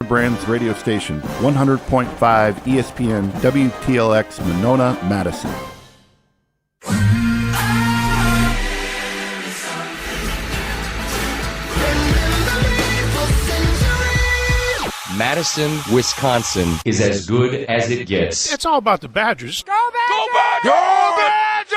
Firebrand's radio station, 100.5 ESPN WTLX Monona, Madison. Madison, Wisconsin is as good as it gets. It's all about the Badgers. Go Badgers! Go Badgers!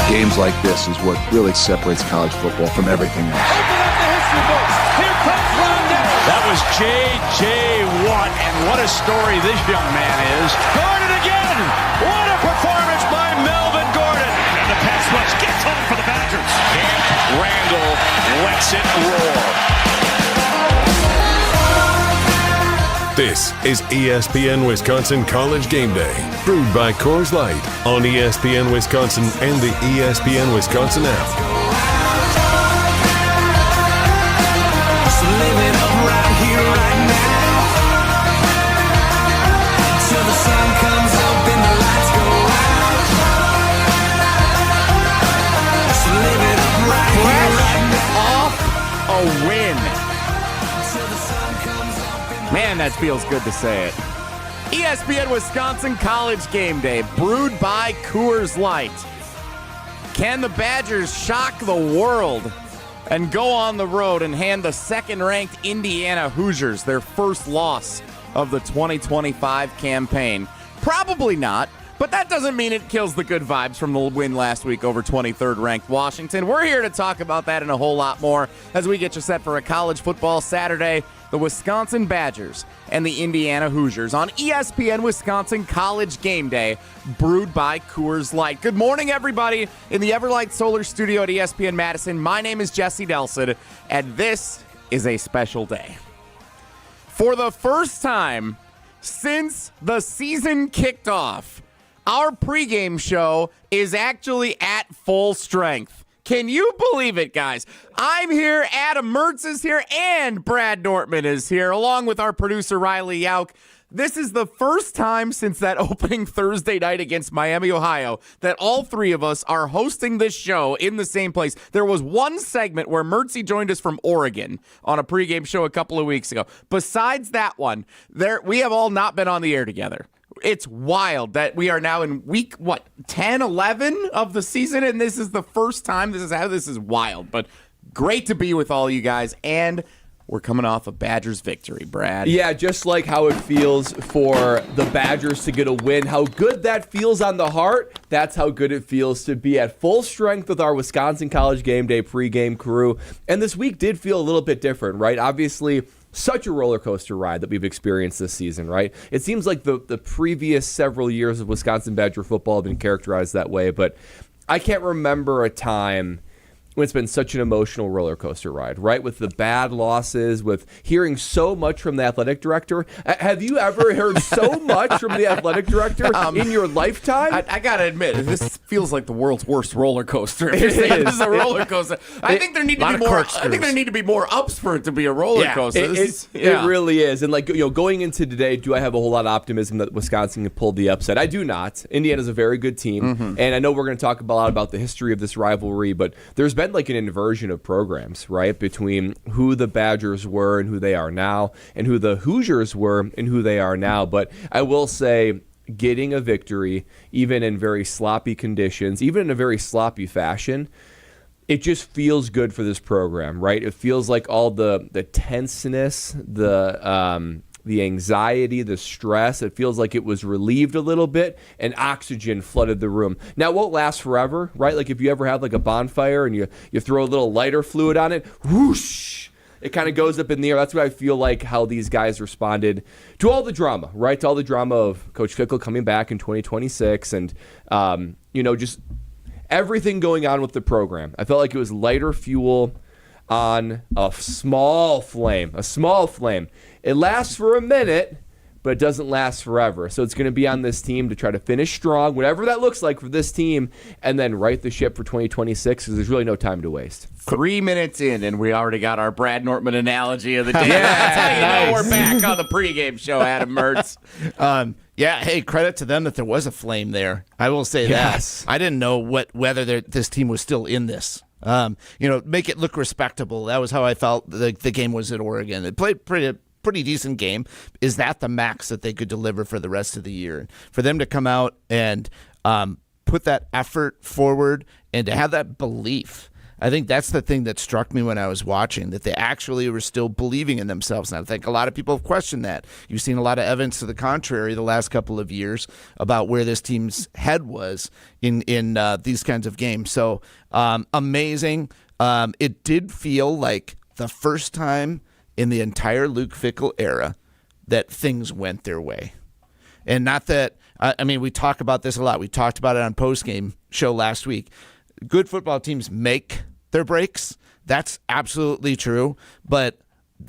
Games like this is what really separates college football from everything else. Open up the history books. Here comes Rondell. That was J.J. Watt, and what a story this young man is. Gordon again. What a performance by Melvin Gordon. And the pass rush gets home for the Badgers. And Randall lets it roar. This is ESPN Wisconsin College Gameday, brewed by Coors Light on ESPN Wisconsin and the ESPN Wisconsin app. So live it up right here, right now, till the sun comes up and the lights go out. So live it up right here, right now. Off a win. Man, that feels good to say it. ESPN Wisconsin College Game Day, brewed by Coors Light. Can the Badgers shock the world and go on the road and hand the second-ranked Indiana Hoosiers their first loss of the 2025 campaign? Probably not, but that doesn't mean it kills the good vibes from the win last week over 23rd-ranked Washington. We're here to talk about that and a whole lot more as we get you set for a college football Saturday. The Wisconsin Badgers and the Indiana Hoosiers on ESPN Wisconsin College Game Day, brewed by Coors Light. Good morning, everybody, in the Everlight Solar Studio at ESPN Madison. My name is Jesse Delson, and this is a special day. For the first time since the season kicked off, our pregame show is actually at full strength. Can you believe it, guys? I'm here, Adam Mertz is here, and Brad Nortman is here, along with our producer, Riley Yauk. This is the first time since that opening Thursday night against Miami, Ohio, that all three of us are hosting this show in the same place. There was one segment where Mertzy joined us from Oregon on a pregame show a couple of weeks ago. Besides that one, we have all not been on the air together. It's wild that we are now in week, 10, 11 of the season, and this is the first time. This is wild, but great to be with all you guys, and we're coming off a Badgers victory, Brad. Yeah, just like how it feels for the Badgers to get a win, how good that feels on the heart, that's how good it feels to be at full strength with our Wisconsin College Game Day pregame crew. And this week did feel a little bit different, right? Obviously, such a roller coaster ride that we've experienced this season, right? It seems like the previous several years of Wisconsin Badger football have been characterized that way, but I can't remember a time when it's been such an emotional roller coaster ride, right? With the bad losses, with hearing so much from the athletic director. Have you ever heard so much from the athletic director in your lifetime? I gotta admit, this feels like the worworld's worst roller coaster. If you're saying this is a roller coaster, I think there need to be more. I think there need to be more ups for it to be a roller coaster. It really is. And going into today, do I have a whole lot of optimism that Wisconsin can pull the upset? I do not. Indiana's a very good team, and I know we're going to talk a lot about the history of this rivalry, but there's been like an inversion of programs, right, between who the Badgers were and who they are now, and who the Hoosiers were and who they are now. But I will say, getting a victory, even in very sloppy conditions, even in a very sloppy fashion, it just feels good for this program, right? It feels like all the tenseness, the anxiety, the stress, it feels like it was relieved a little bit, and oxygen flooded the room. Now, it won't last forever, right? Like if you ever have like a bonfire and you throw a little lighter fluid on it, whoosh, it kind of goes up in the air. That's what I feel like how these guys responded to all the drama, right? To all the drama of Coach Fickell coming back in 2026 and, just everything going on with the program. I felt like it was lighter fuel on a small flame. It lasts for a minute, but it doesn't last forever. So it's going to be on this team to try to finish strong, whatever that looks like for this team, and then right the ship for 2026 because there's really no time to waste. 3 minutes in, and we already got our Brad Nortman analogy of the day. That's how you know we're back on the pregame show, Adam Mertz. Hey, credit to them that there was a flame there. I will say that. I didn't know whether this team was still in this. Make it look respectable. That was how I felt the game was at Oregon. They played pretty decent game. Is that the max that they could deliver for the rest of the year? For them to come out and put that effort forward and to have that belief, I think that's the thing that struck me when I was watching, that they actually were still believing in themselves. And I think a lot of people have questioned that. You've seen a lot of evidence to the contrary the last couple of years about where this team's head was in these kinds of games. So amazing. It did feel like the first time in the entire Luke Fickell era that things went their way. And not that, we talk about this a lot. We talked about it on postgame show last week. Good football teams make their breaks. That's absolutely true. But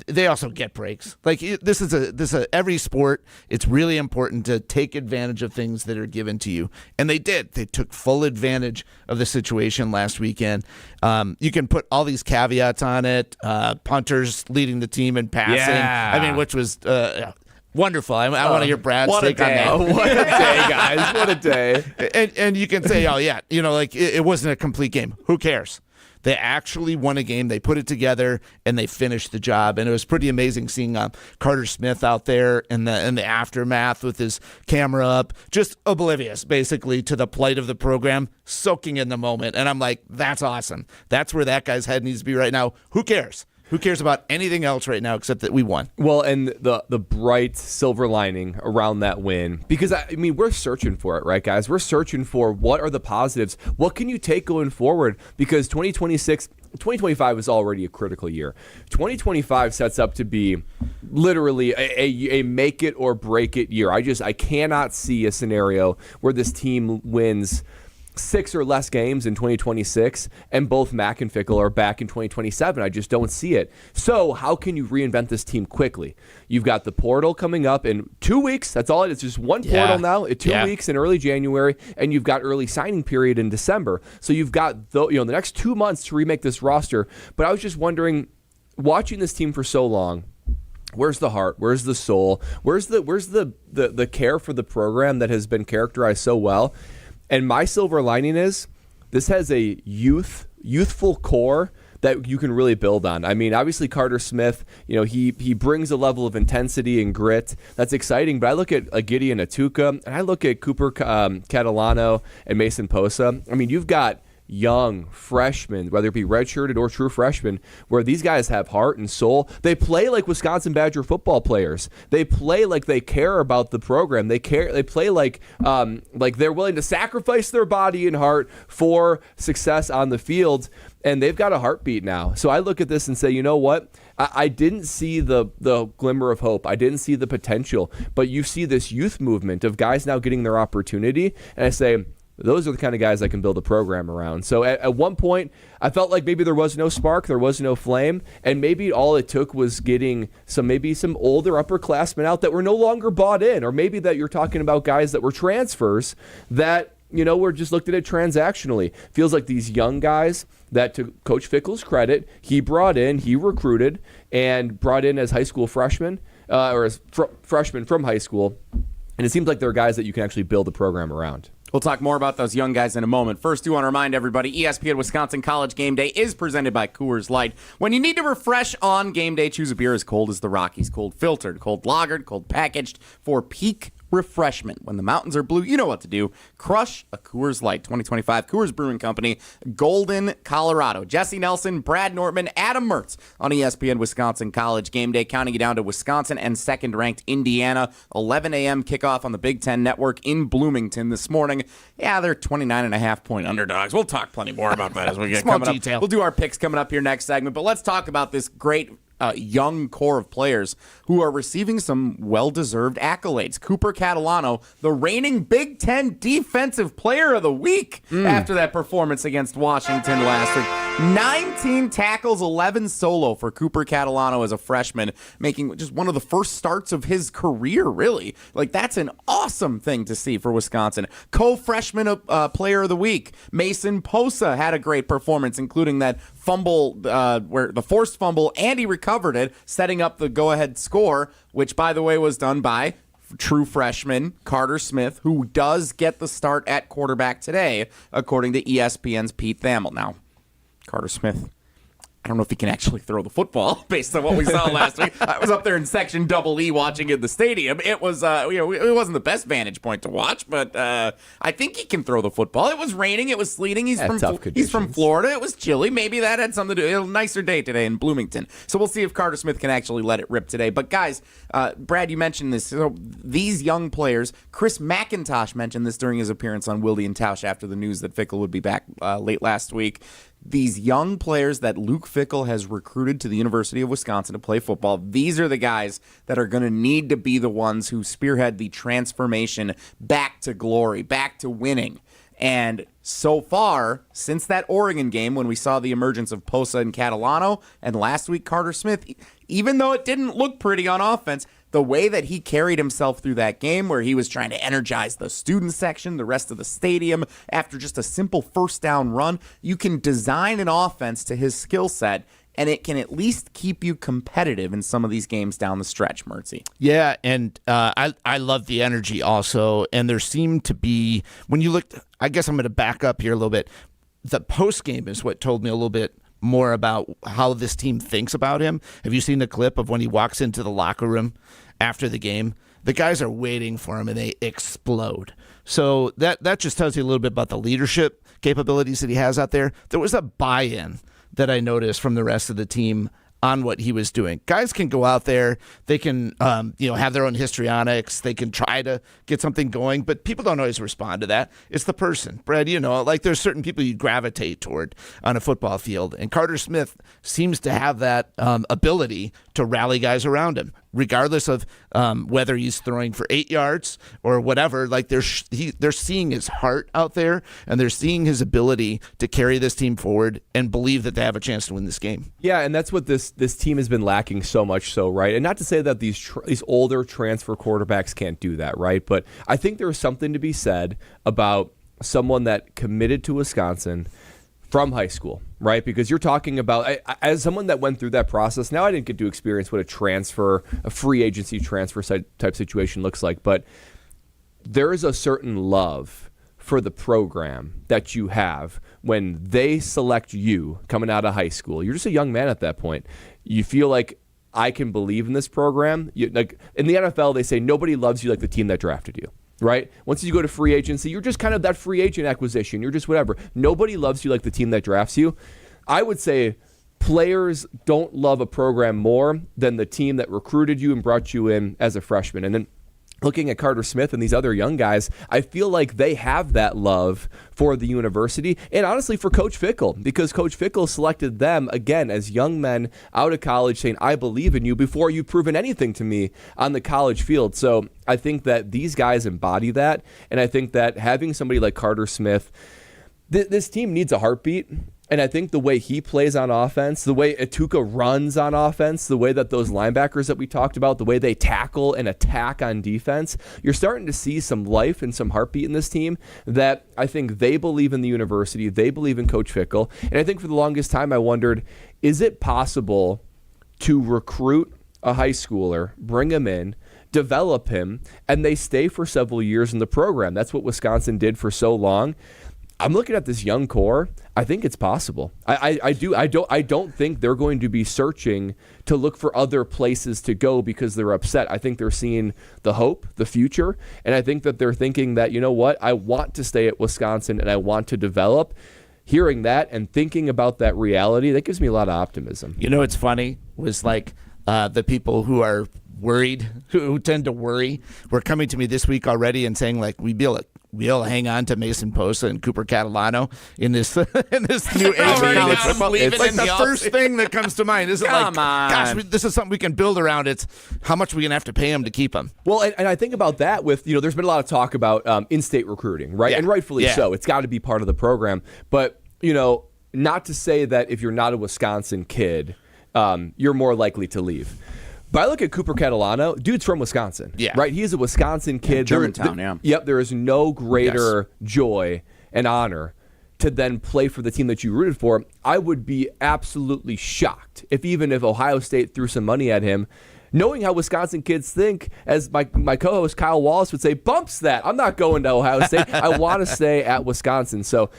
they also get breaks. Like this is every sport. It's really important to take advantage of things that are given to you, and they did. They took full advantage of the situation last weekend. You can put all these caveats on it. Punters leading the team in passing. Which was wonderful. I want to hear Brad's take on that. What a day, guys! What a day. And you can say, it wasn't a complete game. Who cares? They actually won a game. They put it together and they finished the job. And it was pretty amazing seeing Carter Smith out there in the aftermath with his camera up, just oblivious basically to the plight of the program, soaking in the moment. And I'm like, that's awesome. That's where that guy's head needs to be right now. Who cares? Who cares about anything else right now except that we won? Well, and the bright silver lining around that win, because we're searching for it, right, guys? We're searching for what are the positives. What can you take going forward? Because 2025 is already a critical year. 2025 sets up to be literally a make it or break it year. I cannot see a scenario where this team wins 6 or less games in 2026, and both Mack and Fickell are back in 2027. I just don't see it. So how can you reinvent this team quickly? You've got the portal coming up in 2 weeks. That's all it is. Just one portal now. 2 weeks in early January, and you've got early signing period in December. So you've got the next 2 months to remake this roster. But I was just wondering, watching this team for so long, where's the heart? Where's the soul? Where's the care for the program that has been characterized so well? And my silver lining is this has a youthful core that you can really build on. Obviously Carter Smith, he brings a level of intensity and grit that's exciting. But I look at Gideon Atuka, and I look at Cooper Catalano and Mason Posa. You've got young freshmen, whether it be redshirted or true freshmen, where these guys have heart and soul. They play like Wisconsin Badger football players. They play like they care about the program. They play like they're willing to sacrifice their body and heart for success on the field. And they've got a heartbeat now. So I look at this and say, you know what? I didn't see the glimmer of hope. I didn't see the potential. But you see this youth movement of guys now getting their opportunity. And I say, those are the kind of guys I can build a program around. So at one point, I felt like maybe there was no spark, there was no flame, and maybe all it took was getting some older upperclassmen out that were no longer bought in, or maybe that you're talking about guys that were transfers that were just looked at it transactionally. Feels like these young guys that, to Coach Fickell's credit, he recruited and brought in as high school freshmen, or as freshmen from high school, and it seems like they're guys that you can actually build a program around. We'll talk more about those young guys in a moment. First, do want to remind everybody, ESPN Wisconsin College Gameday is presented by Coors Light. When you need to refresh on game day, choose a beer as cold as the Rockies. Cold filtered, cold lagered, cold packaged for peak refreshment. When the mountains are blue, you know what to do. Crush a Coors Light. 2025 Coors Brewing Company, Golden, Colorado. Jesse Nelson, Brad Nortman, Adam Mertz on ESPN Wisconsin College Gameday, counting you down to Wisconsin and second-ranked Indiana. 11 a.m. kickoff on the Big Ten Network in Bloomington this morning. Yeah, they're 29.5-point underdogs. We'll talk plenty more about that as we get coming up. We'll do our picks coming up here next segment, but let's talk about this great young core of players who are receiving some well-deserved accolades. Cooper Catalano, the reigning Big Ten Defensive Player of the Week after that performance against Washington last week. 19 tackles, 11 solo for Cooper Catalano as a freshman, making just one of the first starts of his career, really. That's an awesome thing to see for Wisconsin. Co-freshman Player of the Week, Mason Posa had a great performance, including that fumble, where the forced fumble, and he recovered it, setting up the go-ahead score, which, by the way, was done by true freshman Carter Smith, who does get the start at quarterback today, according to ESPN's Pete Thamel. Now, Carter Smith, I don't know if he can actually throw the football based on what we saw last week. I was up there in section double E watching in the stadium. It was, it wasn't the best vantage point to watch, but I think he can throw the football. It was raining. It was sleeting. He's from Florida. It was chilly. Maybe that had something to do. It was a nicer day today in Bloomington. So we'll see if Carter Smith can actually let it rip today. But guys, Brad, you mentioned this. So these young players, Chris McIntosh mentioned this during his appearance on Wildy and Tausch after the news that Fickell would be back late last week. These young players that Luke Fickell has recruited to the University of Wisconsin to play football, these are the guys that are going to need to be the ones who spearhead the transformation back to glory, back to winning. And so far, since that Oregon game when we saw the emergence of Posa and Catalano, and last week Carter Smith, even though it didn't look pretty on offense, the way that he carried himself through that game where he was trying to energize the student section, the rest of the stadium, after just a simple first down run, you can design an offense to his skill set, and it can at least keep you competitive in some of these games down the stretch, Mertzy. Yeah, and I love the energy also, and there seemed to be, when you looked, I guess I'm going to back up here a little bit, the post game is what told me a little bit more about how this team thinks about him. Have you seen the clip of when he walks into the locker room after the game? The guys are waiting for him and they explode. So that just tells you a little bit about the leadership capabilities that he has out there. There was a buy-in that I noticed from the rest of the team on what he was doing. Guys can go out there, they can have their own histrionics, they can try to get something going, but people don't always respond to that. It's the person. Brad, like there's certain people you gravitate toward on a football field, and Carter Smith seems to have that ability to rally guys around him, regardless of whether he's throwing for 8 yards or whatever. Like they're seeing his heart out there, and they're seeing his ability to carry this team forward and believe that they have a chance to win this game. Yeah, and that's what this team has been lacking so much so, right? And not to say that these older transfer quarterbacks can't do that, right? But I think there's something to be said about someone that committed to Wisconsin from high school, right? Because you're talking about, as someone that went through that process, now I didn't get to experience what a free agency transfer type situation looks like, but there is a certain love for the program that you have when they select you coming out of high school. You're just a young man at that point. You feel like, I can believe in this program. Like in the NFL, they say nobody loves you like the team that drafted you. Right? Once you go to free agency, you're just kind of that free agent acquisition. You're just whatever. Nobody loves you like the team that drafts you. I would say players don't love a program more than the team that recruited you and brought you in as a freshman. And then looking at Carter Smith and these other young guys, I feel like they have that love for the university and honestly for Coach Fickell, because Coach Fickell selected them, again, as young men out of college saying, I believe in you before you've proven anything to me on the college field. So I think that these guys embody that, and I think that having somebody like Carter Smith, this team needs a heartbeat. And I think the way he plays on offense, the way Atuka runs on offense, the way that those linebackers that we talked about, the way they tackle and attack on defense, you're starting to see some life and some heartbeat in this team that I think they believe in the university. They believe in Coach Fickell. And I think for the longest time I wondered, is it possible to recruit a high schooler, bring him in, develop him, and they stay for several years in the program? That's what Wisconsin did for so long. I'm looking at this young core. I think it's possible. I don't think they're going to be searching to look for other places to go because they're upset. I think they're seeing the hope, the future, and I think that they're thinking that, you know what, I want to stay at Wisconsin and I want to develop. Hearing that and thinking about that reality, that gives me a lot of optimism. You know what's funny was like the people who are worried, who tend to worry, were coming to me this week already and saying like we'll hang on to Mason Posa and Cooper Catalano in this new age football. It's like the first thing that comes to mind. Isn't like, gosh, this is something we can build around. It's how much we're going to have to pay him to keep him. Well, and I think about that with, there's been a lot of talk about in-state recruiting, right? Yeah. And rightfully so. It's got to be part of the program. But, not to say that if you're not a Wisconsin kid, you're more likely to leave. But I look at Cooper Catalano, dude's from Wisconsin, right? He's a Wisconsin kid. Germantown, Yep, there is no greater joy and honor to then play for the team that you rooted for. I would be absolutely shocked if Ohio State threw some money at him knowing how Wisconsin kids think, as my co-host Kyle Wallace would say, bumps that. I'm not going to Ohio State. I want to stay at Wisconsin. So,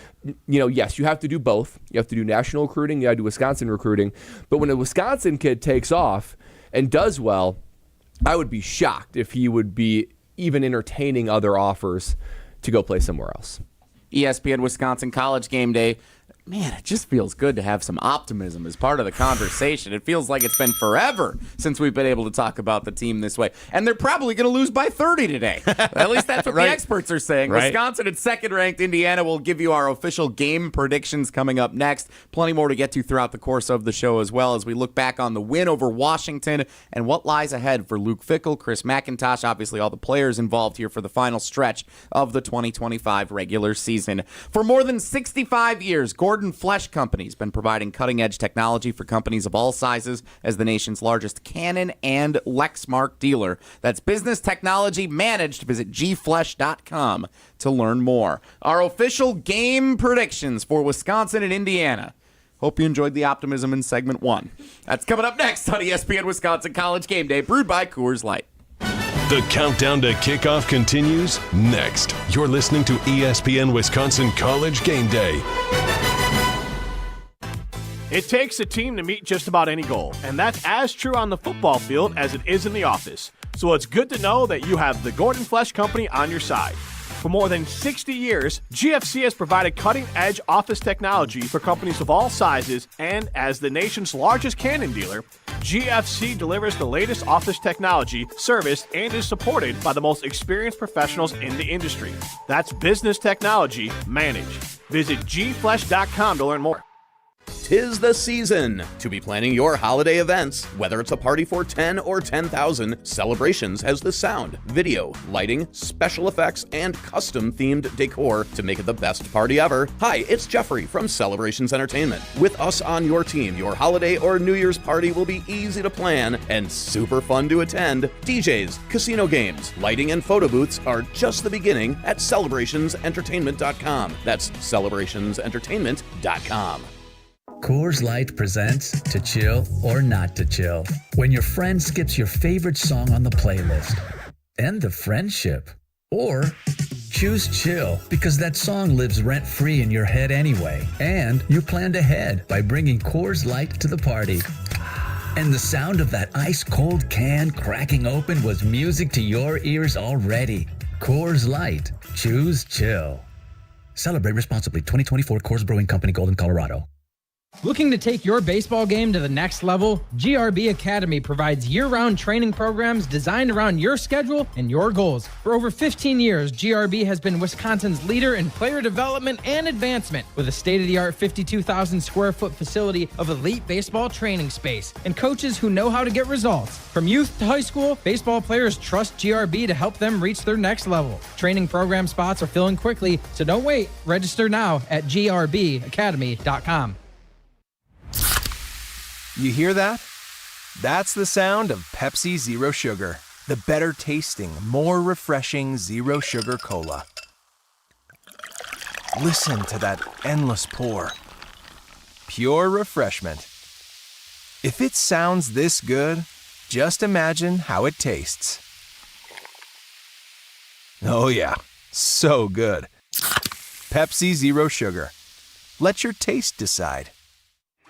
yes, you have to do both. You have to do national recruiting. You have to do Wisconsin recruiting. But when a Wisconsin kid takes off and does well, I would be shocked if he would be even entertaining other offers to go play somewhere else. ESPN Wisconsin College Gameday. Man, it just feels good to have some optimism as part of the conversation. It feels like it's been forever since we've been able to talk about the team this way. And they're probably going to lose by 30 today. At least that's what the experts are saying. Right. Wisconsin and second-ranked Indiana. Will give you our official game predictions coming up next. Plenty more to get to throughout the course of the show as well as we look back on the win over Washington and what lies ahead for Luke Fickell, Chris McIntosh, obviously all the players involved here for the final stretch of the 2025 regular season. For more than 65 years, Gordon Flesh Company's been providing cutting-edge technology for companies of all sizes as the nation's largest Canon and Lexmark dealer. That's business technology managed. Visit gflesh.com to learn more. Our official game predictions for Wisconsin and Indiana. Hope you enjoyed the optimism in segment 1. That's coming up next on ESPN Wisconsin College Gameday, brewed by Coors Light. The countdown to kickoff continues next. You're listening to ESPN Wisconsin College Gameday. It takes a team to meet just about any goal, and that's as true on the football field as it is in the office. So it's good to know that you have the Gordon Flesh Company on your side. For more than 60 years, GFC has provided cutting-edge office technology for companies of all sizes, and as the nation's largest Canon dealer, GFC delivers the latest office technology, service, and is supported by the most experienced professionals in the industry. That's business technology managed. Visit gflesh.com to learn more. 'Tis the season to be planning your holiday events. Whether it's a party for 10 or 10,000, Celebrations has the sound, video, lighting, special effects, and custom-themed decor to make it the best party ever. Hi, it's Jeffrey from Celebrations Entertainment. With us on your team, your holiday or New Year's party will be easy to plan and super fun to attend. DJs, casino games, lighting, and photo booths are just the beginning at celebrationsentertainment.com. That's celebrationsentertainment.com. Coors Light presents To Chill or Not to Chill. When your friend skips your favorite song on the playlist. End the friendship. Or choose chill because that song lives rent-free in your head anyway. And you planned ahead by bringing Coors Light to the party. And the sound of that ice-cold can cracking open was music to your ears already. Coors Light. Choose chill. Celebrate responsibly. 2024 Coors Brewing Company, Golden, Colorado. Looking to take your baseball game to the next level? GRB Academy provides year-round training programs designed around your schedule and your goals. For over 15 years, GRB has been Wisconsin's leader in player development and advancement with a state-of-the-art 52,000 square foot facility of elite baseball training space and coaches who know how to get results. From youth to high school, baseball players trust GRB to help them reach their next level. Training program spots are filling quickly, so don't wait. Register now at grbacademy.com. You hear that? That's the sound of Pepsi Zero Sugar, the better tasting, more refreshing Zero Sugar Cola. Listen to that endless pour. Pure refreshment. If it sounds this good, just imagine how it tastes. Oh yeah, so good. Pepsi Zero Sugar. Let your taste decide.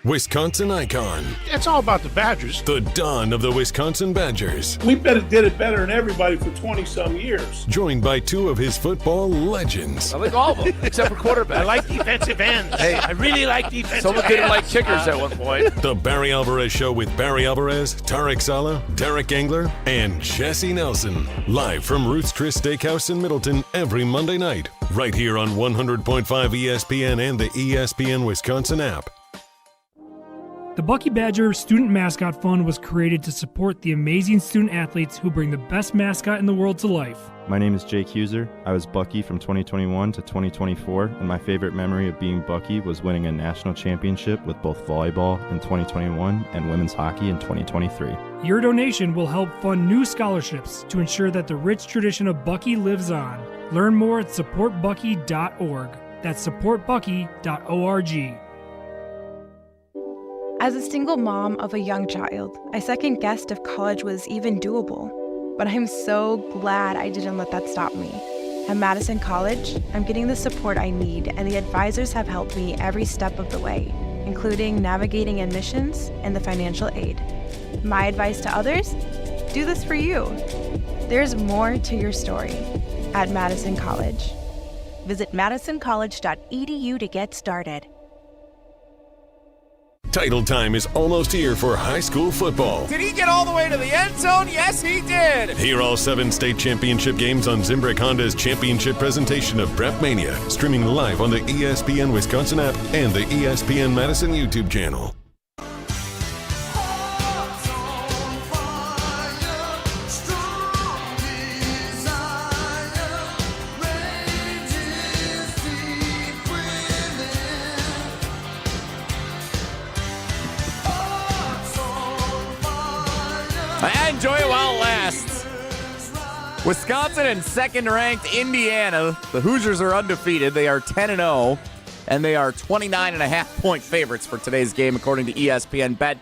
Wisconsin icon. It's all about the Badgers. The dawn of the Wisconsin Badgers. We did it better than everybody for 20-some years. Joined by two of his football legends. I like all of them, except for quarterback. I like defensive ends. Hey, I really like defensive ends. Someone didn't like kickers at one point. The Barry Alvarez Show with Barry Alvarez, Tarek Sala, Derek Engler, and Jesse Nelson. Live from Ruth's Chris Steakhouse in Middleton every Monday night. Right here on 100.5 ESPN and the ESPN Wisconsin app. The Bucky Badger Student Mascot Fund was created to support the amazing student athletes who bring the best mascot in the world to life. My name is Jake Huser. I was Bucky from 2021 to 2024, and my favorite memory of being Bucky was winning a national championship with both volleyball in 2021 and women's hockey in 2023. Your donation will help fund new scholarships to ensure that the rich tradition of Bucky lives on. Learn more at supportbucky.org. That's supportbucky.org. As a single mom of a young child, I second-guessed if college was even doable. But I'm so glad I didn't let that stop me. At Madison College, I'm getting the support I need, and the advisors have helped me every step of the way, including navigating admissions and the financial aid. My advice to others? Do this for you. There's more to your story at Madison College. Visit madisoncollege.edu to get started. Title time is almost here for high school football. Did he get all the way to the end zone? Yes, he did. Hear all 7 state championship games on Zimbrick Honda's championship presentation of Prep Mania, streaming live on the ESPN Wisconsin app and the ESPN Madison YouTube channel. Enjoy it while it lasts. Wisconsin and second-ranked Indiana. The Hoosiers are undefeated. They are 10-0, and they are 29.5-point favorites for today's game, according to ESPN Bet.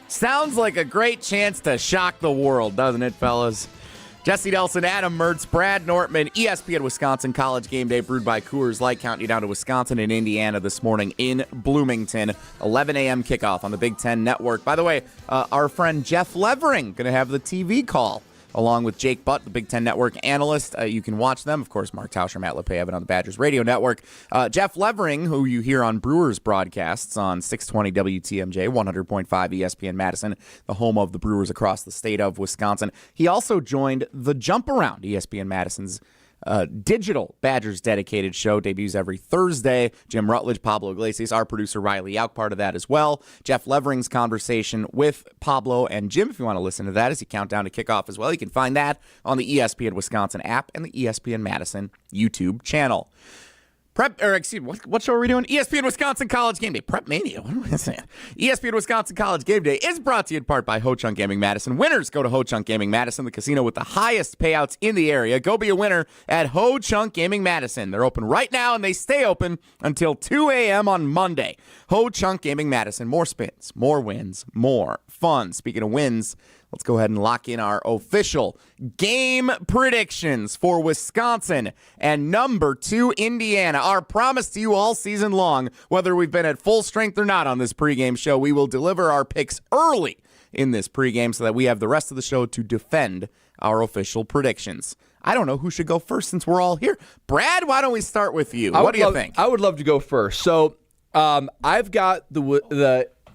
Sounds like a great chance to shock the world, doesn't it, fellas? Jesse Nelson, Adam Mertz, Brad Nortman, ESPN Wisconsin College Game Day, brewed by Coors Light, counting you down to Wisconsin and Indiana this morning in Bloomington. 11 a.m. kickoff on the Big Ten Network. By the way, our friend Jeff Levering going to have the TV call, along with Jake Butt, the Big Ten Network analyst. You can watch them. Of course, Mark Tauscher, Matt LePay have it on the Badgers Radio Network. Jeff Levering, who you hear on Brewers broadcasts on 620 WTMJ, 100.5 ESPN Madison, the home of the Brewers across the state of Wisconsin. He also joined the Jump Around, ESPN Madison's digital Badgers dedicated show. Debuts every Thursday. Jim Rutledge, Pablo Iglesias, our producer Riley Auk, part of that as well. Jeff Levering's conversation with Pablo and Jim, if you want to listen to that as you count down to kickoff as well, you can find that on the ESPN Wisconsin app and the ESPN Madison YouTube channel. What show are we doing? ESPN Wisconsin College Game Day. Prep Mania. What am I saying? ESPN Wisconsin College Game Day is brought to you in part by Ho Chunk Gaming Madison. Winners go to Ho Chunk Gaming Madison, the casino with the highest payouts in the area. Go be a winner at Ho Chunk Gaming Madison. They're open right now, and they stay open until 2 a.m. on Monday. Ho Chunk Gaming Madison. More spins, more wins, more fun. Speaking of wins, let's go ahead and lock in our official game predictions for Wisconsin and number 2 Indiana. Our promise to you all season long, whether we've been at full strength or not on this pregame show, we will deliver our picks early in this pregame so that we have the rest of the show to defend our official predictions. I don't know who should go first since we're all here. Brad, why don't we start with you? What do you think? I would love to go first. So I've got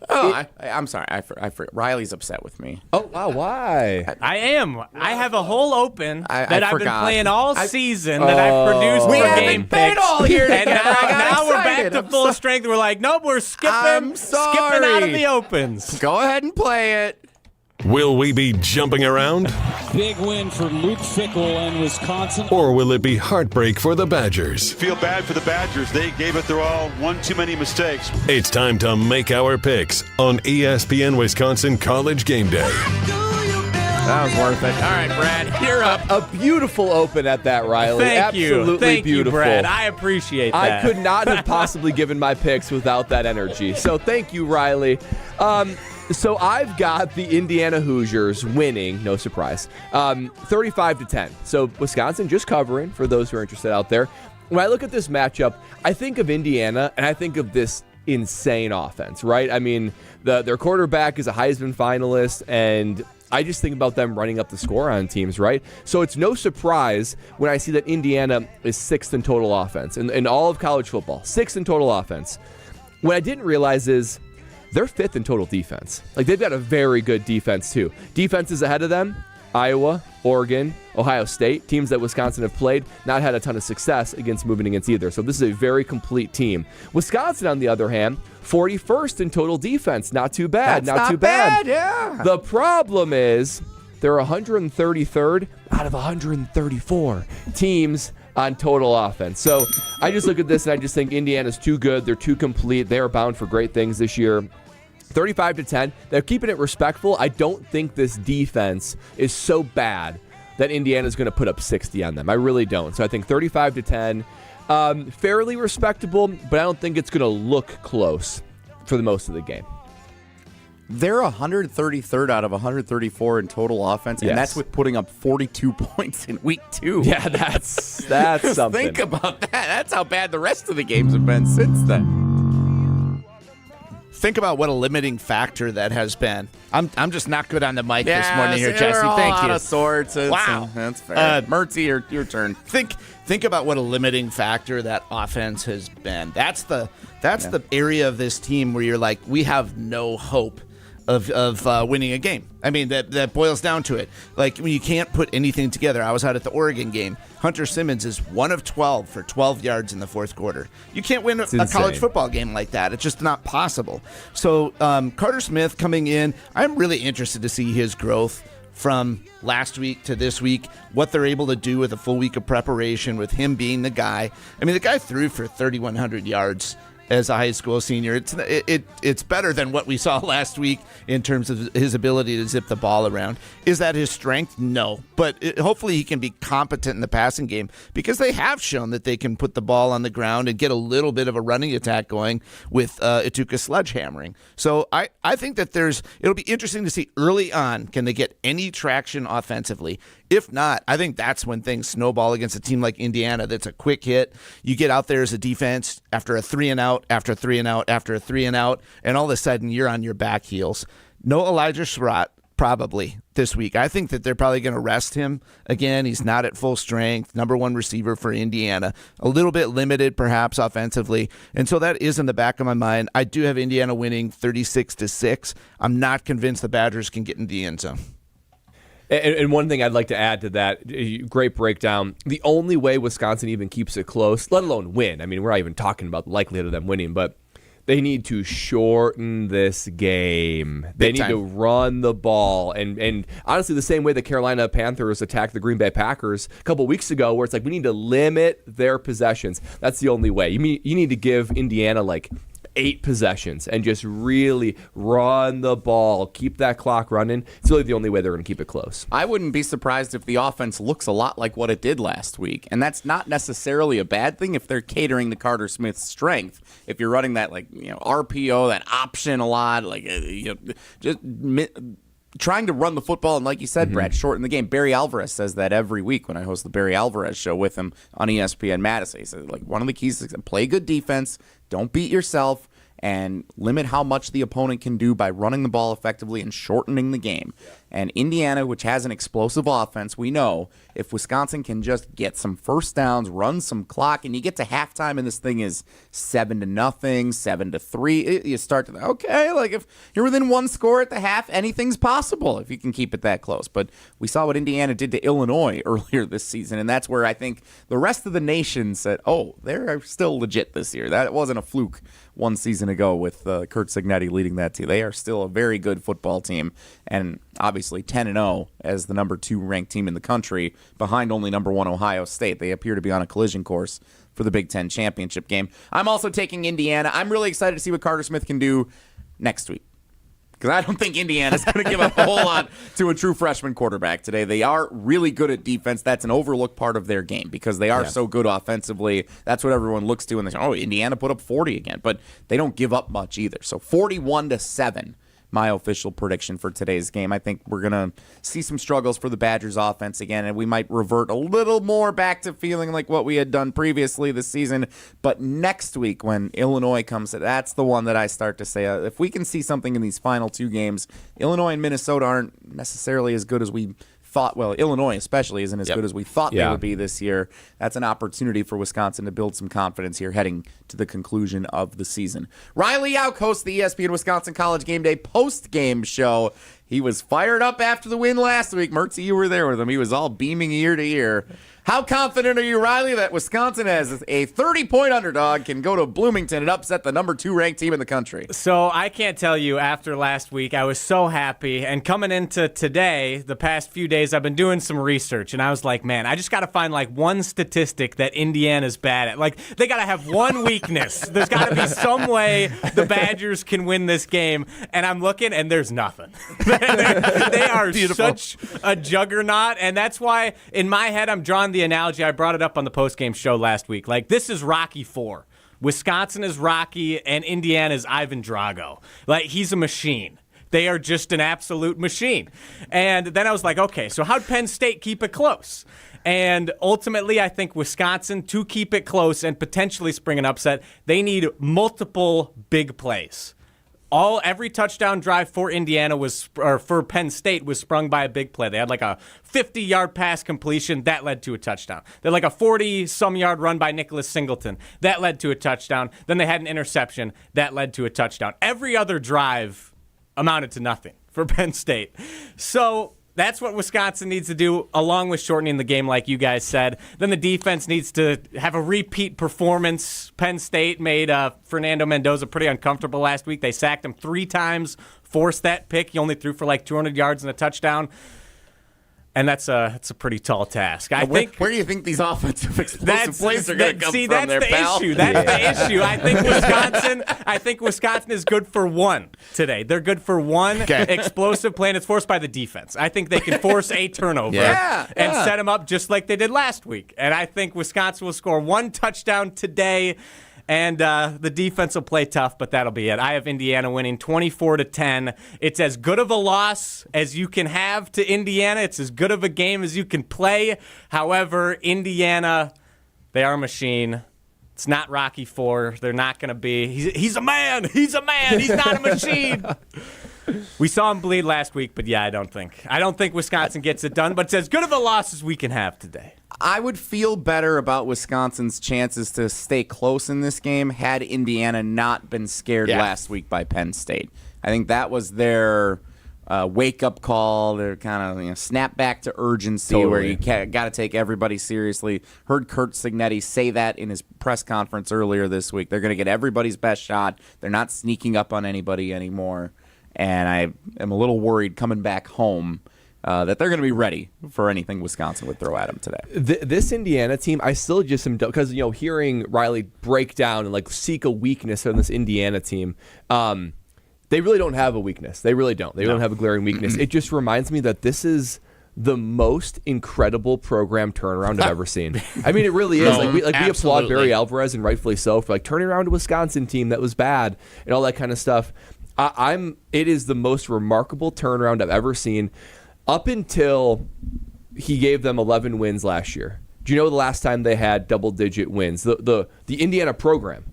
I'm sorry. I forgot. Riley's upset with me. Oh, wow. Why? I am. I have a hole open that I've been playing all season that I've produced we for haven't game been picks. all here And together. now we're back to full strength. We're like, nope, we're skipping out of the opens. Go ahead and play it. Will we be jumping around? Big win for Luke Fickell and Wisconsin. Or will it be heartbreak for the Badgers? Feel bad for the Badgers. They gave it their all. One too many mistakes. It's time to make our picks on ESPN Wisconsin College Game Day. That was worth it. All right, Brad, you're up. A beautiful open at that, Riley. Thank you. Absolutely Thank beautiful. you, Brad. I appreciate that. I could not have possibly given my picks without that energy. So thank you, Riley. So I've got the Indiana Hoosiers winning, no surprise, 35-10. So Wisconsin just covering, for those who are interested out there. When I look at this matchup, I think of Indiana, and I think of this insane offense, right? I mean, their quarterback is a Heisman finalist, and I just think about them running up the score on teams, right? So it's no surprise when I see that Indiana is 6th in total offense in all of college football, 6th in total offense. What I didn't realize is they're 5th in total defense. Like, they've got a very good defense, too. Defenses ahead of them, Iowa, Oregon, Ohio State, teams that Wisconsin have played, not had a ton of success moving against either. So this is a very complete team. Wisconsin, on the other hand, 41st in total defense. Not too bad. That's not too bad. Yeah. The problem is they're 133rd out of 134 teams on total offense. So I just look at this and I just think Indiana's too good. They're too complete. They are bound for great things this year. 35-10. They're keeping it respectful. I don't think this defense is so bad that Indiana's going to put up 60 on them. I really don't. So I think 35-10, fairly respectable, but I don't think it's going to look close for the most of the game. They're 133rd out of 134 in total offense, and that's with putting up 42 points in week 2. Yeah, that's something. Think about that. That's how bad the rest of the games have been since then. Think about what a limiting factor that has been. I'm just not good on the mic this morning here, Jesse. Thank you. Out of sorts. Wow, that's fair. Mertzy, your turn. Think about what a limiting factor that offense has been. That's the area of this team where you're like, we have no hope of winning a game. I mean, that boils down to it. Like, when you can't put anything together. I was out at the Oregon game. Hunter Simmons is 1 of 12 for 12 yards in the fourth quarter. You can't win a college football game like that. It's just not possible. So Carter Smith coming in, I'm really interested to see his growth from last week to this week, what they're able to do with a full week of preparation, with him being the guy. I mean, the guy threw for 3,100 yards as a high school senior. It's better than what we saw last week in terms of his ability to zip the ball around. Is that his strength? No. But hopefully he can be competent in the passing game, because they have shown that they can put the ball on the ground and get a little bit of a running attack going with Ituka sledgehammering. So I think that it'll be interesting to see early on, can they get any traction offensively? If not, I think that's when things snowball against a team like Indiana that's a quick hit. You get out there as a defense after a 3-and-out, after a 3-and-out, after a 3-and-out, and all of a sudden you're on your back heels. No Elijah Surratt probably this week. I think that they're probably going to rest him again. He's not at full strength, number one receiver for Indiana. A little bit limited perhaps offensively, and so that is in the back of my mind. I do have Indiana winning 36-6. I'm not convinced the Badgers can get in the end zone. And one thing I'd like to add to that, great breakdown, the only way Wisconsin even keeps it close, let alone win, I mean, we're not even talking about the likelihood of them winning, but they need to shorten this game. They need to run the ball. And honestly, the same way the Carolina Panthers attacked the Green Bay Packers a couple weeks ago, where it's like, we need to limit their possessions. That's the only way. You need to give Indiana like 8 possessions and just really run the ball, keep that clock running. It's really the only way they're going to keep it close. I wouldn't be surprised if the offense looks a lot like what it did last week, and that's not necessarily a bad thing if they're catering to Carter Smith's strength. If you're running that RPO, that option a lot, just trying to run the football, and like you said, Brad, shorten the game. Barry Alvarez says that every week when I host the Barry Alvarez show with him on ESPN Madison. He says, one of the keys is play good defense, don't beat yourself, and limit how much the opponent can do by running the ball effectively and shortening the game. Yeah. And Indiana, which has an explosive offense, we know if Wisconsin can just get some first downs, run some clock, and you get to halftime and this thing is 7-0, 7-3, you start to, if you're within one score at the half, anything's possible if you can keep it that close. But we saw what Indiana did to Illinois earlier this season, and that's where I think the rest of the nation said, they're still legit this year. That wasn't a fluke one season ago with Kurt Cignetti leading that team. They are still a very good football team, and obviously 10-0 as the number 2 ranked team in the country, behind only number 1 Ohio State. They appear to be on a collision course for the Big Ten championship game. I'm also taking Indiana. I'm really excited to see what Carter Smith can do next week, because I don't think Indiana's going to give up a whole lot to a true freshman quarterback today. They are really good at defense. That's an overlooked part of their game because they are so good offensively. That's what everyone looks to, and they say, Indiana put up 40 again. But they don't give up much either. So 41-7, my official prediction for today's game. I think we're going to see some struggles for the Badgers offense again, and we might revert a little more back to feeling like what we had done previously this season. But next week when Illinois comes, that's the one that I start to say, if we can see something in these final 2 games, Illinois and Minnesota aren't necessarily as good as we thought. Well, Illinois especially isn't as good as we thought they would be this year. That's an opportunity for Wisconsin to build some confidence here heading to the conclusion of the season. Riley Yauk hosts the ESPN Wisconsin College Gameday post-game show. He was fired up after the win last week. Mertzy, you were there with him. He was all beaming ear to ear. How confident are you, Riley, that Wisconsin, as a 30-point underdog, can go to Bloomington and upset the number 2 ranked team in the country? So I can't tell you, after last week, I was so happy. And coming into today, the past few days, I've been doing some research. And I was like, man, I just got to find one statistic that Indiana's bad at. They got to have one weakness. There's got to be some way the Badgers can win this game. And I'm looking, and there's nothing. They are such a juggernaut. And that's why, in my head, I'm drawing the analogy. I brought it up on the postgame show last week. This is Rocky IV. Wisconsin is Rocky, and Indiana is Ivan Drago. He's a machine. They are just an absolute machine. And then I was like, okay, so how'd Penn State keep it close? And ultimately, I think Wisconsin, to keep it close and potentially spring an upset, they need multiple big plays. Every touchdown drive for for Penn State was sprung by a big play. They had like a 50-yard pass completion that led to a touchdown. They had like a 40-some-yard run by Nicholas Singleton that led to a touchdown. Then they had an interception that led to a touchdown. Every other drive amounted to nothing for Penn State. So that's what Wisconsin needs to do, along with shortening the game, like you guys said. Then the defense needs to have a repeat performance. Penn State made Fernando Mendoza pretty uncomfortable last week. They sacked him 3 times, forced that pick. He only threw for like 200 yards and a touchdown. And that's a pretty tall task. Where do you think these offensive explosive plays are going to come from there, pal? That's the issue. I think Wisconsin is good for one today. They're good for one explosive play, and it's forced by the defense. I think they can force a turnover and set them up just like they did last week. And I think Wisconsin will score 1 touchdown today. And the defense will play tough, but that'll be it. I have Indiana winning 24-10. It's as good of a loss as you can have to Indiana. It's as good of a game as you can play. However, Indiana, they are a machine. It's not Rocky IV. They're not going to be. He's a man. He's a man. He's not a machine. We saw him bleed last week, but I don't think Wisconsin gets it done. But it's as good of a loss as we can have today. I would feel better about Wisconsin's chances to stay close in this game had Indiana not been scared last week by Penn State. I think that was their wake-up call, their kind of snap back to urgency where you got to take everybody seriously. Heard Kurt Signetti say that in his press conference earlier this week. They're going to get everybody's best shot. They're not sneaking up on anybody anymore. And I am a little worried coming back home that they're going to be ready for anything Wisconsin would throw at them today. This Indiana team, I still just am, because hearing Riley break down and seek a weakness on this Indiana team, they really don't have a weakness. They really don't. They don't have a glaring weakness. It just reminds me that this is the most incredible program turnaround I've ever seen. I mean, it really is. We applaud Barry Alvarez, and rightfully so, for turning around a Wisconsin team that was bad and all that kind of stuff. It is the most remarkable turnaround I've ever seen. Up until he gave them 11 wins last year. Do you know the last time they had double-digit wins? The Indiana program.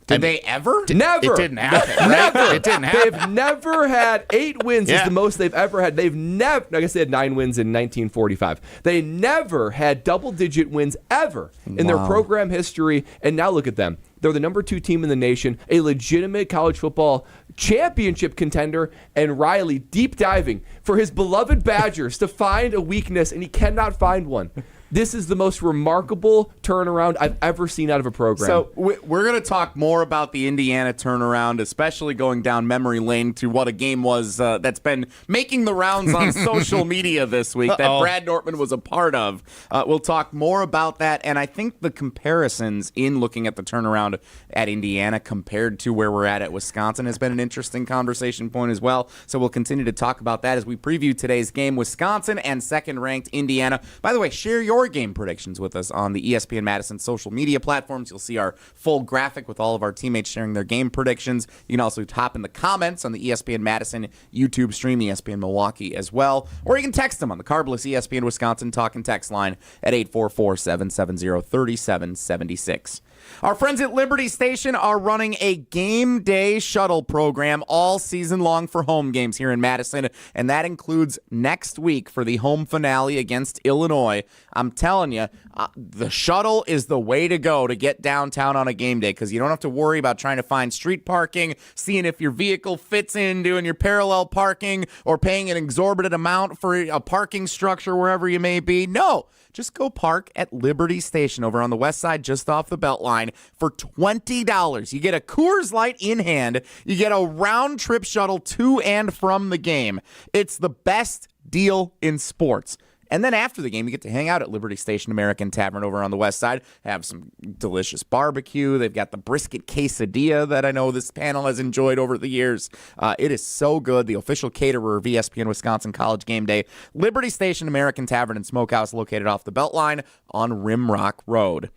Did they ever? Never. It didn't happen. Never. It didn't happen. They've never had 8 wins. Is the most they've ever had. They've never. I guess they had 9 wins in 1945. They never had double-digit wins ever in their program history. And now look at them. They're the number 2 team in the nation, a legitimate college football championship contender, and Riley deep diving for his beloved Badgers to find a weakness, and he cannot find one. This is the most remarkable turnaround I've ever seen out of a program. So we're going to talk more about the Indiana turnaround, especially going down memory lane to what a game was that's been making the rounds on social media this week that Brad Nortman was a part of. We'll talk more about that, and I think the comparisons in looking at the turnaround at Indiana compared to where we're at Wisconsin has been an interesting conversation point as well. So we'll continue to talk about that as we preview today's game, Wisconsin and second-ranked Indiana. By the way, share your game predictions with us on the ESPN Madison social media platforms. You'll see our full graphic with all of our teammates sharing their game predictions. You can also hop in the comments on the ESPN Madison YouTube stream, ESPN Milwaukee as well, or you can text them on the Carbless ESPN Wisconsin talk and text line at 844-770-3776. Our friends at Liberty Station are running a game day shuttle program all season long for home games here in Madison, and that includes next week for the home finale against Illinois. I'm telling you, the shuttle is the way to go to get downtown on a game day, because you don't have to worry about trying to find street parking, seeing if your vehicle fits in, doing your parallel parking, or paying an exorbitant amount for a parking structure wherever you may be. No. Just go park at Liberty Station over on the west side, just off the Beltline, for $20. You get a Coors Light in hand. You get a round-trip shuttle to and from the game. It's the best deal in sports. And then after the game, you get to hang out at Liberty Station American Tavern over on the west side, have some delicious barbecue. They've got the brisket quesadilla that I know this panel has enjoyed over the years. It is so good. The official caterer of ESPN Wisconsin College Gameday, Liberty Station American Tavern and Smokehouse, located off the Beltline on Rimrock Road.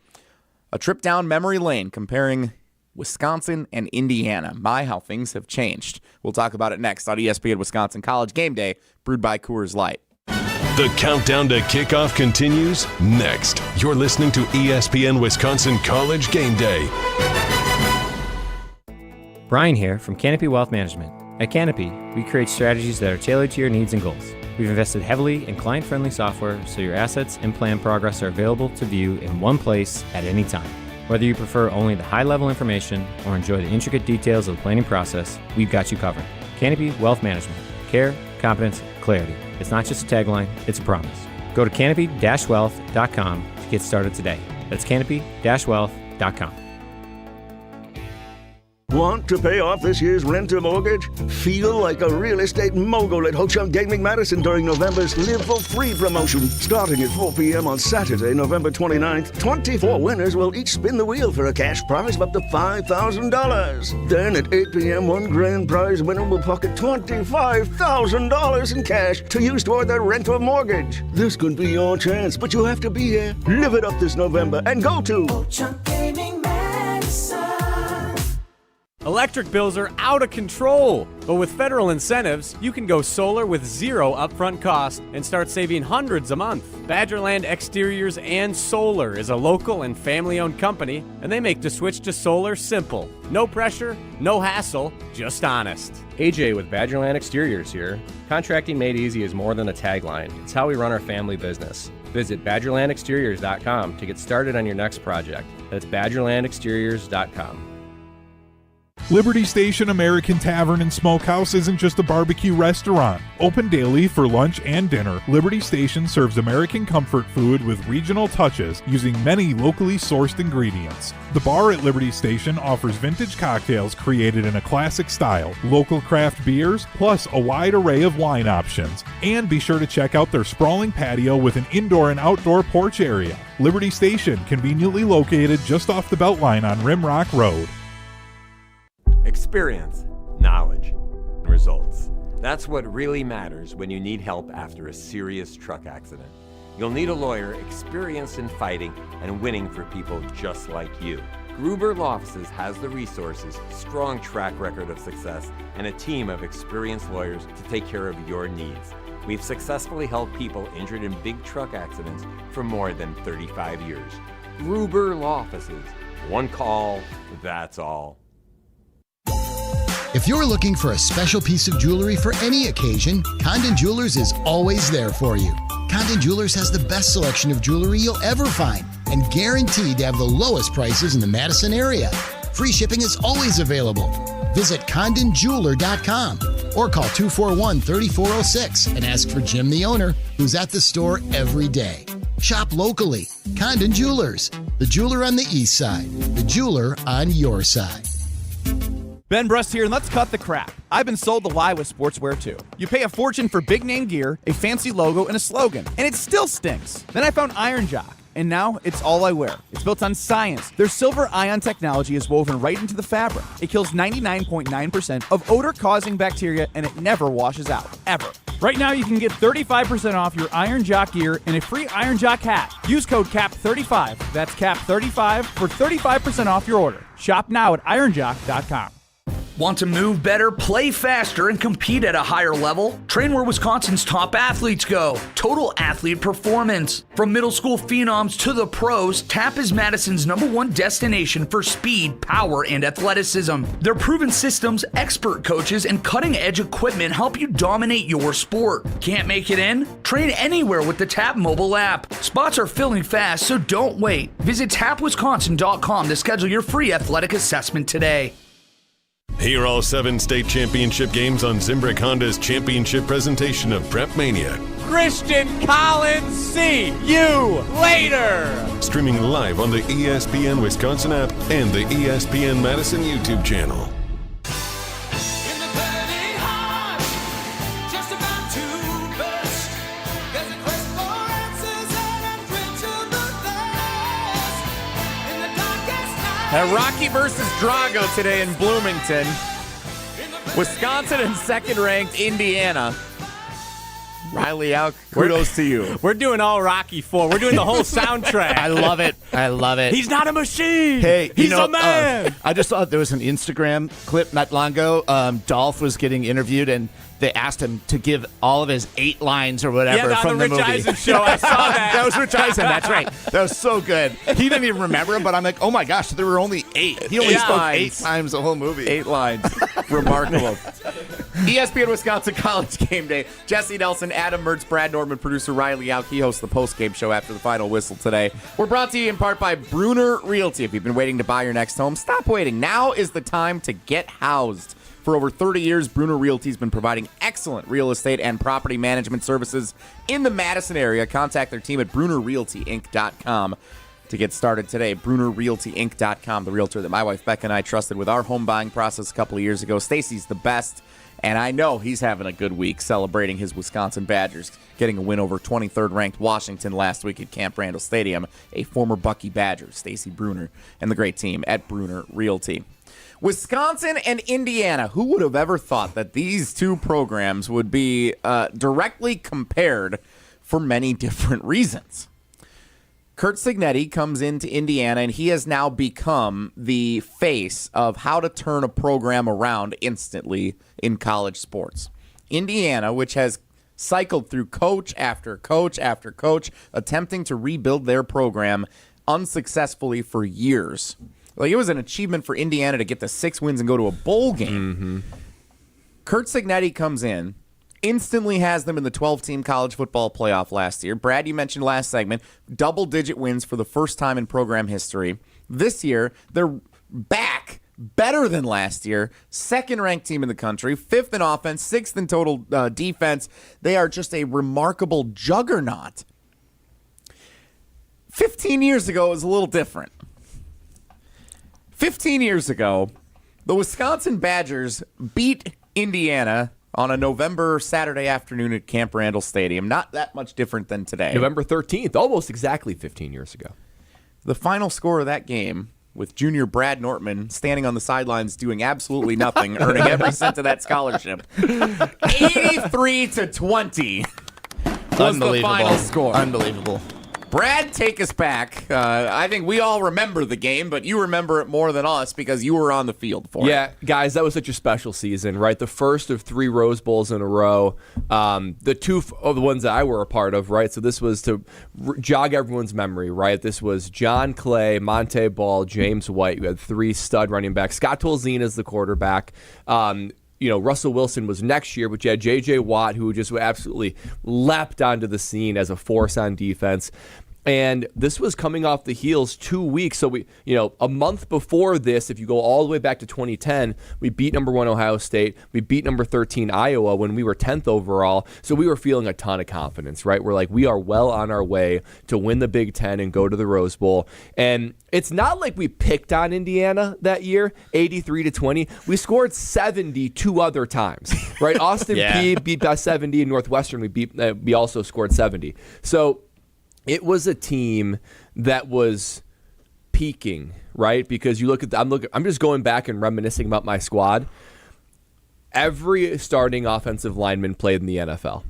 A trip down memory lane comparing Wisconsin and Indiana. My, how things have changed. We'll talk about it next on ESPN Wisconsin College Gameday, brewed by Coors Light. The countdown to kickoff continues next. You're listening to ESPN Wisconsin College Gameday. Brian here from Canopy Wealth Management. At Canopy, we create strategies that are tailored to your needs and goals. We've invested heavily in client-friendly software so your assets and plan progress are available to view in one place at any time. Whether you prefer only the high-level information or enjoy the intricate details of the planning process, we've got you covered. Canopy Wealth Management. Care, competence, clarity. It's not just a tagline, it's a promise. Go to canopy-wealth.com to get started today. That's canopy-wealth.com. Want to pay off this year's renter mortgage? Feel like a real estate mogul at Ho Chunk Gaming Madison during November's Live for Free promotion. Starting at 4 p.m. on Saturday, November 29th, 24 winners will each spin the wheel for a cash prize of up to $5,000. Then at 8 p.m., one grand prize winner will pocket $25,000 in cash to use toward their rental mortgage. This could be your chance, but you have to be here. Live it up this November and go to Ho Chunk Gaming Madison. Electric bills are out of control, but with federal incentives, you can go solar with zero upfront cost and start saving hundreds a month. Badgerland Exteriors and Solar is a local and family-owned company, and they make the switch to solar simple. No pressure, no hassle, just honest. AJ with Badgerland Exteriors here. Contracting made easy is more than a tagline. It's how we run our family business. Visit BadgerlandExteriors.com to get started on your next project. That's BadgerlandExteriors.com. Liberty Station American Tavern and Smokehouse isn't just a barbecue restaurant. Open daily for lunch and dinner, Liberty Station serves American comfort food with regional touches using many locally sourced ingredients. The bar at Liberty Station offers vintage cocktails created in a classic style, local craft beers, plus a wide array of wine options. And be sure to check out their sprawling patio with an indoor and outdoor porch area. Liberty Station, conveniently located just off the Beltline on Rimrock Road. Experience, knowledge, results. That's what really matters when you need help after a serious truck accident. You'll need a lawyer experienced in fighting and winning for people just like you. Gruber Law Offices has the resources, strong track record of success, and a team of experienced lawyers to take care of your needs. We've successfully helped people injured in big truck accidents for more than 35 years. Gruber Law Offices. One call, that's all. If you're looking for a special piece of jewelry for any occasion, Condon Jewelers is always there for you. Condon Jewelers has the best selection of jewelry you'll ever find and guaranteed to have the lowest prices in the Madison area. Free shipping is always available. Visit CondonJeweler.com or call 241-3406 and ask for Jim, the owner, who's at the store every day. Shop locally. Condon Jewelers, the jeweler on the east side, the jeweler on your side. Ben Brust here, and let's cut the crap. I've been sold the lie with sportswear too. You pay a fortune for big name gear, a fancy logo, and a slogan, and it still stinks. Then I found Iron Jock, and now it's all I wear. It's built on science. Their silver ion technology is woven right into the fabric. It kills 99.9% of odor-causing bacteria, and it never washes out, ever. Right now, you can get 35% off your Iron Jock gear and a free Iron Jock hat. Use code CAP35, that's CAP35, for 35% off your order. Shop now at ironjock.com. Want to move better, play faster, and compete at a higher level? Train where Wisconsin's top athletes go. Total Athlete Performance. From middle school phenoms to the pros, TAP is Madison's #1 destination for speed, power, and athleticism. Their proven systems, expert coaches, and cutting-edge equipment help you dominate your sport. Can't make it in? Train anywhere with the TAP mobile app. Spots are filling fast, so don't wait. Visit tapwisconsin.com to schedule your free athletic assessment today. Hear all 7 state championship games on Zimbrick Honda's championship presentation of Prep Mania. Christian Collins, see you later! Streaming live on the ESPN Wisconsin app and the ESPN Madison YouTube channel. Rocky versus Drago today in Bloomington. Wisconsin and second-ranked Indiana. Riley Alk, kudos to you. We're doing all Rocky IV. We're doing the whole soundtrack. I love it. I love it. He's not a machine. Hey, he's a man. I just saw there was an Instagram clip not long ago. Dolph was getting interviewed, and they asked him to give all of his 8 lines or whatever from the Rich movie. Eisen show. I saw that. That was Rich Eisen. That's right. That was so good. He didn't even remember him, but I'm like, oh my gosh, there were only 8. He only spoke 8 times the whole movie. 8 lines. Remarkable. ESPN Wisconsin College Game Day. Jesse Nelson, Adam Mertz, Brad Nortman, producer Riley Alk. He hosts the post-game show after the final whistle today. We're brought to you in part by Bruner Realty. If you've been waiting to buy your next home, stop waiting. Now is the time to get housed. For over 30 years, Bruner Realty has been providing excellent real estate and property management services in the Madison area. Contact their team at BrunerRealtyInc.com to get started today. BrunerRealtyInc.com, the realtor that my wife Becca and I trusted with our home buying process a couple of years ago. Stacy's the best, and I know he's having a good week celebrating his Wisconsin Badgers, getting a win over 23rd-ranked Washington last week at Camp Randall Stadium. A former Bucky Badger, Stacy Bruner, and the great team at Bruner Realty. Wisconsin and Indiana. Who would have ever thought that these two programs would be directly compared for many different reasons? Curt Cignetti comes into Indiana, and he has now become the face of how to turn a program around instantly in college sports. Indiana, which has cycled through coach after coach after coach, attempting to rebuild their program unsuccessfully for years. Like, it was an achievement for Indiana to get to 6 wins and go to a bowl game. Mm-hmm. Curt Cignetti comes in, instantly has them in the 12-team college football playoff last year. Brad, you mentioned last segment, double-digit wins for the first time in program history. This year, they're back, better than last year, second-ranked team in the country, 5th in offense, 6th in total defense. They are just a remarkable juggernaut. 15 years ago, it was a little different. 15 years ago, the Wisconsin Badgers beat Indiana on a November Saturday afternoon at Camp Randall Stadium. Not that much different than today. November 13th, almost exactly 15 years ago. The final score of that game, with junior Brad Nortman standing on the sidelines doing absolutely nothing, earning every cent of that scholarship, 83-20 was the final score. Unbelievable. Brad, take us back. I think we all remember the game, but you remember it more than us because you were on the field for it. Yeah, guys, that was such a special season, right? The first of 3 Rose Bowls in a row. The 2 of the ones that I were a part of, right? So this was to jog everyone's memory, right? This was John Clay, Monte Ball, James White. We had 3 stud running backs. Scott Tolzien as the quarterback. Russell Wilson was next year, but you had J.J. Watt, who just absolutely leapt onto the scene as a force on defense. And this was coming off the heels 2 weeks. So a month before this, if you go all the way back to 2010, we beat number 1 Ohio State. We beat number 13 Iowa when we were 10th overall. So we were feeling a ton of confidence, right? We're like, we are well on our way to win the Big Ten and go to the Rose Bowl. And it's not like we picked on Indiana that year, 83-20. We scored 70 2 other times, right? Austin Peay beat by 70, and Northwestern we also scored 70. So it was a team that was peaking, right? Because you look at I'm just going back and reminiscing about my squad. Every starting offensive lineman played in the NFL.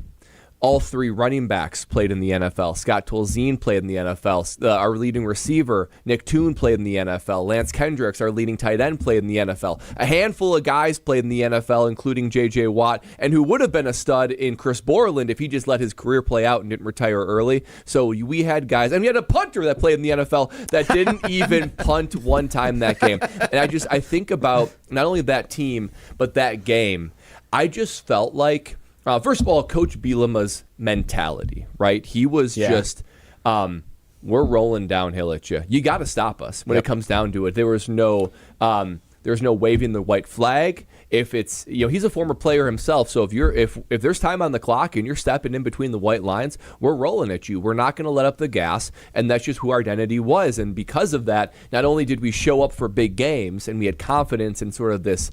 All 3 running backs played in the NFL. Scott Tolzien played in the NFL. Our leading receiver, Nick Toon, played in the NFL. Lance Kendricks, our leading tight end, played in the NFL. A handful of guys played in the NFL, including J.J. Watt, and who would have been a stud in Chris Borland if he just let his career play out and didn't retire early. So we had guys, and we had a punter that played in the NFL that didn't even punt one time that game. And I think about not only that team, but that game. I just felt like, first of all, Coach Bielema's mentality, right? He was just, we're rolling downhill at you. You got to stop us when it comes down to it. There was no waving the white flag. If it's, he's a former player himself, so if there's time on the clock and you're stepping in between the white lines, we're rolling at you. We're not going to let up the gas, and that's just who our identity was. And because of that, not only did we show up for big games and we had confidence in sort of this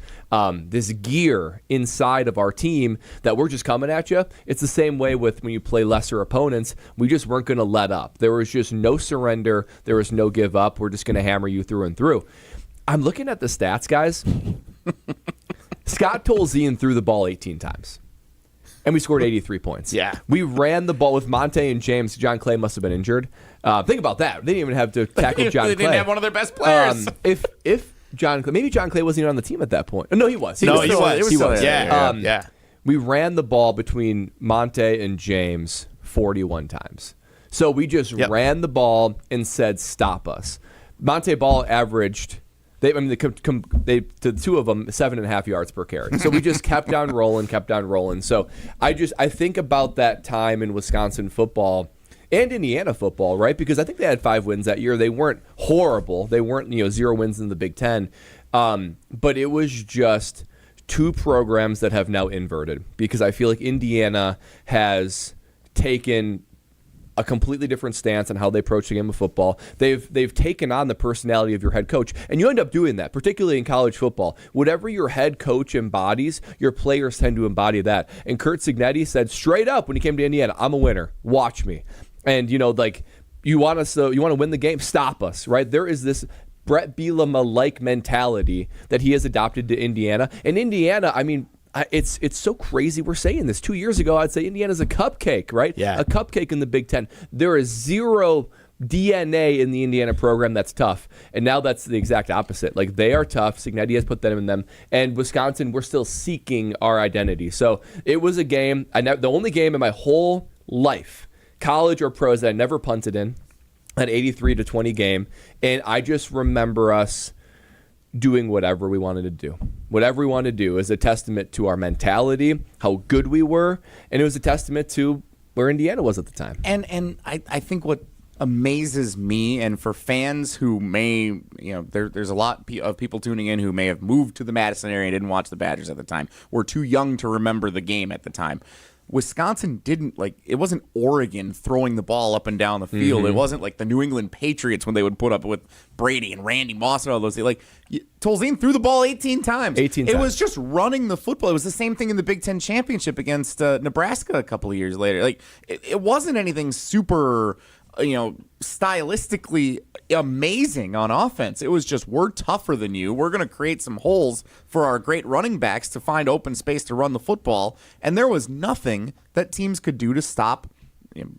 gear inside of our team that we're just coming at you. It's the same way with when you play lesser opponents. We just weren't going to let up. There was just no surrender. There was no give up. We're just going to hammer you through and through. I'm looking at the stats, guys. Scott Tolzien threw the ball 18 times. And we scored 83 points. Yeah. We ran the ball with Monte and James. John Clay must have been injured. Think about that. They didn't even have to tackle John Clay. They didn't have one of their best players. If John Clay, maybe John Clay wasn't even on the team at that point. No, he was. He was. Yeah. We ran the ball between Monte and James 41 times. So we just ran the ball and said, stop us. Monte Ball averaged, the two of them, 7.5 yards per carry. So we just kept on rolling. So I think about that time in Wisconsin football and Indiana football, right? Because I think they had 5 wins that year. They weren't horrible. They weren't 0 wins in the Big Ten. But it was just 2 programs that have now inverted, because I feel like Indiana has taken a completely different stance on how they approach the game of football. They've taken on the personality of your head coach, and you end up doing that, particularly in college football. Whatever your head coach embodies, your players tend to embody that. And Curt Cignetti said straight up when he came to Indiana, I'm a winner. Watch me. And you want to win the game, stop us, right? There is this Brett Bielema-like mentality that he has adopted to Indiana. And Indiana, I mean, it's so crazy we're saying this. 2 years ago, I'd say Indiana's a cupcake, right? Yeah. A cupcake in the Big Ten. There is zero DNA in the Indiana program that's tough. And now that's the exact opposite. Like, they are tough. Cignetti has put that in them. And Wisconsin, we're still seeking our identity. So it was a game, the only game in my whole life, college or pros, that I never punted in. An 83-20 game, and I just remember us doing whatever we wanted to do. Whatever we wanted to do is a testament to our mentality, how good we were, and it was a testament to where Indiana was at the time. And I think what amazes me, and for fans who may, there's a lot of people tuning in who may have moved to the Madison area and didn't watch the Badgers at the time, were too young to remember the game at the time. Wisconsin didn't, it wasn't Oregon throwing the ball up and down the field. It wasn't like the New England Patriots when they would put up with Brady and Randy Moss and all those things. Tolzien threw the ball 18 times. It was just running the football. It was the same thing in the Big Ten Championship against Nebraska a couple of years later. It wasn't anything super, stylistically amazing on offense. It was just, we're tougher than you. We're going to create some holes for our great running backs to find open space to run the football. And there was nothing that teams could do to stop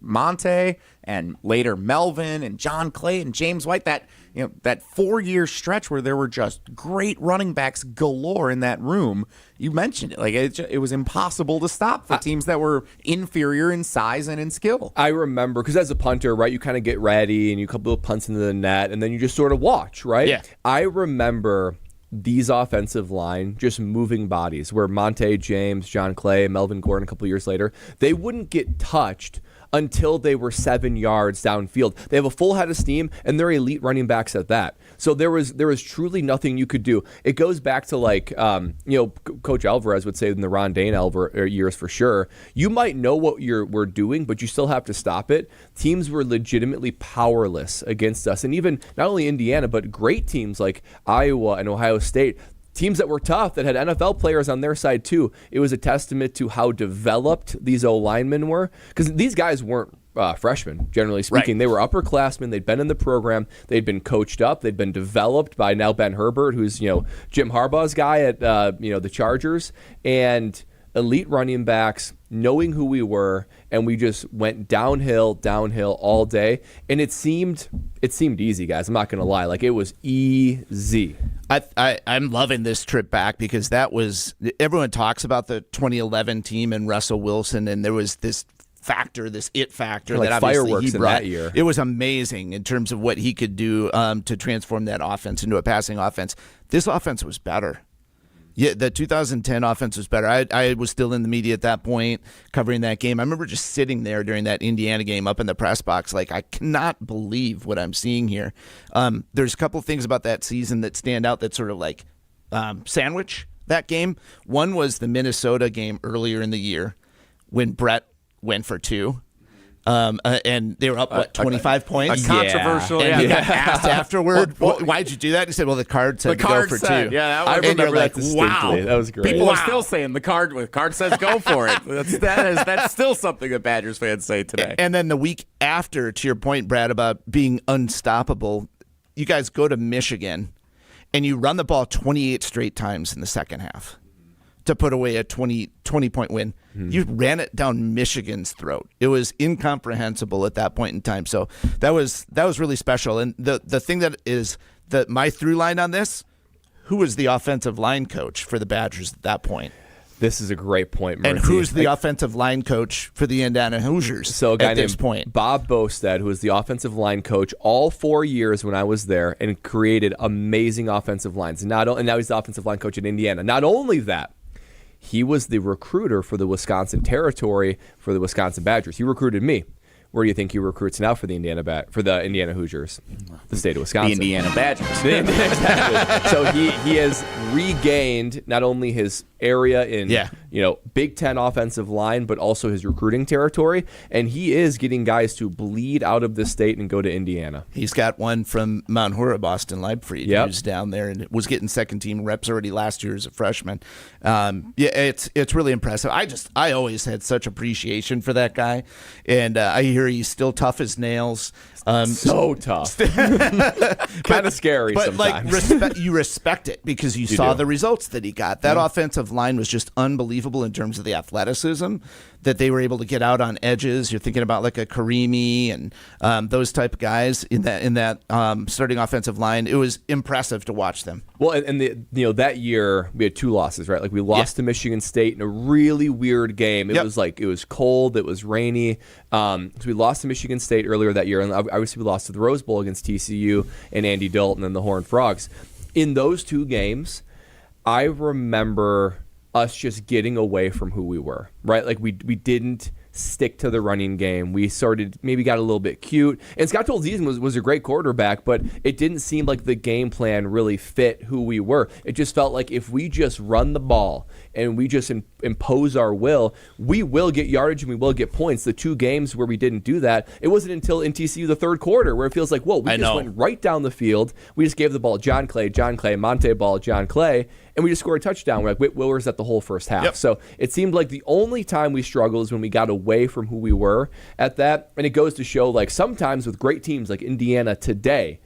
Monte and later Melvin and John Clay and James White. That 4-year stretch where there were just great running backs galore in that room. You mentioned it. It was impossible to stop for teams that were inferior in size and in skill. I remember, because as a punter, right, you kind of get ready and you couple of punts into the net and then you just sort of watch, right? Yeah. I remember these offensive line just moving bodies where Monte, James, John Clay, Melvin Gordon a couple years later, they wouldn't get touched until they were 7 yards downfield. They have a full head of steam, and they're elite running backs at that. So there was truly nothing you could do. It goes back to Coach Alvarez would say in the Ron Dane years for sure. You might know what we're doing, but you still have to stop it. Teams were legitimately powerless against us, and even not only Indiana, but great teams like Iowa and Ohio State. Teams that were tough, that had NFL players on their side too. It was a testament to how developed these O-linemen were, because these guys weren't freshmen, generally speaking. Right. They were upperclassmen. They'd been in the program. They'd been coached up. They'd been developed by now Ben Herbert, who's Jim Harbaugh's guy at the Chargers, and elite running backs, knowing who we were, and we just went downhill all day. And it seemed easy, guys. I'm not going to lie. It was easy. I'm loving this trip back, because everyone talks about the 2011 team and Russell Wilson, and there was this it factor that obviously fireworks he brought. In that year. It was amazing in terms of what he could do to transform that offense into a passing offense. This offense was better. Yeah, the 2010 offense was better. I was still in the media at that point covering that game. I remember just sitting there during that Indiana game up in the press box I cannot believe what I'm seeing here. There's a couple of things about that season that stand out that sort of sandwich that game. One was the Minnesota game earlier in the year when Brett went for 2. And they were up, 25 points? Controversial. And he got asked afterward, why'd you do that? He said, well, the card said go for 2. Yeah, I remember that distinctly. Wow. That was great. People are still saying the card says go for it. That's still something that Badgers fans say today. And then the week after, to your point, Brad, about being unstoppable, you guys go to Michigan and you run the ball 28 straight times in the second half. to put away a 20-point win. You ran it down Michigan's throat. It was incomprehensible at that point in time. So that was really special. And the thing that is my through line on this, who was the offensive line coach for the Badgers at that point? This is a great point, Mertz. And who's the offensive line coach for the Indiana Hoosiers so a guy at this point? Bob Bostad, who was the offensive line coach all 4 years when I was there and created amazing offensive lines. And now he's the offensive line coach at Indiana. Not only that, he was the recruiter for the Wisconsin territory for the Wisconsin Badgers. He recruited me. Where do you think he recruits now for the Indiana Hoosiers? The state of Wisconsin. The Indiana Badgers. Exactly. So he has regained not only his area in Big Ten offensive line, but also his recruiting territory, and he is getting guys to bleed out of the state and go to Indiana. He's got one from Mount Hora, Boston Leibfried, who's down there and was getting second-team reps already last year as a freshman. It's really impressive. I always had such appreciation for that guy, and I hear he's still tough as nails. So tough. Kind of scary sometimes. You respect it because you saw the results that he got. That offensive line was just unbelievable in terms of the athleticism that they were able to get out on edges. You're thinking about like a Karimi and those type of guys in that starting offensive line. It was impressive to watch them. Well, and that year we had 2 losses, right? Like we lost to Michigan State in a really weird game. It was cold, it was rainy. So we lost to Michigan State earlier that year, and obviously we lost to the Rose Bowl against TCU and Andy Dalton and the Horned Frogs. In those 2 games, I remember us just getting away from who we were, right? Like we didn't stick to the running game. We maybe got a little bit cute. And Scott Tolzien was a great quarterback, but it didn't seem like the game plan really fit who we were. It just felt like if we just run the ball and we just impose our will, we will get yardage and we will get points. The 2 games where we didn't do that, it wasn't until in TCU the third quarter where it feels like, whoa, we just went right down the field. We just gave the ball John Clay, Monte ball, John Clay, and we just scored a touchdown. We're like, where was that the whole first half? So it seemed like the only time we struggled is when we got away from who we were at that. And it goes to show, like, sometimes with great teams like Indiana today,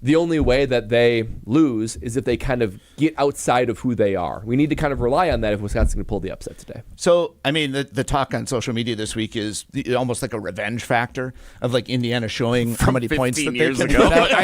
the only way that they lose is if they kind of get outside of who they are. We need to kind of rely on that if Wisconsin can pull the upset today. So, I mean, the talk on social media this week is almost like a revenge factor of like Indiana showing how many points that they can put out.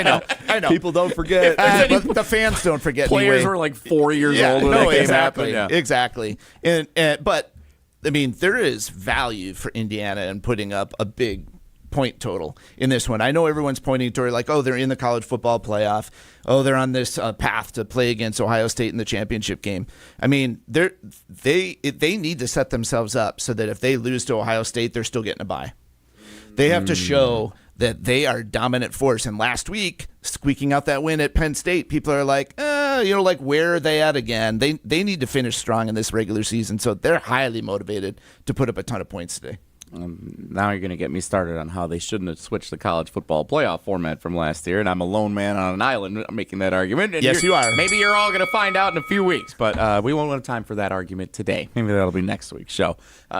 I know. People don't forget. But the fans don't forget. Players were like 4 years old when that game exactly, happened. Exactly. But, I mean, there is value for Indiana in putting up a big point total in this one. I know everyone's pointing toward like, oh, they're in the college football playoff. Oh, they're on this path to play against Ohio State in the championship game. I mean, they need to set themselves up so that if they lose to Ohio State, they're still getting a bye. They have to show that they are dominant force. And last week, squeaking out that win at Penn State, people are like, where are they at again? They need to finish strong in this regular season, so they're highly motivated to put up a ton of points today. Now you're going to get me started on how they shouldn't have switched the college football playoff format from last year, and I'm a lone man on an island making that argument. And yes, you are. Maybe you're all going to find out in a few weeks, but we won't have time for that argument today. Maybe that'll be next week's show.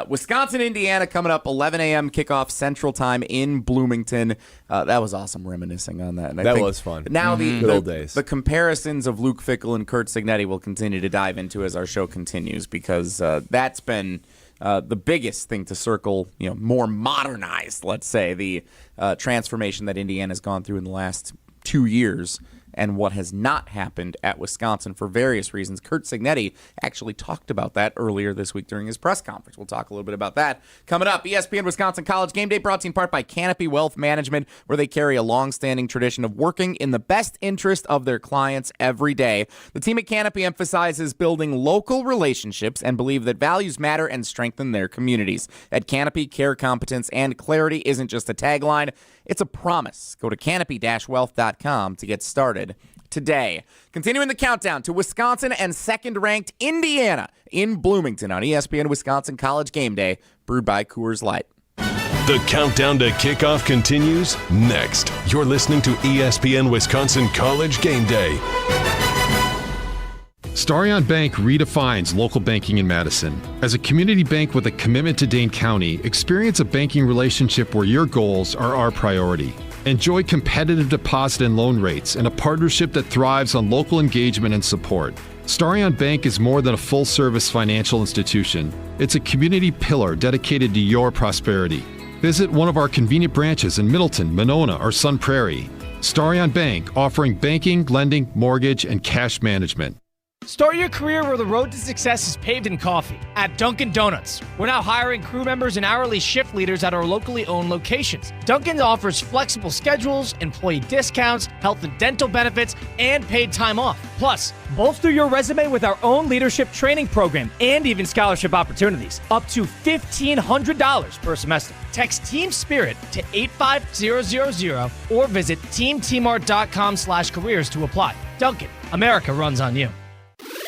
Wisconsin, Indiana coming up 11 a.m. kickoff Central Time in Bloomington. That was awesome reminiscing on that. And that was fun. Now good old days. The comparisons of Luke Fickell and Curt Cignetti will continue to dive into as our show continues because that's been the biggest thing to circle, more modernized, let's say, the transformation that Indiana's gone through in the last 2 years and what has not happened at Wisconsin for various reasons. Curt Cignetti actually talked about that earlier this week during his press conference. We'll talk a little bit about that coming up. ESPN Wisconsin College Gameday, brought to you in part by Canopy Wealth Management, where they carry a long-standing tradition of working in the best interest of their clients every day. The team at Canopy emphasizes building local relationships and believe that values matter and strengthen their communities. At Canopy, care, competence, and clarity isn't just a tagline, it's a promise. Go to canopy-wealth.com to get started today. Continuing the countdown to Wisconsin and second-ranked Indiana in Bloomington on ESPN Wisconsin College Gameday, brewed by Coors Light. The countdown to kickoff continues next. You're listening to ESPN Wisconsin College Gameday. Starion Bank redefines local banking in Madison. As a community bank with a commitment to Dane County, experience a banking relationship where your goals are our priority. Enjoy competitive deposit and loan rates and a partnership that thrives on local engagement and support. Starion Bank is more than a full-service financial institution. It's a community pillar dedicated to your prosperity. Visit one of our convenient branches in Middleton, Monona, or Sun Prairie. Starion Bank, offering banking, lending, mortgage, and cash management. Start your career where the road to success is paved in coffee. At Dunkin' Donuts, we're now hiring crew members and hourly shift leaders at our locally owned locations. Dunkin' offers flexible schedules, employee discounts, health and dental benefits, and paid time off. Plus, bolster your resume with our own leadership training program and even scholarship opportunities. Up to $1,500 per semester. Text Team Spirit to 85000 or visit teamtmart.com/careers to apply. Dunkin', America runs on you.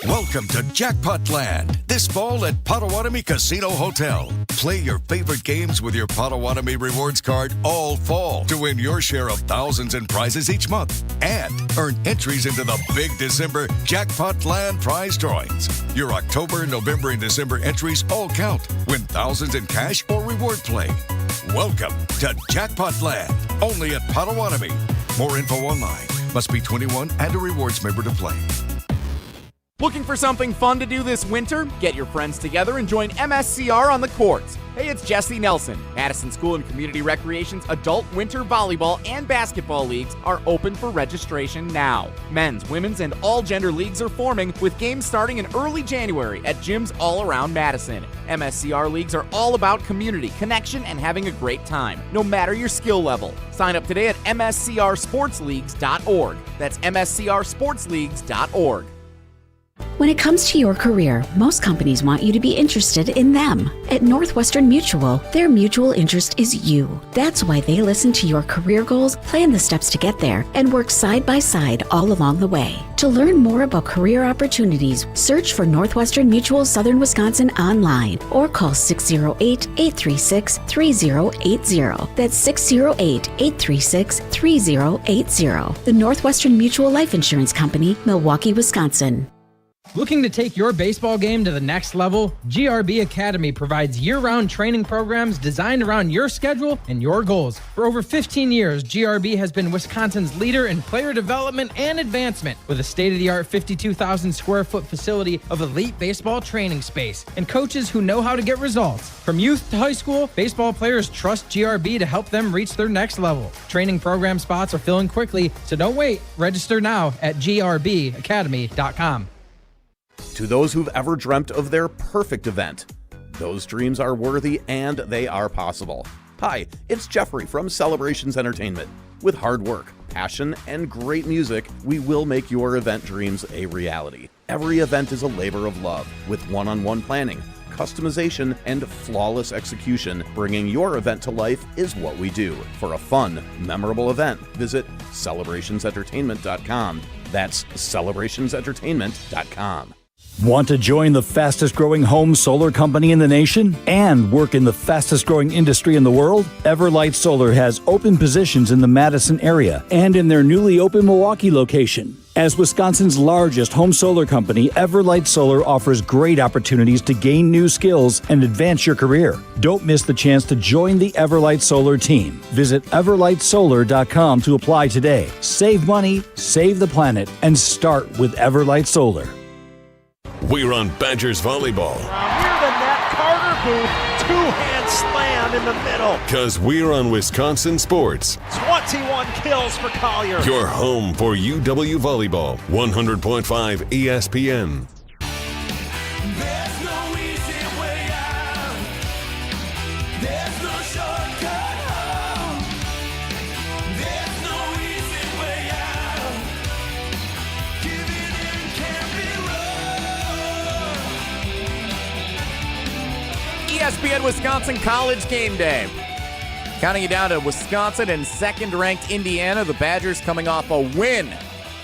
Welcome to Jackpot Land, this fall at Potawatomi Casino Hotel. Play your favorite games with your Potawatomi Rewards card all fall to win your share of thousands in prizes each month and earn entries into the big December Jackpot Land prize drawings. Your October, November, and December entries all count. Win thousands in cash or reward play. Welcome to Jackpot Land, only at Potawatomi. More info online. Must be 21 and a rewards member to play. Looking for something fun to do this winter? Get your friends together and join MSCR on the courts. Hey, it's Jesse Nelson. Madison School and Community Recreation's adult winter volleyball and basketball leagues are open for registration now. Men's, women's, and all gender leagues are forming, with games starting in early January at gyms all around Madison. MSCR leagues are all about community, connection, and having a great time, no matter your skill level. Sign up today at mscrsportsleagues.org. That's mscrsportsleagues.org. When it comes to your career, most companies want you to be interested in them. At Northwestern Mutual, their mutual interest is you. That's why they listen to your career goals, plan the steps to get there, and work side by side all along the way. To learn more about career opportunities, search for Northwestern Mutual Southern Wisconsin online or call 608-836-3080. That's 608-836-3080. The Northwestern Mutual Life Insurance Company, Milwaukee, Wisconsin. Looking to take your baseball game to the next level? GRB Academy provides year-round training programs designed around your schedule and your goals. For over 15 years, GRB has been Wisconsin's leader in player development and advancement, with a state-of-the-art 52,000 square foot facility of elite baseball training space and coaches who know how to get results. From youth to high school, baseball players trust GRB to help them reach their next level. Training program spots are filling quickly, so don't wait. Register now at grbacademy.com. To those who've ever dreamt of their perfect event, those dreams are worthy and they are possible. Hi, it's Jeffrey from Celebrations Entertainment. With hard work, passion, and great music, we will make your event dreams a reality. Every event is a labor of love, with one-on-one planning, customization, and flawless execution. Bringing your event to life is what we do. For a fun, memorable event, visit celebrationsentertainment.com. That's celebrationsentertainment.com. Want to join the fastest growing home solar company in the nation and work in the fastest growing industry in the world? Everlight Solar has open positions in the Madison area and in their newly open Milwaukee location. As Wisconsin's largest home solar company, Everlight Solar offers great opportunities to gain new skills and advance your career. Don't miss the chance to join the Everlight Solar team. Visit everlightsolar.com to apply today. Save money, save the planet, and start with Everlight Solar. We're on Badgers volleyball. Near the net, Carter Booth, two-hand slam in the middle. Because we're on Wisconsin sports. 21 kills for Collier. Your home for UW volleyball. 100.5 ESPN. ESPN Wisconsin College Gameday. Counting you down to Wisconsin and second-ranked Indiana. The Badgers coming off a win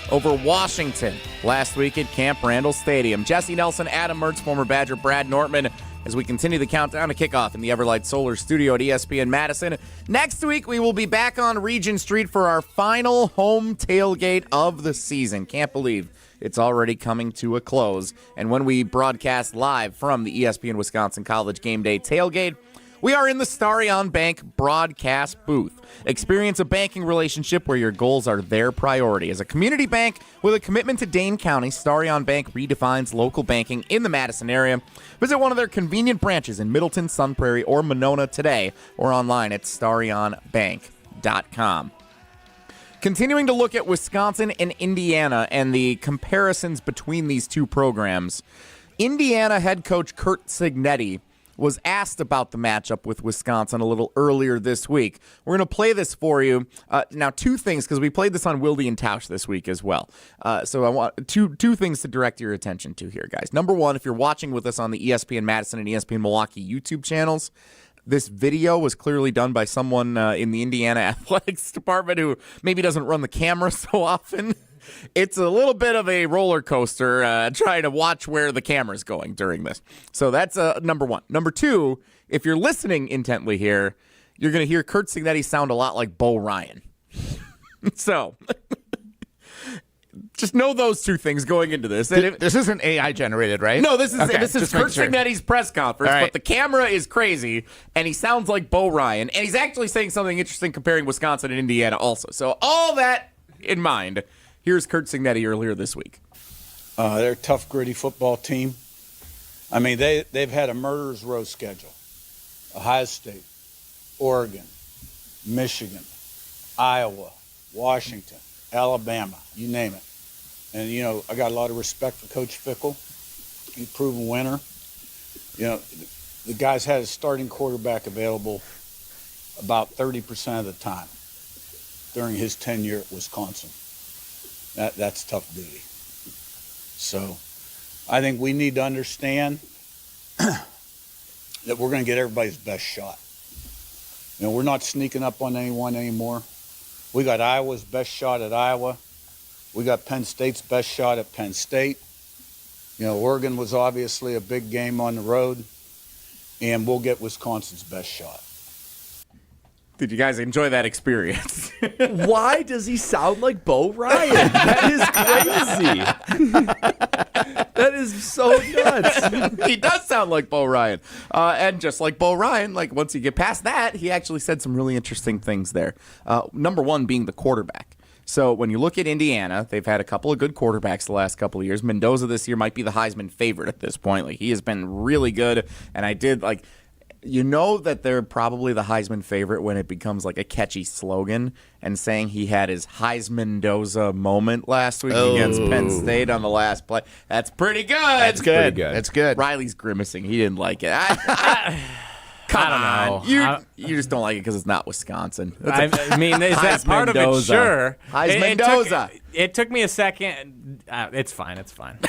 over Washington last week at Camp Randall Stadium. Jesse Nelson, Adam Mertz, former Badger Brad Nortman, as we continue the countdown to kickoff in the Everlight Solar studio at ESPN Madison. Next week, we will be back on Regent Street for our final home tailgate of the season. Can't believe it's already coming to a close. And when we broadcast live from the ESPN Wisconsin College Gameday tailgate, We are in the Starion Bank broadcast booth. Experience a banking relationship where your goals are their priority. As a community bank with a commitment to Dane County, Starion Bank redefines local banking in the Madison area. Visit one of their convenient branches in Middleton, Sun Prairie, or Monona today, or online at starionbank.com. Continuing to look at Wisconsin and Indiana and the comparisons between these two programs, Indiana head coach Curt Cignetti was asked about the matchup with Wisconsin a little earlier this week. We're going to play this for you. Now, two things, because we played this on Wilde and Tausch this week as well. So I want two things to direct your attention to here, guys. Number one, if you're watching with us on the ESPN Madison and ESPN Milwaukee YouTube channels, this video was clearly done by someone in the Indiana athletics department who maybe doesn't run the camera so often. It's a little bit of a roller coaster trying to watch where the camera's going during this. So that's number one. Number two, if you're listening intently here, you're going to hear Curt Cignetti sound a lot like Bo Ryan. So just know those two things going into this. This isn't AI generated, right? No, this is Okay, Curt Cignetti's press conference, Right. but the camera is crazy, and he sounds like Bo Ryan, and he's actually saying something interesting comparing Wisconsin and Indiana also. So all that in mind, here's Curt Cignetti earlier this week. They're a tough, gritty football team. I mean, they've had a murderer's row schedule. Ohio State, Oregon, Michigan, Iowa, Washington, Alabama, you name it. And, you know, I got a lot of respect for Coach Fickell. He's a proven winner. You know, the guy's had his starting quarterback available about 30% of the time during his tenure at Wisconsin. That's tough duty. So I think we need to understand that we're going to get everybody's best shot. You know, we're not sneaking up on anyone anymore. We got Iowa's best shot at Iowa. We got Penn State's best shot at Penn State. You know, Oregon was obviously a big game on the road, and we'll get Wisconsin's best shot. Did you guys enjoy that experience? Why does he sound like Bo Ryan? That is crazy. That is so nuts. He does sound like Bo Ryan. And just like Bo Ryan, like once you get past that, he actually said some really interesting things there. Number one being the quarterback. So when you look at Indiana, they've had a couple of good quarterbacks the last couple of years. Mendoza this year might be the Heisman favorite at this point. Like, he has been really good. And I did like... You know that they're probably the Heisman favorite when it becomes like a catchy slogan, and saying he had his Heisman-doza moment last week against Penn State on the last play. That's pretty good. That's good. Pretty good. That's good. Riley's grimacing. He didn't like it. Come on. You just don't like it because it's not Wisconsin. I mean, is that part of it? Sure. Heisman-doza. It took me a second. It's fine. It's fine.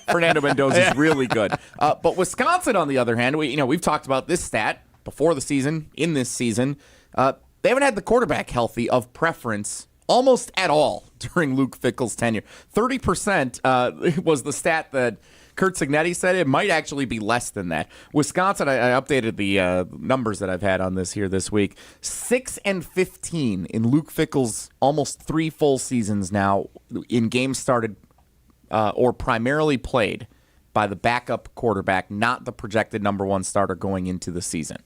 Fernando Mendoza is really good. But Wisconsin, on the other hand, we've talked about this stat before the season, in this season. They haven't had the quarterback healthy of preference almost at all during Luke Fickell's tenure. 30% was the stat that Curt Cignetti said. It might actually be less than that. Wisconsin, I updated the numbers that I've had on this here this week. 6-15 in Luke Fickell's almost 3 full seasons now in games started or primarily played by the backup quarterback, not the projected number one starter going into the season.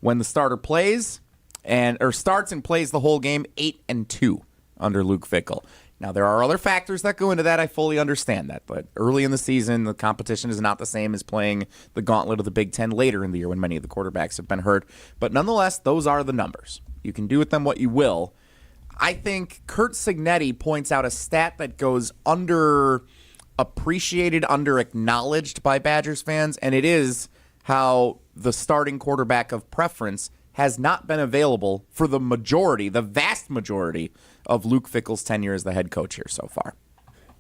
When the starter plays starts and plays the whole game, 8-2 under Luke Fickell. Now, there are other factors that go into that. I fully understand that. But early in the season, the competition is not the same as playing the gauntlet of the Big Ten later in the year when many of the quarterbacks have been hurt. But nonetheless, those are the numbers. You can do with them what you will. I think Curt Cignetti points out a stat that goes underappreciated, under-acknowledged by Badgers fans, and it is how the starting quarterback of preference has not been available for the vast majority of Luke Fickell's tenure as the head coach here so far.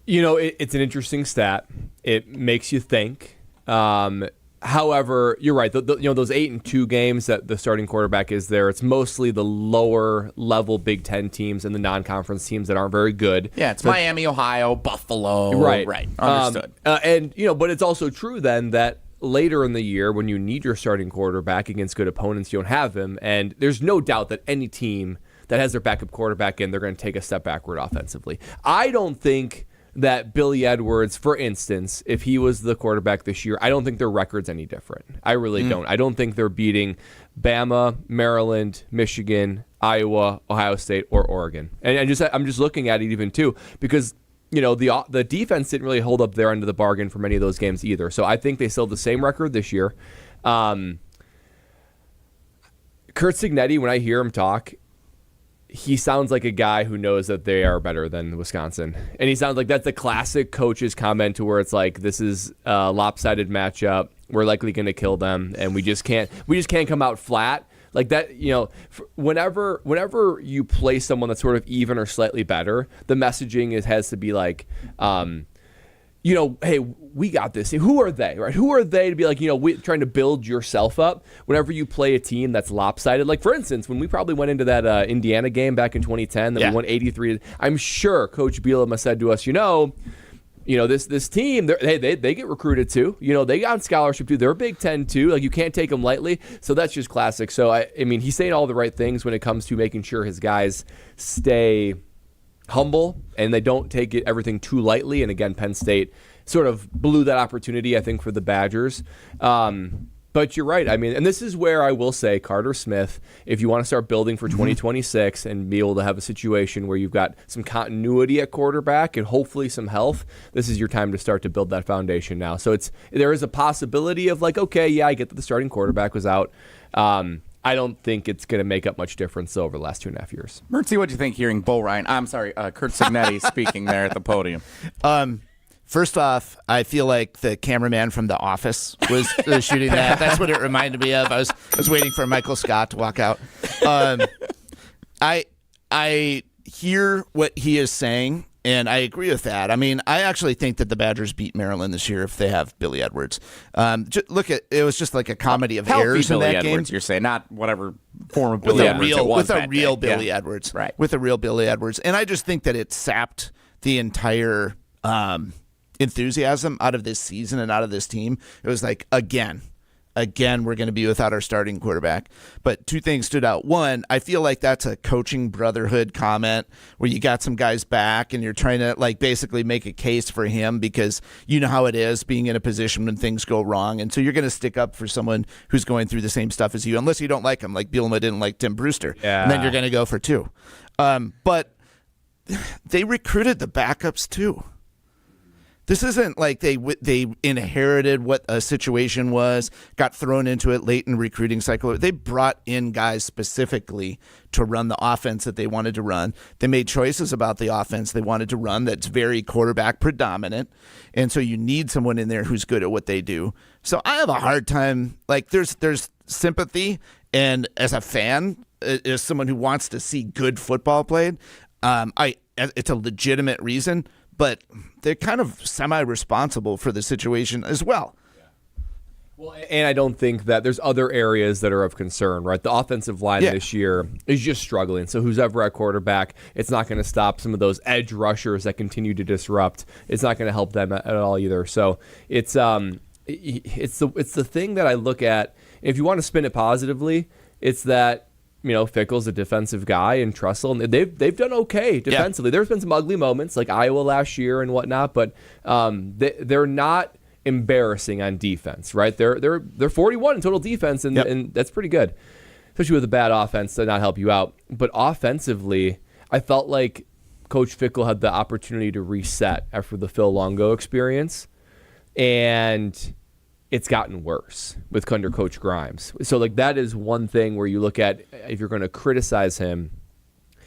You know, it's an interesting stat. It makes you think. However, you're right. Those 8-2 games that the starting quarterback is there, it's mostly the lower level Big Ten teams and the non-conference teams that aren't very good. Yeah, it's Miami, Ohio, Buffalo. Right. Understood. But it's also true then that later in the year, when you need your starting quarterback against good opponents, you don't have him. And there's no doubt that any team that has their backup quarterback in, they're going to take a step backward offensively. I don't think that Billy Edwards, for instance, if he was the quarterback this year, I don't think their record's any different. I really don't. I don't think they're beating Bama, Maryland, Michigan, Iowa, Ohio State, or Oregon. And I'm just looking at it even too, because the defense didn't really hold up their end of the bargain for many of those games either. So I think they still have the same record this year. Curt Cignetti, when I hear him talk, he sounds like a guy who knows that they are better than Wisconsin. And he sounds like that's the classic coach's comment to where it's like, this is a lopsided matchup. We're likely going to kill them, and we just can't come out flat. Like that, whenever you play someone that's sort of even or slightly better, the messaging has to be like, hey, we got this. Who are they, right? Who are they to be like, trying to build yourself up whenever you play a team that's lopsided? Like, for instance, when we probably went into that Indiana game back in 2010 that we won 83, I'm sure Coach Bielema said to us, this team, they get recruited too. They got on scholarship too. They're Big Ten too. Like, you can't take them lightly. So that's just classic. So, I mean, he's saying all the right things when it comes to making sure his guys stay humble and they don't take everything too lightly. And again, Penn State sort of blew that opportunity, I think, for the Badgers. But you're right. I mean, and this is where I will say, Carter Smith, if you want to start building for 2026 and be able to have a situation where you've got some continuity at quarterback and hopefully some health, this is your time to start to build that foundation now. So there is a possibility of like, okay, yeah, I get that the starting quarterback was out. I don't think it's going to make up much difference over the last 2.5 years. Mertzy, what do you think hearing Curt Cignetti speaking there at the podium? First off, I feel like the cameraman from The Office was shooting that. That's what it reminded me of. I was waiting for Michael Scott to walk out. I hear what he is saying, and I agree with that. I mean, I actually think that the Badgers beat Maryland this year if they have Billy Edwards. Look at it was just like a comedy of errors in that Edwards, game. You're saying not whatever form of Billy Edwards it was with a real Billy Edwards, right? With a real Billy Edwards, and I just think that it sapped the entire enthusiasm out of this season and out of this team. It was like, again, we're going to be without our starting quarterback. But two things stood out. One, I feel like that's a coaching brotherhood comment where you got some guys back and you're trying to like basically make a case for him because you know how it is being in a position when things go wrong. And so you're going to stick up for someone who's going through the same stuff as you, unless you don't like him, like Bielema didn't like Tim Brewster. Yeah. And then you're going to go for two. But they recruited the backups too. This isn't like they inherited what a situation was, got thrown into it late in the recruiting cycle. They brought in guys specifically to run the offense that they wanted to run. They made choices about the offense they wanted to run that's very quarterback predominant. And so you need someone in there who's good at what they do. So I have a hard time, like there's sympathy. And as a fan, as someone who wants to see good football played, it's a legitimate reason. But they're kind of semi-responsible for the situation as well. Well, and I don't think that there's other areas that are of concern, right? The offensive line this year is just struggling. So who's ever at quarterback, it's not going to stop some of those edge rushers that continue to disrupt. It's not going to help them at all either. So it's the thing that I look at. If you want to spin it positively, it's that Fickell's a defensive guy and Trussell, and they've done okay defensively. There's been some ugly moments like Iowa last year and whatnot, but they're not embarrassing on defense, right? They're 41 in total defense, and that's pretty good, especially with a bad offense to not help you out. But offensively, I felt like Coach Fickell had the opportunity to reset after the Phil Longo experience, and it's gotten worse under Coach Grimes. So like that is one thing where you look at, if you're going to criticize him,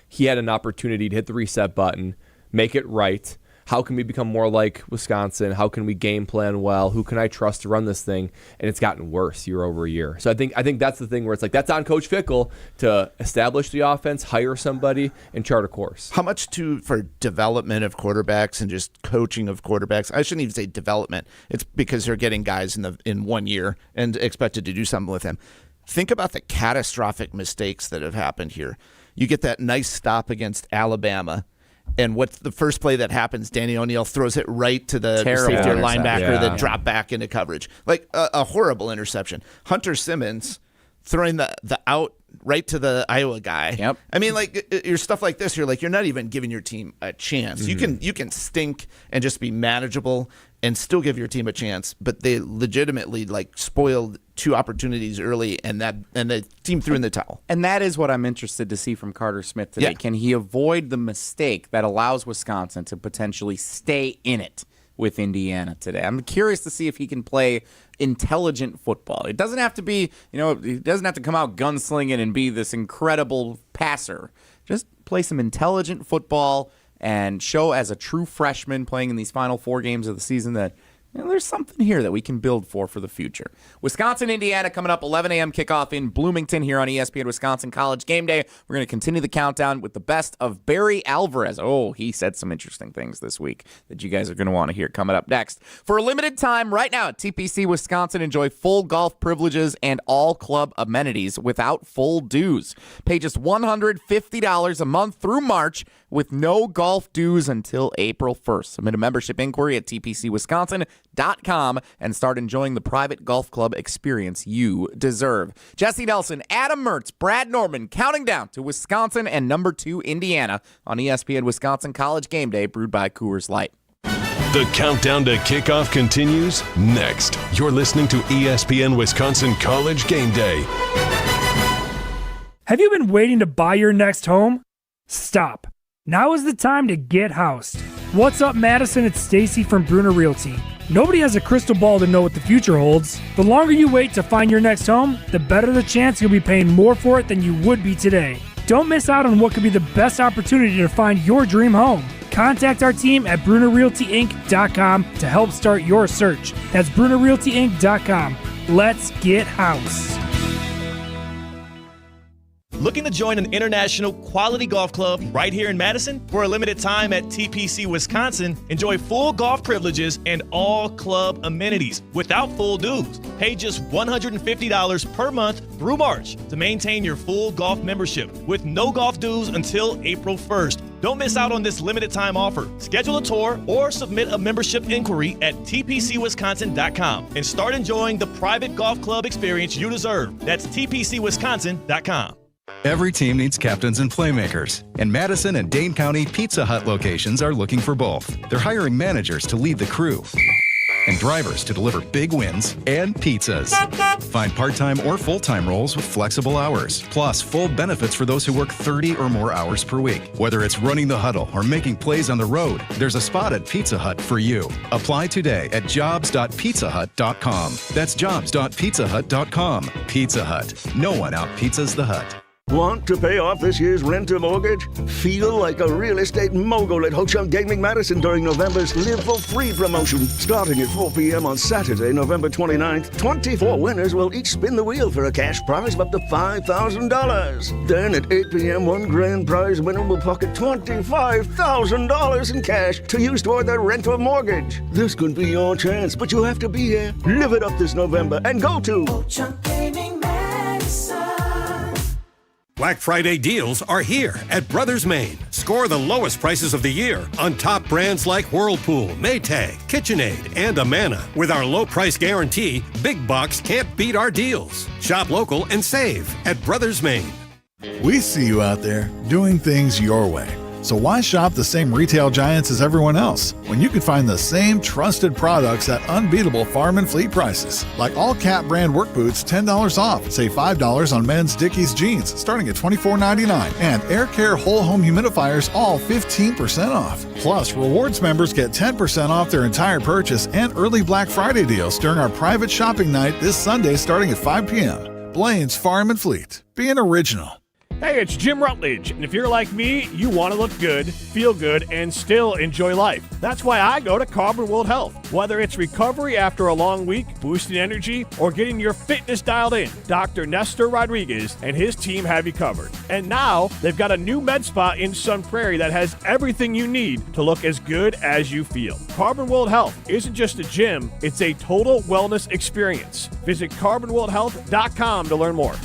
he had an opportunity to hit the reset button, make it right. How can we become more like Wisconsin? How can we game plan well? Who can I trust to run this thing? And it's gotten worse year over year. So I think that's the thing where it's like that's on Coach Fickell to establish the offense, hire somebody, and chart a course. How much for development of quarterbacks and just coaching of quarterbacks? I shouldn't even say development. It's because they're getting guys in 1 year and expected to do something with them. Think about the catastrophic mistakes that have happened here. You get that nice stop against Alabama. And what's the first play that happens? Danny O'Neal throws it right to the safety or linebacker that dropped back into coverage. Like a horrible interception. Hunter Simmons throwing the out right to the Iowa guy. Yep. I mean, like, your stuff like this, you're not even giving your team a chance. Mm-hmm. You can stink and just be manageable and still give your team a chance, but they legitimately like spoiled 2 opportunities early, and the team threw in the towel. And that is what I'm interested to see from Carter Smith today. Yeah. Can he avoid the mistake that allows Wisconsin to potentially stay in it with Indiana today? I'm curious to see if he can play intelligent football. It doesn't have to be, he doesn't have to come out gunslinging and be this incredible passer. Just play some intelligent football and show as a true freshman playing in these final 4 games of the season that there's something here that we can build for the future. Wisconsin, Indiana coming up 11 a.m. kickoff in Bloomington here on ESPN Wisconsin College Gameday. We're going to continue the countdown with the best of Barry Alvarez. Oh, he said some interesting things this week that you guys are going to want to hear coming up next. For a limited time right now at TPC Wisconsin, enjoy full golf privileges and all club amenities without full dues. Pay just $150 a month through March with no golf dues until April 1st. Submit a membership inquiry at tpcwisconsin.com and start enjoying the private golf club experience you deserve. Jesse Nelson, Adam Mertz, Brad Nortman, counting down to Wisconsin and number 2 Indiana on ESPN Wisconsin College Gameday, brewed by Coors Light. The countdown to kickoff continues next. You're listening to ESPN Wisconsin College Gameday. Have you been waiting to buy your next home? Stop. Now is the time to get housed. What's up, Madison? It's Stacy from Bruner Realty. Nobody has a crystal ball to know what the future holds. The longer you wait to find your next home, the better the chance you'll be paying more for it than you would be today. Don't miss out on what could be the best opportunity to find your dream home. Contact our team at BrunerRealtyInc.com to help start your search. That's BrunerRealtyInc.com. Let's get housed. Looking to join an international quality golf club right here in Madison? For a limited time at TPC Wisconsin, enjoy full golf privileges and all club amenities without full dues. Pay just $150 per month through March to maintain your full golf membership with no golf dues until April 1st. Don't miss out on this limited time offer. Schedule a tour or submit a membership inquiry at tpcwisconsin.com and start enjoying the private golf club experience you deserve. That's tpcwisconsin.com. Every team needs captains and playmakers, and Madison and Dane County Pizza Hut locations are looking for both. They're hiring managers to lead the crew and drivers to deliver big wins and pizzas. Find part-time or full-time roles with flexible hours, plus full benefits for those who work 30 or more hours per week. Whether it's running the huddle or making plays on the road, there's a spot at Pizza Hut for you. Apply today at jobs.pizzahut.com. That's jobs.pizzahut.com. Pizza Hut. No one out-pizzas the Hut. Want to pay off this year's rent-a-mortgage? Feel like a real estate mogul at Ho Chunk Gaming Madison during November's Live for Free promotion. Starting at 4 p.m. on Saturday, November 29th, 24 winners will each spin the wheel for a cash prize of up to $5,000. Then at 8 p.m., one grand prize winner will pocket $25,000 in cash to use toward their rent-a-mortgage. This could be your chance, but you have to be here. Live it up this November and go to Ho Chunk Gaming Madison. Black Friday deals are here at Brothers Maine. Score the lowest prices of the year on top brands like Whirlpool, Maytag, KitchenAid, and Amana. With our low price guarantee, Big Box can't beat our deals. Shop local and save at Brothers Maine. We see you out there doing things your way. So why shop the same retail giants as everyone else when you can find the same trusted products at unbeatable farm and fleet prices? Like all Cat brand work boots, $10 off. Save $5 on men's Dickies jeans starting at $24.99. And Air Care whole home humidifiers all 15% off. Plus, rewards members get 10% off their entire purchase and early Black Friday deals during our private shopping night this Sunday starting at 5 p.m. Blaine's Farm and Fleet. Being original. Hey, it's Jim Rutledge, and if you're like me, you want to look good, feel good, and still enjoy life. That's why I go to Carbon World Health. Whether it's recovery after a long week, boosting energy, or getting your fitness dialed in, Dr. Nestor Rodriguez and his team have you covered. And now, they've got a new med spa in Sun Prairie that has everything you need to look as good as you feel. Carbon World Health isn't just a gym, it's a total wellness experience. Visit carbonworldhealth.com to learn more.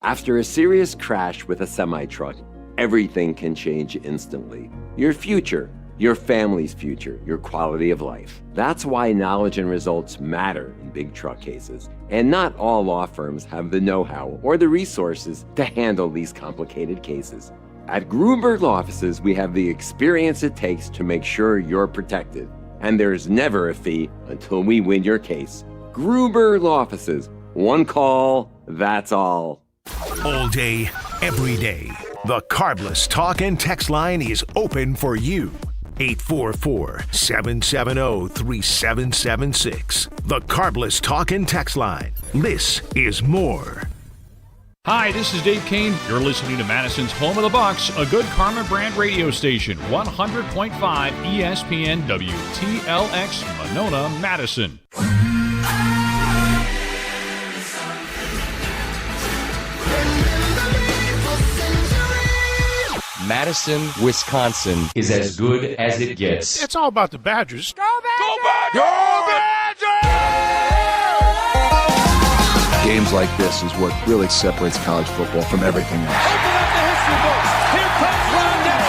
After a serious crash with a semi-truck, everything can change instantly. Your future, your family's future, your quality of life. That's why knowledge and results matter in big truck cases. And not all law firms have the know-how or the resources to handle these complicated cases. At Gruberg Law Offices, we have the experience it takes to make sure you're protected. And there's never a fee until we win your case. Gruberg Law Offices. One call, that's all. All day, every day. The Carbless Talk and Text line is open for you. 844-770-3776. The Carbless Talk and Text line. This is more. Hi, this is Dave Kane. You're listening to Madison's Home of the Bucks, a good Karma brand radio station, 100.5 ESPN WTLX, Monona, Madison. Madison, Wisconsin is as good as it gets. It's all about the Badgers. Go Badgers! Go Badgers! Games like this is what really separates college football from everything else.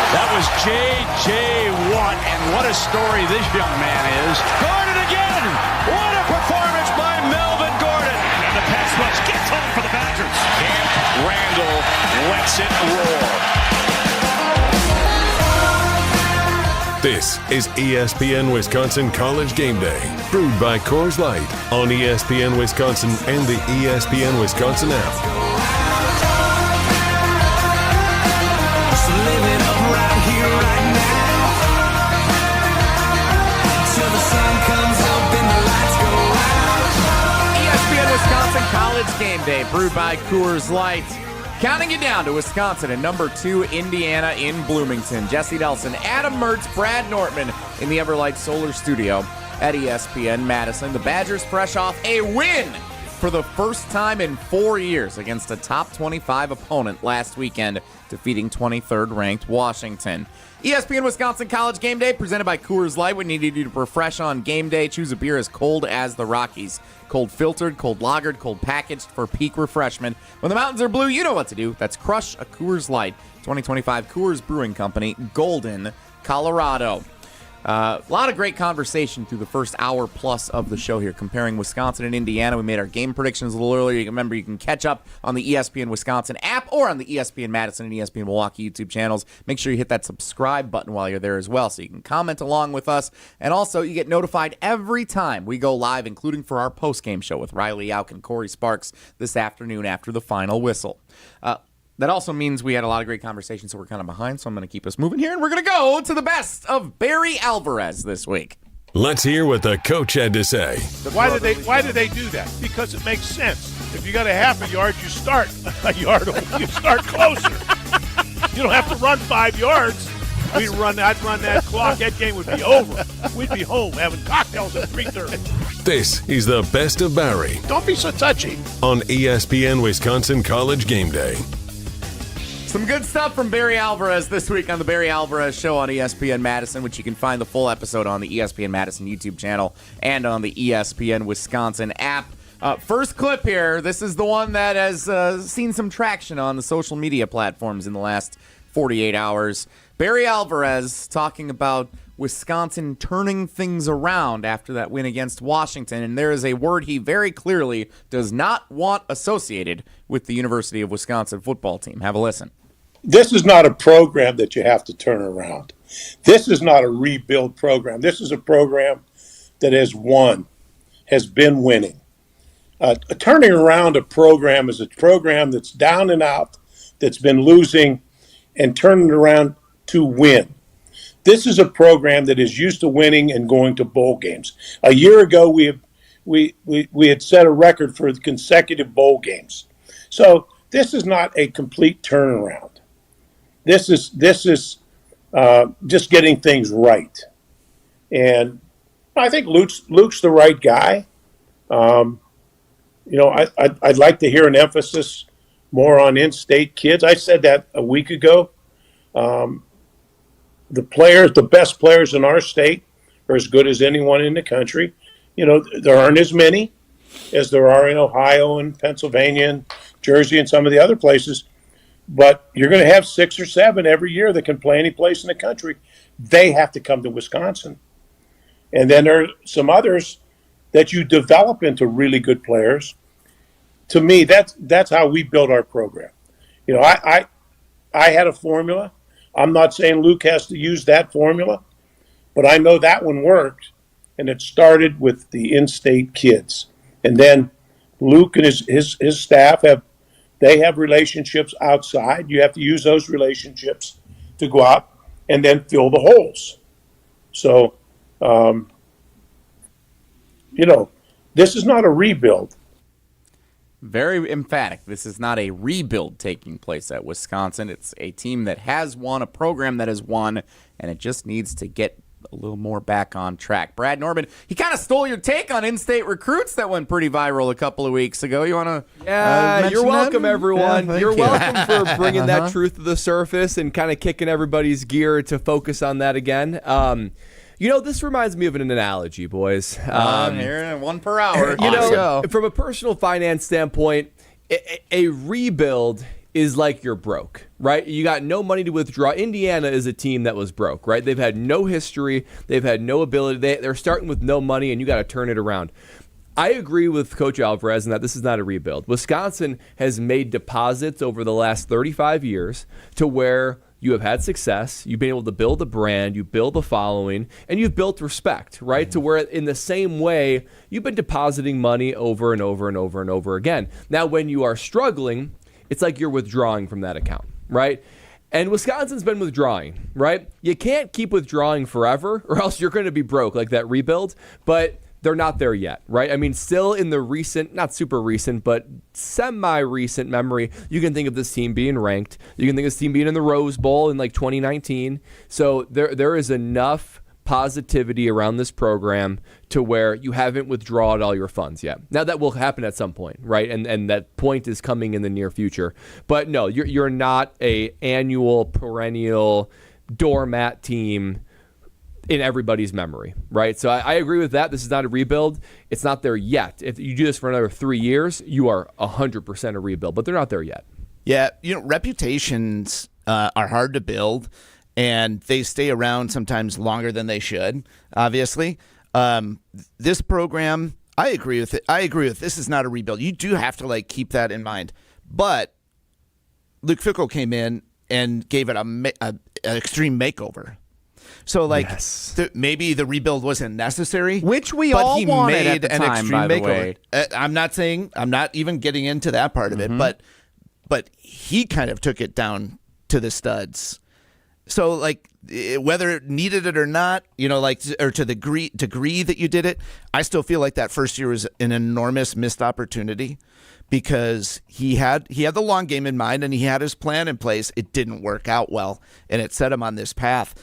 That was J.J. Watt, and what a story this young man is. Gordon again! What a performance by Melvin Gordon! And the pass rush gets home for the Badgers. Camp Randall lets it roar. This is ESPN Wisconsin College Game Day, brewed by Coors Light on ESPN Wisconsin and the ESPN Wisconsin app. ESPN Wisconsin College Game Day, brewed by Coors Light. Counting you down to Wisconsin and number 2, Indiana in Bloomington. Jesse Nelson, Adam Mertz, Brad Nortman in the Everlight Solar Studio at ESPN Madison. The Badgers fresh off a win for the first time in 4 years against a top 25 opponent last weekend, defeating 23rd ranked Washington. ESPN Wisconsin College Game Day, presented by Coors Light. We needed you to refresh on game day. Choose a beer as cold as the Rockies. Cold filtered, cold lagered, cold packaged for peak refreshment. When the mountains are blue, you know what to do. That's crush a Coors Light. 2025 Coors Brewing Company, Golden, Colorado. A lot of great conversation through the first hour plus of the show here, comparing Wisconsin and Indiana. We made our game predictions a little earlier. Remember, you can catch up on the ESPN Wisconsin app or on the ESPN Madison and ESPN Milwaukee YouTube channels. Make sure you hit that subscribe button while you're there as well, so you can comment along with us. And also, you get notified every time we go live, including for our post-game show with Riley Auk and Corey Sparks this afternoon after the final whistle. That also means we had a lot of great conversations, so we're kind of behind, so I'm going to keep us moving here, and we're going to go to the best of Barry Alvarez this week. Let's hear what the coach had to say. Why did they do that? Because it makes sense. If you got a half a yard, you start a yard. You start closer. You don't have to run 5 yards. I'd run that clock. That game would be over. We'd be home having cocktails at 3:30. This is the best of Barry Don't be so touchy. on ESPN Wisconsin College Game Day. Some good stuff from Barry Alvarez this week on the Barry Alvarez Show on ESPN Madison, which you can find the full episode on the ESPN Madison YouTube channel and on the ESPN Wisconsin app. First clip here. This is the one that has seen some traction on the social media platforms in the last 48 hours. Barry Alvarez talking about Wisconsin turning things around after that win against Washington, and there is a word he very clearly does not want associated with the University of Wisconsin football team. Have a listen. This is not a program that you have to turn around. This is not a rebuild program. This is a program that has won, has been winning. Turning around a program is a program that's down and out, that's been losing, and turning it around to win. This is a program that is used to winning and going to bowl games. A year ago, we had set a record for consecutive bowl games. So this is not a complete turnaround. This is just getting things right, and I think Luke's the right guy. I'd like to hear an emphasis more on in-state kids. I said that a week ago. The best players in our state are as good as anyone in the country. There aren't as many as there are in Ohio and Pennsylvania and Jersey and some of the other places. But you're going to have 6 or 7 every year that can play any place in the country. They have to come to Wisconsin. And then there are some others that you develop into really good players. To me, that's how we build our program. You know, I had a formula. I'm not saying Luke has to use that formula, but I know that one worked, and it started with the in-state kids. And then Luke and his staff have relationships outside. You have to use those relationships to go out and then fill the holes. So, you know, this is not a rebuild. Very emphatic. This is not a rebuild taking place at Wisconsin. It's a team that has won, a program that has won, and it just needs to get a little more back on track. Brad Nortman, he kind of stole your take on in-state recruits that went pretty viral a couple of weeks ago. You want to you're welcome, everyone. Yeah, you're you. welcome for bringing that truth to the surface and kind of kicking everybody's gear to focus on that again. You know, this reminds me of an analogy, boys. Here, 1 per hour. You know, from a personal finance standpoint, a rebuild is like you're broke, right? You got no money to withdraw. Indiana is a team that was broke, right? They've had no history. They've had no ability. They're starting with no money, and you got to turn it around. I agree with Coach Alvarez in that this is not a rebuild. Wisconsin has made deposits over the last 35 years to where you have had success, you've been able to build a brand, you build a following, and you've built respect, right? To where in the same way, you've been depositing money over and over and over and over again. Now, when you are struggling, it's like you're withdrawing from that account, right? And Wisconsin's been withdrawing, right? You can't keep withdrawing forever or else you're going to be broke like that rebuild, but they're not there yet, right? I mean, still in the recent, not super recent, but semi-recent memory, you can think of this team being ranked. You can think of this team being in the Rose Bowl in like 2019. So there is enough positivity around this program to where you haven't withdrawn all your funds yet. Now that will happen at some point, right? And that point is coming in the near future. But no, you're not a annual, perennial doormat team in everybody's memory, right? So I agree with that. This is not a rebuild. It's not there yet. If you do this for another 3 years, you are 100% a rebuild, but they're not there yet. Yeah, you know, reputations are hard to build, and they stay around sometimes longer than they should, obviously. This program, I agree with it. I agree with this is not a rebuild. You do have to, keep that in mind. But Luke Fickell came in and gave it an extreme makeover. So, maybe the rebuild wasn't necessary, which we but all he wanted made at the an time, extreme by the makeover. way. I'm not even getting into that part of it, but he kind of took it down to the studs. So, whether it needed it or not, or to the degree that you did it, I still feel like that first year was an enormous missed opportunity because he had the long game in mind and he had his plan in place. It didn't work out well, and it set him on this path.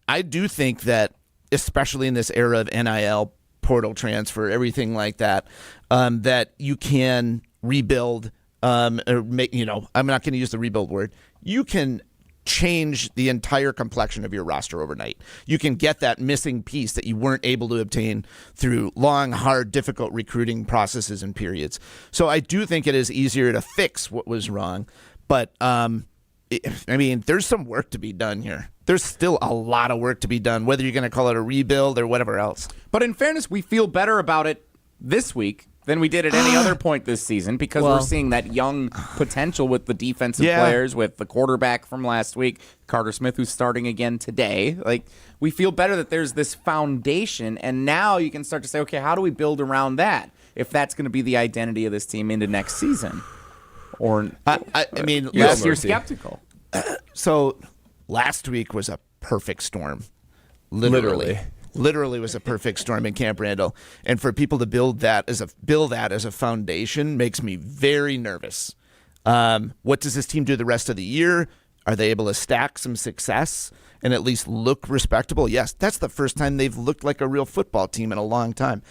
I do think that, especially in this era of NIL, portal transfer, everything like that, that you can rebuild, or make, I'm not going to use the rebuild word. You can change the entire complexion of your roster overnight. You can get that missing piece that you weren't able to obtain through long, hard, difficult recruiting processes and periods. So I do think it is easier to fix what was wrong, but there's some work to be done here. There's still a lot of work to be done, whether you're going to call it a rebuild or whatever else. But in fairness, we feel better about it this week than we did at any other point this season because we're seeing that young potential with the defensive players, with the quarterback from last week, Carter Smith, who's starting again today. We feel better that there's this foundation, and now you can start to say, okay, how do we build around that if that's going to be the identity of this team into next season? Or you're skeptical. So last week was a perfect storm. Literally was a perfect storm in Camp Randall. And for people to build that as a foundation makes me very nervous. What does this team do the rest of the year? Are they able to stack some success and at least look respectable? Yes, that's the first time they've looked like a real football team in a long time.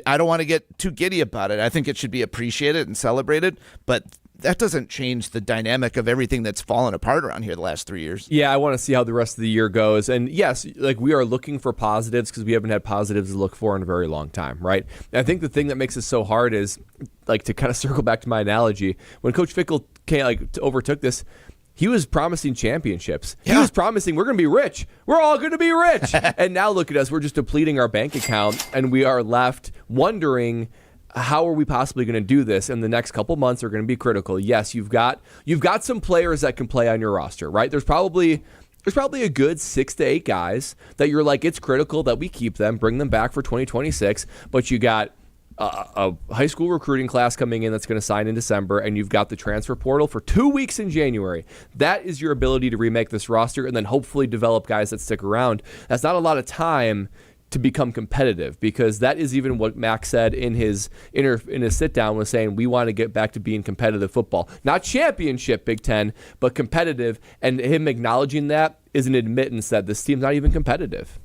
I don't want to get too giddy about it. I think it should be appreciated and celebrated, but that doesn't change the dynamic of everything that's fallen apart around here the last 3 years. Yeah, I want to see how the rest of the year goes. And yes, we are looking for positives because we haven't had positives to look for in a very long time, right? And I think the thing that makes it so hard is, to kind of circle back to my analogy, when Coach Fickell overtook this, He was promising championships. He was promising we're going to be rich. We're all going to be rich. And now look at us. We're just depleting our bank account, and we are left wondering, how are we possibly going to do this? And the next couple months are going to be critical. Yes, you've got some players that can play on your roster, right? There's probably a good 6 to 8 guys that you're like, it's critical that we keep them, bring them back for 2026. But you got a high school recruiting class coming in that's going to sign in December, and you've got the transfer portal for 2 weeks in January. That is your ability to remake this roster and then hopefully develop guys that stick around. That's not a lot of time to become competitive, because that is even what Max said in his sit down, was saying we want to get back to being competitive football, not championship Big Ten, but competitive. And him acknowledging that is an admittance that this team's not even competitive.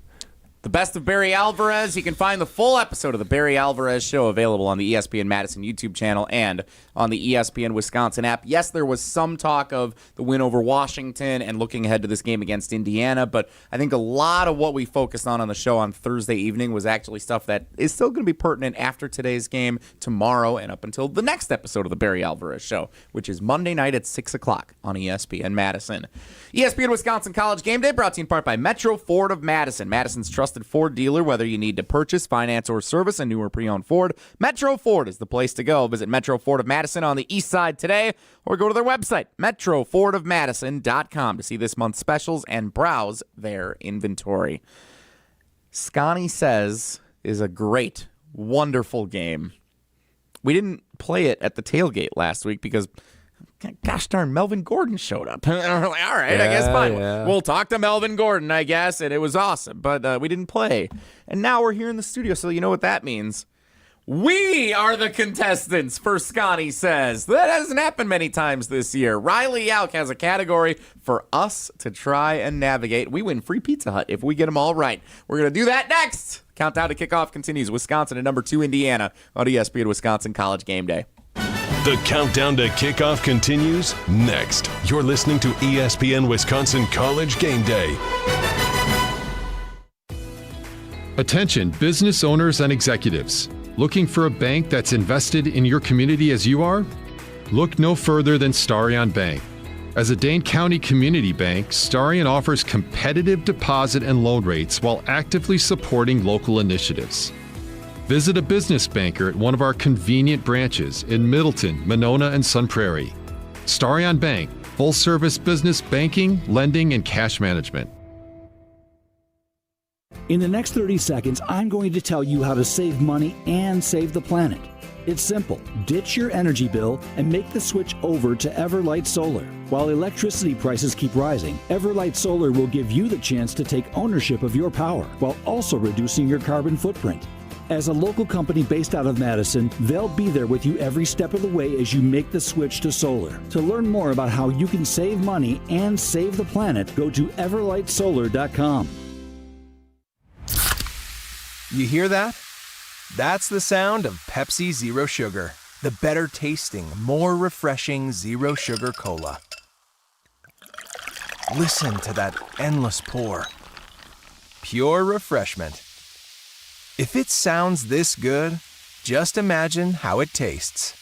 The best of Barry Alvarez. You can find the full episode of the Barry Alvarez Show available on the ESPN Madison YouTube channel and on the ESPN Wisconsin app. Yes, there was some talk of the win over Washington and looking ahead to this game against Indiana, but I think a lot of what we focused on the show on Thursday evening was actually stuff that is still going to be pertinent after today's game, tomorrow, and up until the next episode of the Barry Alvarez Show, which is Monday night at 6 o'clock on ESPN Madison. ESPN Wisconsin College Gameday, brought to you in part by Metro Ford of Madison, Madison's trusted Ford dealer. Whether you need to purchase, finance, or service a new or pre-owned Ford, Metro Ford is the place to go. Visit Metro Ford of Madison on the east side today, or go to their website, metrofordofmadison.com, to see this month's specials and browse their inventory. Scotty Says is a great, wonderful game. We didn't play it at the tailgate last week because, gosh darn, Melvin Gordon showed up. And we're like, all right, I guess fine. Yeah. We'll talk to Melvin Gordon, I guess, and it was awesome. But we didn't play. And now we're here in the studio, so you know what that means. We are the contestants for Scotty Says. That hasn't happened many times this year. Riley Yauk has a category for us to try and navigate. We win free Pizza Hut if we get them all right. We're going to do that next. Countdown to kickoff continues. Wisconsin at number 2, Indiana on ESPN Wisconsin College Gameday. The countdown to kickoff continues next. You're listening to ESPN Wisconsin College Gameday. Attention, business owners and executives. Looking for a bank that's invested in your community as you are? Look no further than Starion Bank. As a Dane County community bank, Starion offers competitive deposit and loan rates while actively supporting local initiatives. Visit a business banker at one of our convenient branches in Middleton, Monona, and Sun Prairie. Starion Bank, full-service business banking, lending, and cash management. In the next 30 seconds, I'm going to tell you how to save money and save the planet. It's simple. Ditch your energy bill and make the switch over to Everlight Solar. While electricity prices keep rising, Everlight Solar will give you the chance to take ownership of your power while also reducing your carbon footprint. As a local company based out of Madison, they'll be there with you every step of the way as you make the switch to solar. To learn more about how you can save money and save the planet, go to everlightsolar.com. You hear that? That's the sound of Pepsi Zero Sugar, the better tasting, more refreshing Zero Sugar Cola. Listen to that endless pour. Pure refreshment. If it sounds this good, just imagine how it tastes.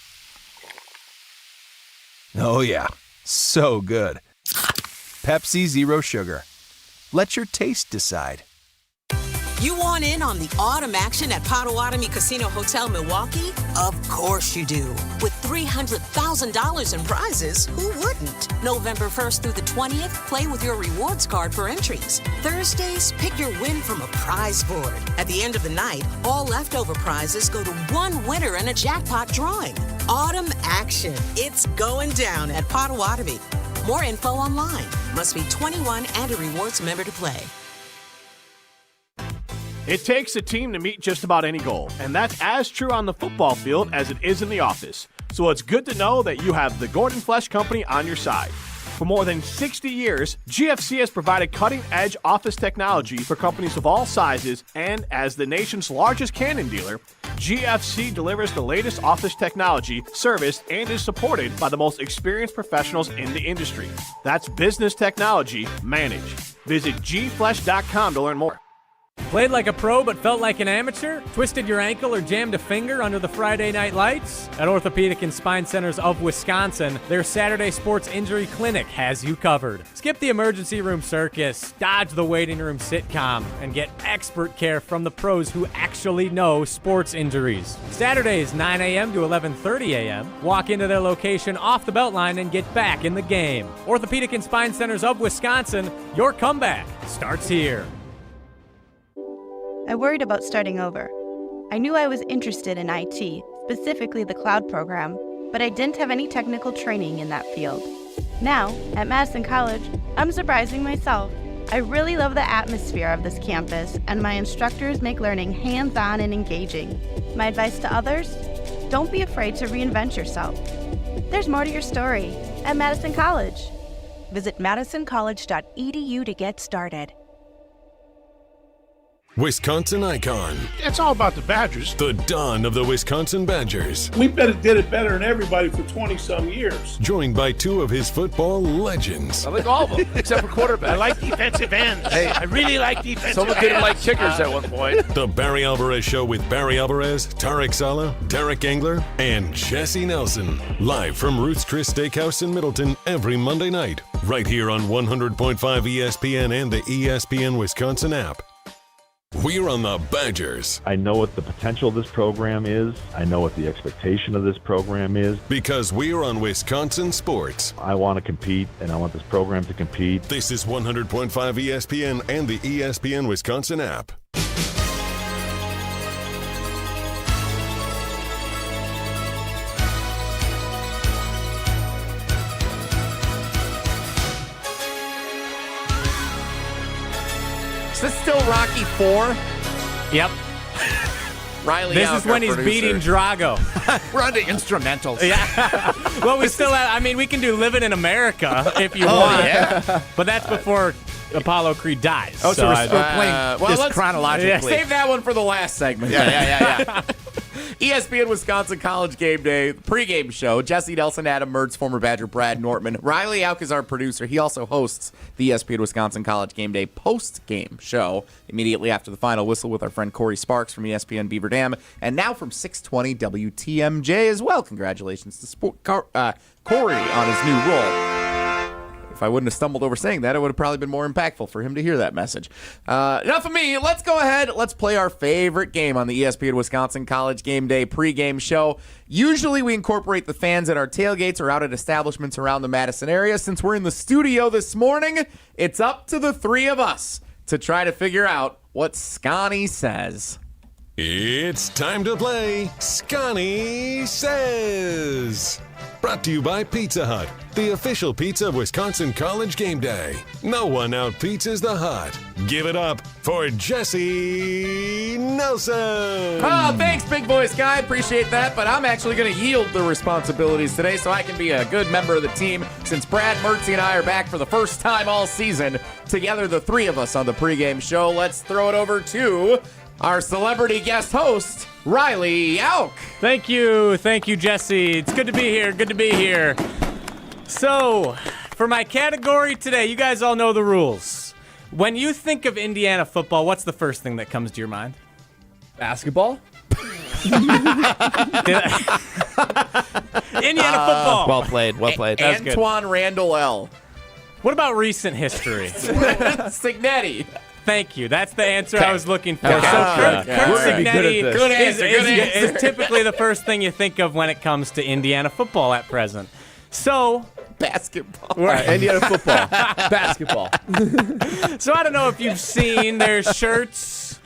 Oh yeah, so good. Pepsi Zero Sugar. Let your taste decide. You want in on the autumn action at Potawatomi Casino Hotel Milwaukee? Of course you do. With $300,000 in prizes, who wouldn't? November 1st through the 20th, play with your rewards card for entries. Thursdays, pick your win from a prize board. At the end of the night, all leftover prizes go to one winner in a jackpot drawing. Autumn action. It's going down at Potawatomi. More info online. Must be 21 and a rewards member to play. It takes a team to meet just about any goal, and that's as true on the football field as it is in the office. So it's good to know that you have the Gordon Flesch Company on your side. For more than 60 years, GFC has provided cutting-edge office technology for companies of all sizes, and as the nation's largest Canon dealer, GFC delivers the latest office technology, serviced, and is supported by the most experienced professionals in the industry. That's business technology managed. Visit gflesh.com to learn more. Played like a pro but felt like an amateur? Twisted your ankle or jammed a finger under the Friday night lights? At Orthopedic and Spine Centers of Wisconsin, their Saturday Sports Injury Clinic has you covered. Skip the emergency room circus, dodge the waiting room sitcom, and get expert care from the pros who actually know sports injuries. Saturdays, 9 a.m. to 11:30 a.m. Walk into their location off the Beltline and get back in the game. Orthopedic and Spine Centers of Wisconsin, your comeback starts here. I worried about starting over. I knew I was interested in IT, specifically the cloud program, but I didn't have any technical training in that field. Now, at Madison College, I'm surprising myself. I really love the atmosphere of this campus, and my instructors make learning hands-on and engaging. My advice to others? Don't be afraid to reinvent yourself. There's more to your story at Madison College. Visit madisoncollege.edu to get started. Wisconsin icon. It's all about the Badgers. The dawn of the Wisconsin Badgers. We did it better than everybody for 20-some years. Joined by two of his football legends. I like all of them, except for quarterback. I like defensive ends. Hey, I really like defensive ends. Someone didn't like kickers at one point. The Barry Alvarez Show with Barry Alvarez, Tarek Saleh, Derek Engler, and Jesse Nelson. Live from Ruth's Chris Steakhouse in Middleton every Monday night. Right here on 100.5 ESPN and the ESPN Wisconsin app. We're on the Badgers. I know what the potential of this program is. I know what the expectation of this program is. Because we're on Wisconsin sports. I want to compete, and I want this program to compete. This is 100.5 ESPN and the ESPN Wisconsin app. Is this still Rocky 4? Yep. Riley This Alk, is when our he's producer. beating Drago. We're on the instrumentals. Yeah. Well, we still have, we can do Living in America if you want. Yeah. But that's before Apollo Creed dies. Oh, so we're still playing this let's chronologically. Yeah, Save that one for the last segment. Yeah. ESPN Wisconsin College Gameday pregame show. Jesse Nelson, Adam Mertz, former Badger Brad Nortman. Riley Alk is our producer. He also hosts the ESPN Wisconsin College Gameday post-game show immediately after the final whistle with our friend Corey Sparks from ESPN Beaver Dam. And now from 620 WTMJ as well. Congratulations to Corey on his new role. If I wouldn't have stumbled over saying that, it would have probably been more impactful for him to hear that message. Enough of me. Let's go ahead. Let's play our favorite game on the ESPN Wisconsin College Gameday pregame show. Usually we incorporate the fans at our tailgates or out at establishments around the Madison area. Since we're in the studio this morning, it's up to the three of us to try to figure out what Scotty says. It's time to play Scotty Says. Brought to you by Pizza Hut, the official pizza of Wisconsin College Gameday. No one out-pizzas the Hut. Give it up for Jesse Nelson. Oh, thanks, big voice guy. Appreciate that, but I'm actually going to yield the responsibilities today so I can be a good member of the team since Brad Mertz and I are back for the first time all season. Together, the three of us on the pregame show. Let's throw it over to our celebrity guest host, Riley Alk. Thank you, Jesse. It's good to be here. So, for my category today, you guys all know the rules. When you think of Indiana football, what's the first thing that comes to your mind? Basketball? Indiana football. Well played. Antoine Randall L. What about recent history? Signetti. Thank you. That's the answer I was looking for. Okay. So Kurt Signetti is typically the first thing you think of when it comes to Indiana football at present. So basketball. Indiana football. Basketball. So I don't know if you've seen their shirts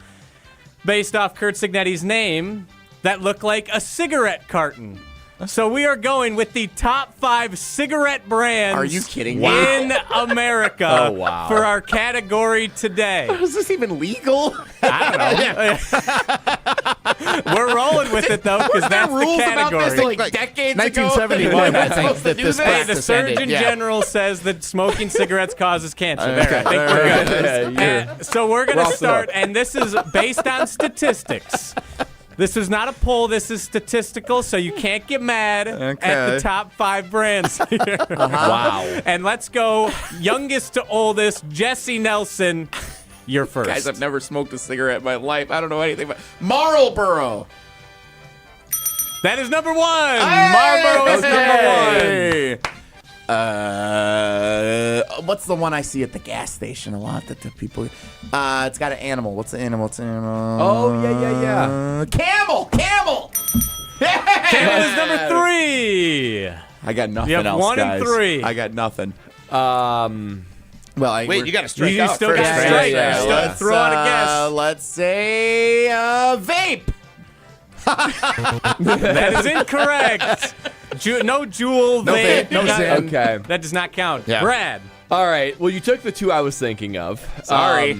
based off Kurt Signetti's name that look like a cigarette carton. So we are going with the top 5 cigarette brands. Are you kidding me? In America Oh, wow. for our category today. Is this even legal? I don't know. We're rolling with it, though, because that's rules the category. about this like decades 1971, ago? I think, that this The practice Surgeon ended. Yeah. General says that smoking cigarettes causes cancer. There, I think we're good. So we're going to start, and this is based on statistics. This is not a poll. This is statistical, so you can't get mad at the top 5 brands here. Wow. And let's go youngest to oldest. Jesse Nelson, You're first. Guys, I've never smoked a cigarette in my life. I don't know anything about Marlboro. That is number one. Marlboro is number one. What's the one I see at the gas station a lot that the people? It's got an animal. What's the animal? It's an animal. Oh, yeah. Camel. Camel is number 3. I got nothing You have else, 1 guys. and 3. I got nothing. Wait, you got to strike You out still first. got to strike. You still have to throw out a guess. Let's say vape. That is incorrect. No Juul, No vape, no Zyn. Okay. That does not count. Yeah. Brad. All right. Well, you took the 2 I was thinking of. Sorry.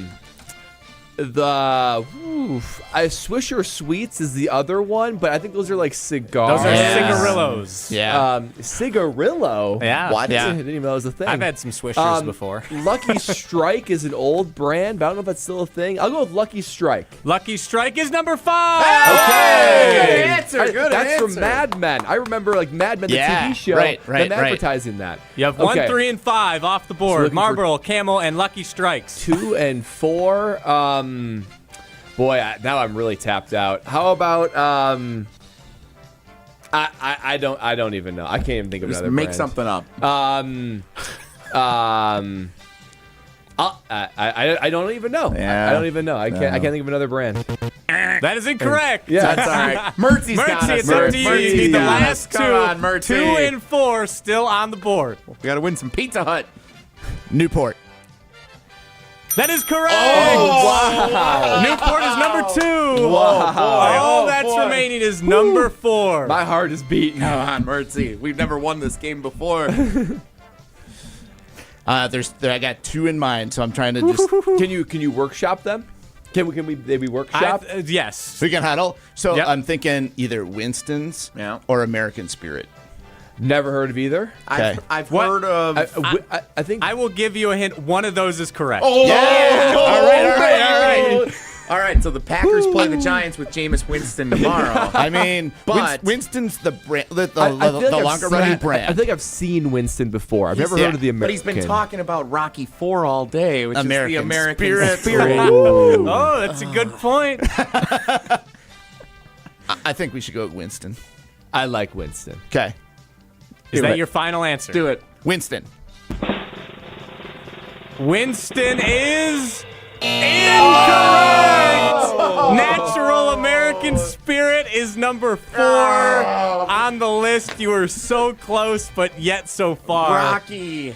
Swisher Sweets is the other one, but I think those are like cigars. Those are cigarillos. Yeah. Cigarillo? Yeah. What? Yeah. I didn't even know that was a thing. I've had some Swishers before. Lucky Strike is an old brand, but I don't know if that's still a thing. I'll go with Lucky Strike. Lucky Strike is number 5. Good answer. That's from Mad Men. I remember like Mad Men, the TV show, them advertising that. You have 1, 3, and 5 off the board. Marlboro, Camel, and Lucky Strikes. 2 and 4. Boy, now I'm really tapped out. How about I don't even know. I can't even think of another. Make brand. something up. I don't even know. Yeah. I don't even know. I can't think of another brand. That is incorrect. Yeah, That's all right. Mertzy's got us. It's up to you. Mertzy's You need the got last us. Come on, Mertzy. 2 and 4 still on the board. We got to win some Pizza Hut. Newport. That is correct. Oh, wow. Newport is number 2. Wow. All that's remaining is number 4. My heart is beating. Come on, Mertzy. We've never won this game before. I got 2 in mind, so I'm trying to just. Can you workshop them? Can we maybe workshop? Yes. We can huddle. So Yep. I'm thinking either Winston's or American Spirit. Never heard of either. Okay. I've heard of. I think I will give you a hint. One of those is correct. Yeah. All right. All right, so the Packers play the Giants with Jameis Winston tomorrow. I mean, But- Winston's the brand, the I feel like I've longer seen- running I brand. think I've seen Winston before. I've never heard of the American. But he's been talking about Rocky IV all day, which American is the American Spirit. Oh, that's a good point. I think we should go with Winston. I like Winston. Okay. Is that your final answer? Do it. Winston. Winston is incorrect. Natural American Spirit is number 4 on the list. You were so close, but yet so far. Rocky.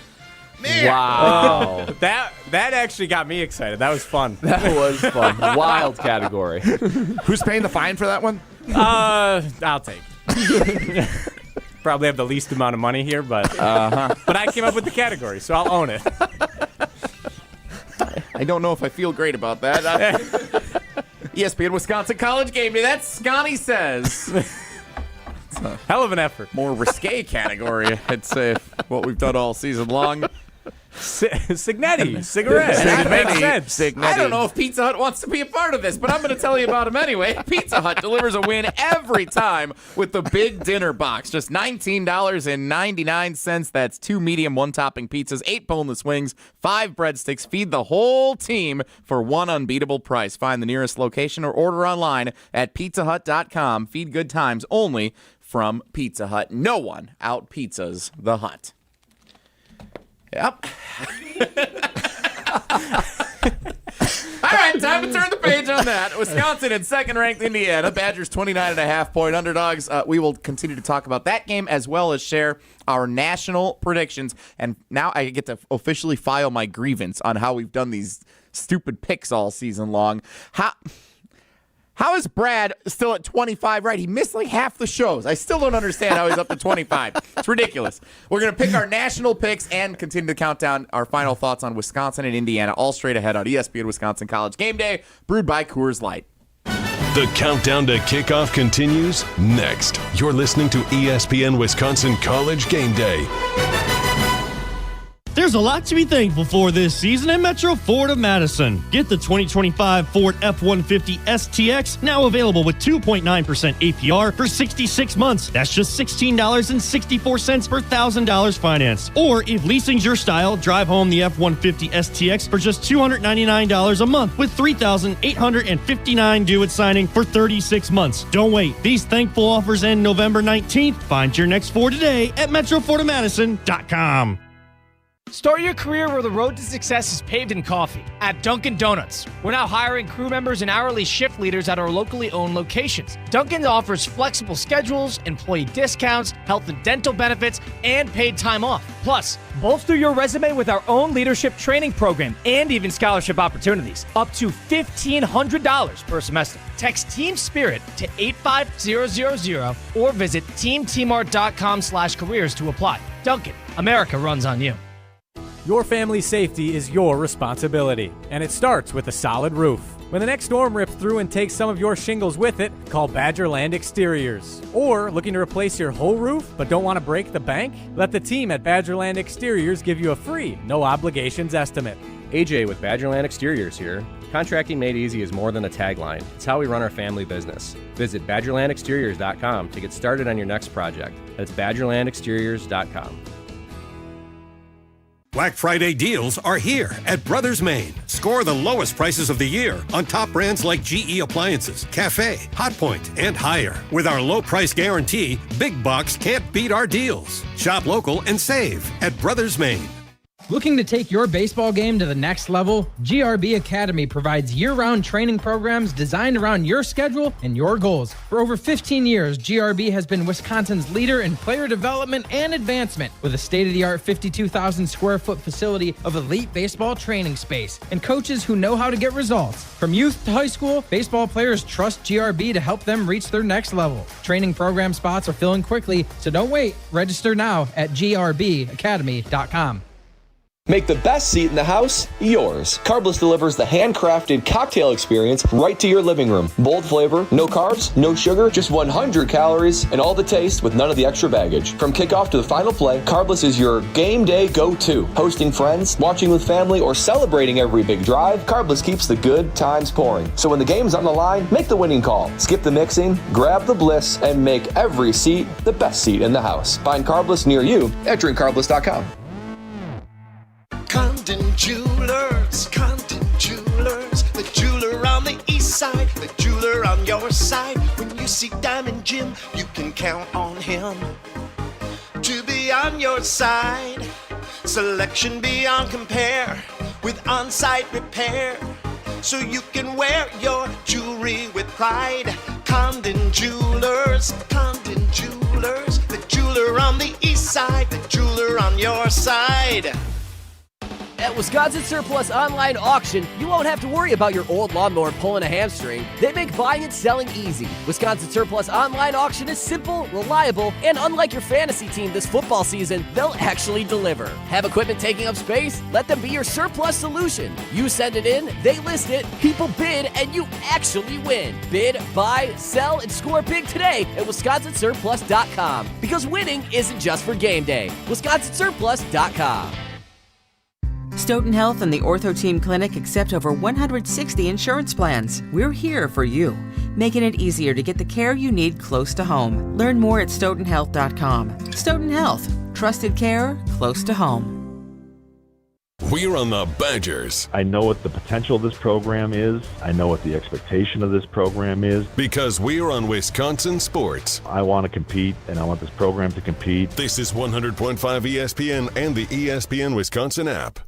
Wow. That actually got me excited. That was fun. That was fun. Wild category. Who's paying the fine for that one? I'll take it. Probably have the least amount of money here, but I came up with the category, so I'll own it. I don't know if I feel great about that. ESPN Wisconsin College Gameday. That's Scotty says. Hell of an effort. More risque category, I'd say, what we've done all season long. Signetti, cigarettes. It makes sense. I don't know if Pizza Hut wants to be a part of this, but I'm going to tell you about them anyway. Pizza Hut delivers a win every time with the big dinner box. Just $19.99. That's 2 medium, 1 topping pizzas, 8 boneless wings, 5 breadsticks. Feed the whole team for one unbeatable price. Find the nearest location or order online at pizzahut.com. Feed good times only from Pizza Hut. No one out pizzas the Hut. Yep. All right, time to turn the page on that. Wisconsin and second-ranked Indiana. Badgers 29.5-point underdogs. We will continue to talk about that game as well as share our national predictions. And now I get to officially file my grievance on how we've done these stupid picks all season long. How is Brad still at 25 right? He missed like half the shows. I still don't understand how he's up to 25. It's ridiculous. We're going to pick our national picks and continue to count down our final thoughts on Wisconsin and Indiana all straight ahead on ESPN Wisconsin College Gameday, brewed by Coors Light. The countdown to kickoff continues next. You're listening to ESPN Wisconsin College Gameday. There's a lot to be thankful for this season at Metro Ford of Madison. Get the 2025 Ford F-150 STX, now available with 2.9% APR for 66 months. That's just $16.64 per $1,000 financed. Or if leasing's your style, drive home the F-150 STX for just $299 a month with $3,859 due at signing for 36 months. Don't wait. These thankful offers end November 19th. Find your next Ford today at MetroFordofMadison.com. Start your career where the road to success is paved in coffee. At Dunkin' Donuts, we're now hiring crew members and hourly shift leaders at our locally owned locations. Dunkin' offers flexible schedules, employee discounts, health and dental benefits, and paid time off. Plus, bolster your resume with our own leadership training program and even scholarship opportunities. Up to $1,500 per semester. Text Team Spirit to 85000 or visit teamtmart.com/careers to apply. Dunkin', America runs on you. Your family's safety is your responsibility, and it starts with a solid roof. When the next storm rips through and takes some of your shingles with it, call Badgerland Exteriors. Or looking to replace your whole roof but don't want to break the bank? Let the team at Badgerland Exteriors give you a free, no obligations estimate. AJ with Badgerland Exteriors here. Contracting made easy is more than a tagline. It's how we run our family business. Visit BadgerlandExteriors.com to get started on your next project. That's BadgerlandExteriors.com. Black Friday deals are here at Brothers Maine. Score the lowest prices of the year on top brands like GE Appliances, Cafe, Hotpoint, and higher. With our low price guarantee, Big Box can't beat our deals. Shop local and save at Brothers Maine. Looking to take your baseball game to the next level? GRB Academy provides year-round training programs designed around your schedule and your goals. For over 15 years, GRB has been Wisconsin's leader in player development and advancement with a state-of-the-art 52,000 square foot facility of elite baseball training space and coaches who know how to get results. From youth to high school, baseball players trust GRB to help them reach their next level. Training program spots are filling quickly, so don't wait. Register now at grbacademy.com. Make the best seat in the house yours. Carbless delivers the handcrafted cocktail experience right to your living room. Bold flavor, no carbs, no sugar, just 100 calories, and all the taste with none of the extra baggage. From kickoff to the final play, Carbless is your game day go-to. Hosting friends, watching with family, or celebrating every big drive, Carbless keeps the good times pouring. So when the game's on the line, make the winning call. Skip the mixing, grab the bliss, and make every seat the best seat in the house. Find Carbless near you at drinkcarbless.com. Condon Jewelers, the jeweler on the east side, the jeweler on your side. When you see Diamond Jim, you can count on him to be on your side. Selection beyond compare with on-site repair, so you can wear your jewelry with pride. Condon Jewelers, the jeweler on the east side, the jeweler on your side. At Wisconsin Surplus Online Auction, you won't have to worry about your old lawnmower pulling a hamstring. They make buying and selling easy. Wisconsin Surplus Online Auction is simple, reliable, and unlike your fantasy team this football season, they'll actually deliver. Have equipment taking up space? Let them be your surplus solution. You send it in, they list it, people bid, and you actually win. Bid, buy, sell, and score big today at WisconsinSurplus.com. Because winning isn't just for game day. WisconsinSurplus.com. Stoughton Health and the Ortho Team Clinic accept over 160 insurance plans. We're here for you, making it easier to get the care you need close to home. Learn more at stoughtonhealth.com. Stoughton Health, trusted care close to home. We're on the Badgers. I know what the potential of this program is. I know what the expectation of this program is. Because we're on Wisconsin sports. I want to compete, and I want this program to compete. This is 100.5 ESPN and the ESPN Wisconsin app.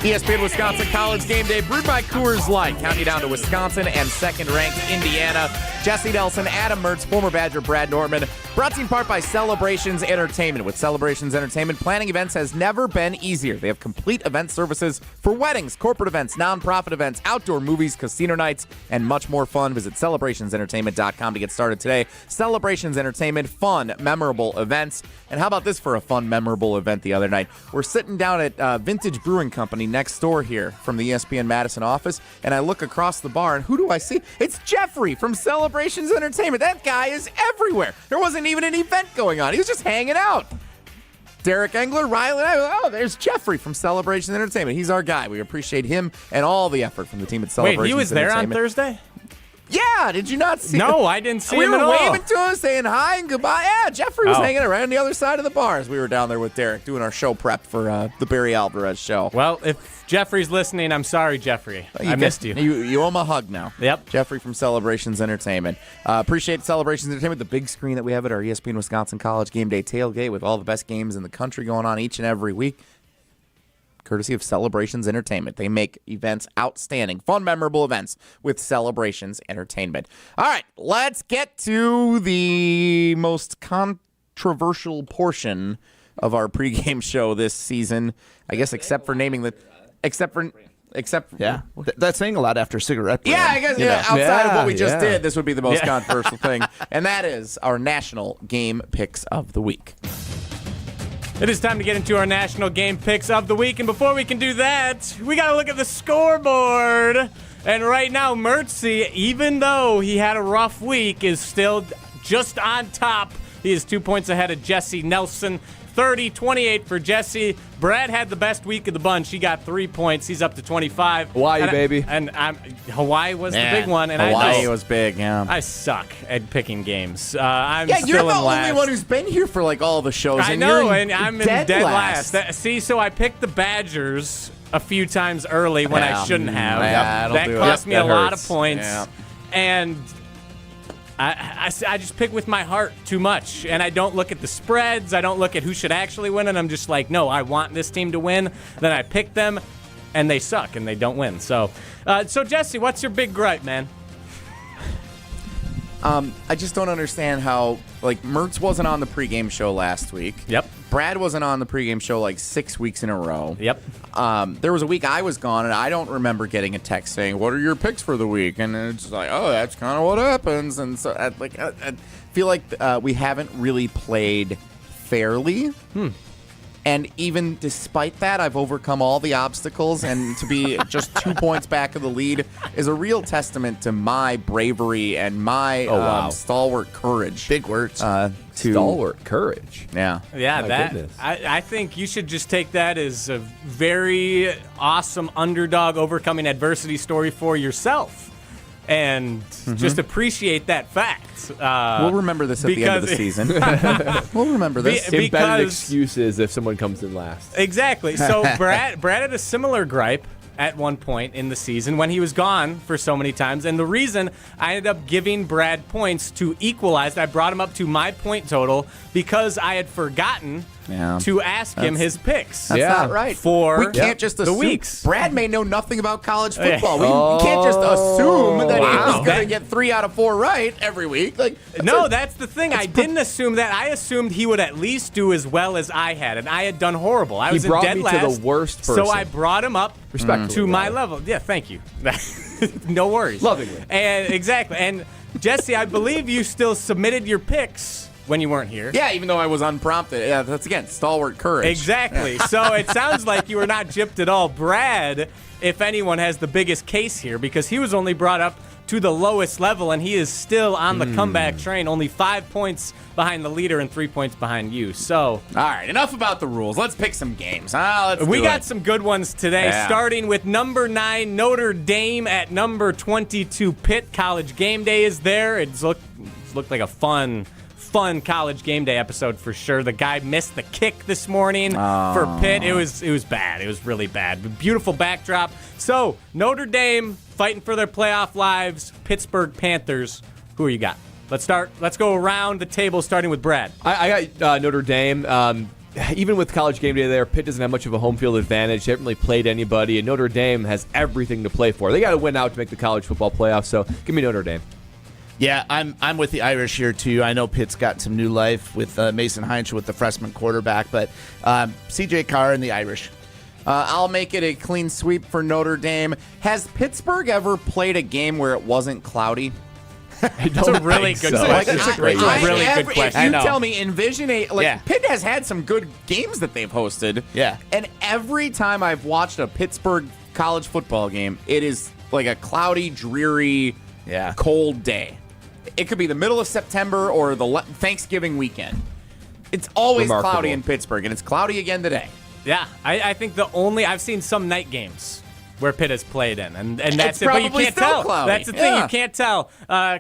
ESPN Wisconsin College Gameday, brewed by Coors Light, counting down to Wisconsin and second-ranked Indiana. Jesse Nelson, Adam Mertz, former Badger Brad Nortman. Brought to you in part by Celebrations Entertainment. With Celebrations Entertainment, planning events has never been easier. They have complete event services for weddings, corporate events, nonprofit events, outdoor movies, casino nights, and much more fun. Visit celebrationsentertainment.com to get started today. Celebrations Entertainment, fun, memorable events. And how about this for a fun, memorable event the other night? We're sitting down at Vintage Brewing Company next door here from the ESPN Madison office, and I look across the bar, and who do I see? It's Jeffrey from Celebrations Entertainment. That guy is everywhere. There wasn't even an event going on. He was just hanging out. Derek Engler, Riley, there's Jeffrey from Celebrations Entertainment. He's our guy. We appreciate him and all the effort from the team at Celebrations Wait, he was there on Entertainment. Thursday? Yeah, did you not see him? No, I didn't see him at all. We were waving to him, saying hi and goodbye. Yeah, Jeffrey was hanging around the other side of the bars. We were down there with Derek doing our show prep for the Barry Alvarez show. Well, if Jeffrey's listening, I'm sorry, Jeffrey. I missed you. You owe him a hug now. Yep. Jeffrey from Celebrations Entertainment. Appreciate Celebrations Entertainment, the big screen that we have at our ESPN Wisconsin College Gameday tailgate with all the best games in the country going on each and every week. Courtesy of Celebrations Entertainment. They make events outstanding, fun, memorable events with Celebrations Entertainment. All right, let's get to the most controversial portion of our pregame show this season. I guess except for That's saying a lot after cigarette break. Yeah, I guess outside of what we just did, this would be the most controversial thing. And that is our national game picks of the week. It is time to get into our national game picks of the week. And before we can do that, we got to look at the scoreboard. And right now, Mertz, even though he had a rough week, is still just on top. He is 2 points ahead of Jesse Nelson. 30-28 for Jesse. Brad had the best week of the bunch. He got 3 points. He's up to 25. Hawaii, baby. Hawaii was the big one. And Hawaii was big, yeah. I suck at picking games. I'm you're still the in last. only one who's been here for like all the shows. I and know, you're and I'm in dead last. See, so I picked the Badgers a few times early when I shouldn't have. That cost me a lot of points. Yeah. And I just pick with my heart too much, and I don't look at the spreads. I don't look at who should actually win, and I'm just like, no, I want this team to win. Then I pick them, and they suck, and they don't win. So Jesse, what's your big gripe, man? I just don't understand how, like, Mertz wasn't on the pregame show last week. Yep. Brad wasn't on the pregame show like 6 weeks in a row. Yep. There was a week I was gone, and I don't remember getting a text saying, "What are your picks for the week?" And it's like, oh, that's kind of what happens. And so, I feel like we haven't really played fairly. And even despite that, I've overcome all the obstacles, and to be just 2 points back of the lead is a real testament to my bravery and my stalwart courage. Big words. Stalwart courage. Yeah. Yeah, My that goodness. I think you should just take that as a very awesome underdog overcoming adversity story for yourself. And just appreciate that fact. We'll remember this at the end of the season. We'll remember this. Embedded excuses if someone comes in last. Exactly. So Brad had a similar gripe at one point in the season when he was gone for so many times. And the reason I ended up giving Brad points to equalize, I brought him up to my point total because I had forgotten to ask him his picks. That's not right. For we can't just assume. the weeks. Brad may know nothing about college football. We can't just assume that he was going to get 3 out of 4 right every week. That's the thing. I didn't assume that. I assumed he would at least do as well as I had, and I had done horrible. I was in dead last. He brought me to the worst person. So I brought him up to my level. Yeah, thank you. No worries. Lovingly. And exactly. And Jesse, I believe you still submitted your picks when you weren't here. Yeah, even though I was unprompted. Yeah, that's, again, stalwart courage. Exactly. Yeah. So it sounds like you were not gypped at all. Brad, if anyone, has the biggest case here because he was only brought up to the lowest level, and he is still on the comeback train, only 5 points behind the leader and 3 points behind you. So, all right, enough about the rules. Let's pick some games. We got some good ones today, starting with number 9, Notre Dame, at number 22, Pitt. College Game Day is there. It's looked like a fun College Game Day episode for sure. The guy missed the kick this morning for Pitt. It was bad. It was really bad. Beautiful backdrop. So, Notre Dame fighting for their playoff lives. Pittsburgh Panthers. Who you got? Let's go around the table, starting with Brad. I got Notre Dame. Even with College Game Day there, Pitt doesn't have much of a home field advantage. They haven't really played anybody, and Notre Dame has everything to play for. They got to win out to make the college football playoffs, so give me Notre Dame. Yeah, I'm with the Irish here, too. I know Pitt's got some new life with Mason Heinz with the freshman quarterback, but C.J. Carr and the Irish. I'll make it a clean sweep for Notre Dame. Has Pittsburgh ever played a game where it wasn't cloudy? That's a really good question. It's a really good question. If you tell me, envision Pitt has had some good games that they've hosted. Yeah. And every time I've watched a Pittsburgh college football game, it is like a cloudy, dreary, cold day. It could be the middle of September or the Thanksgiving weekend. It's always cloudy in Pittsburgh, and it's cloudy again today. Yeah, I think I've seen some night games where Pitt has played in, and that's it. But you can't tell. Cloudy. That's the thing. You can't tell.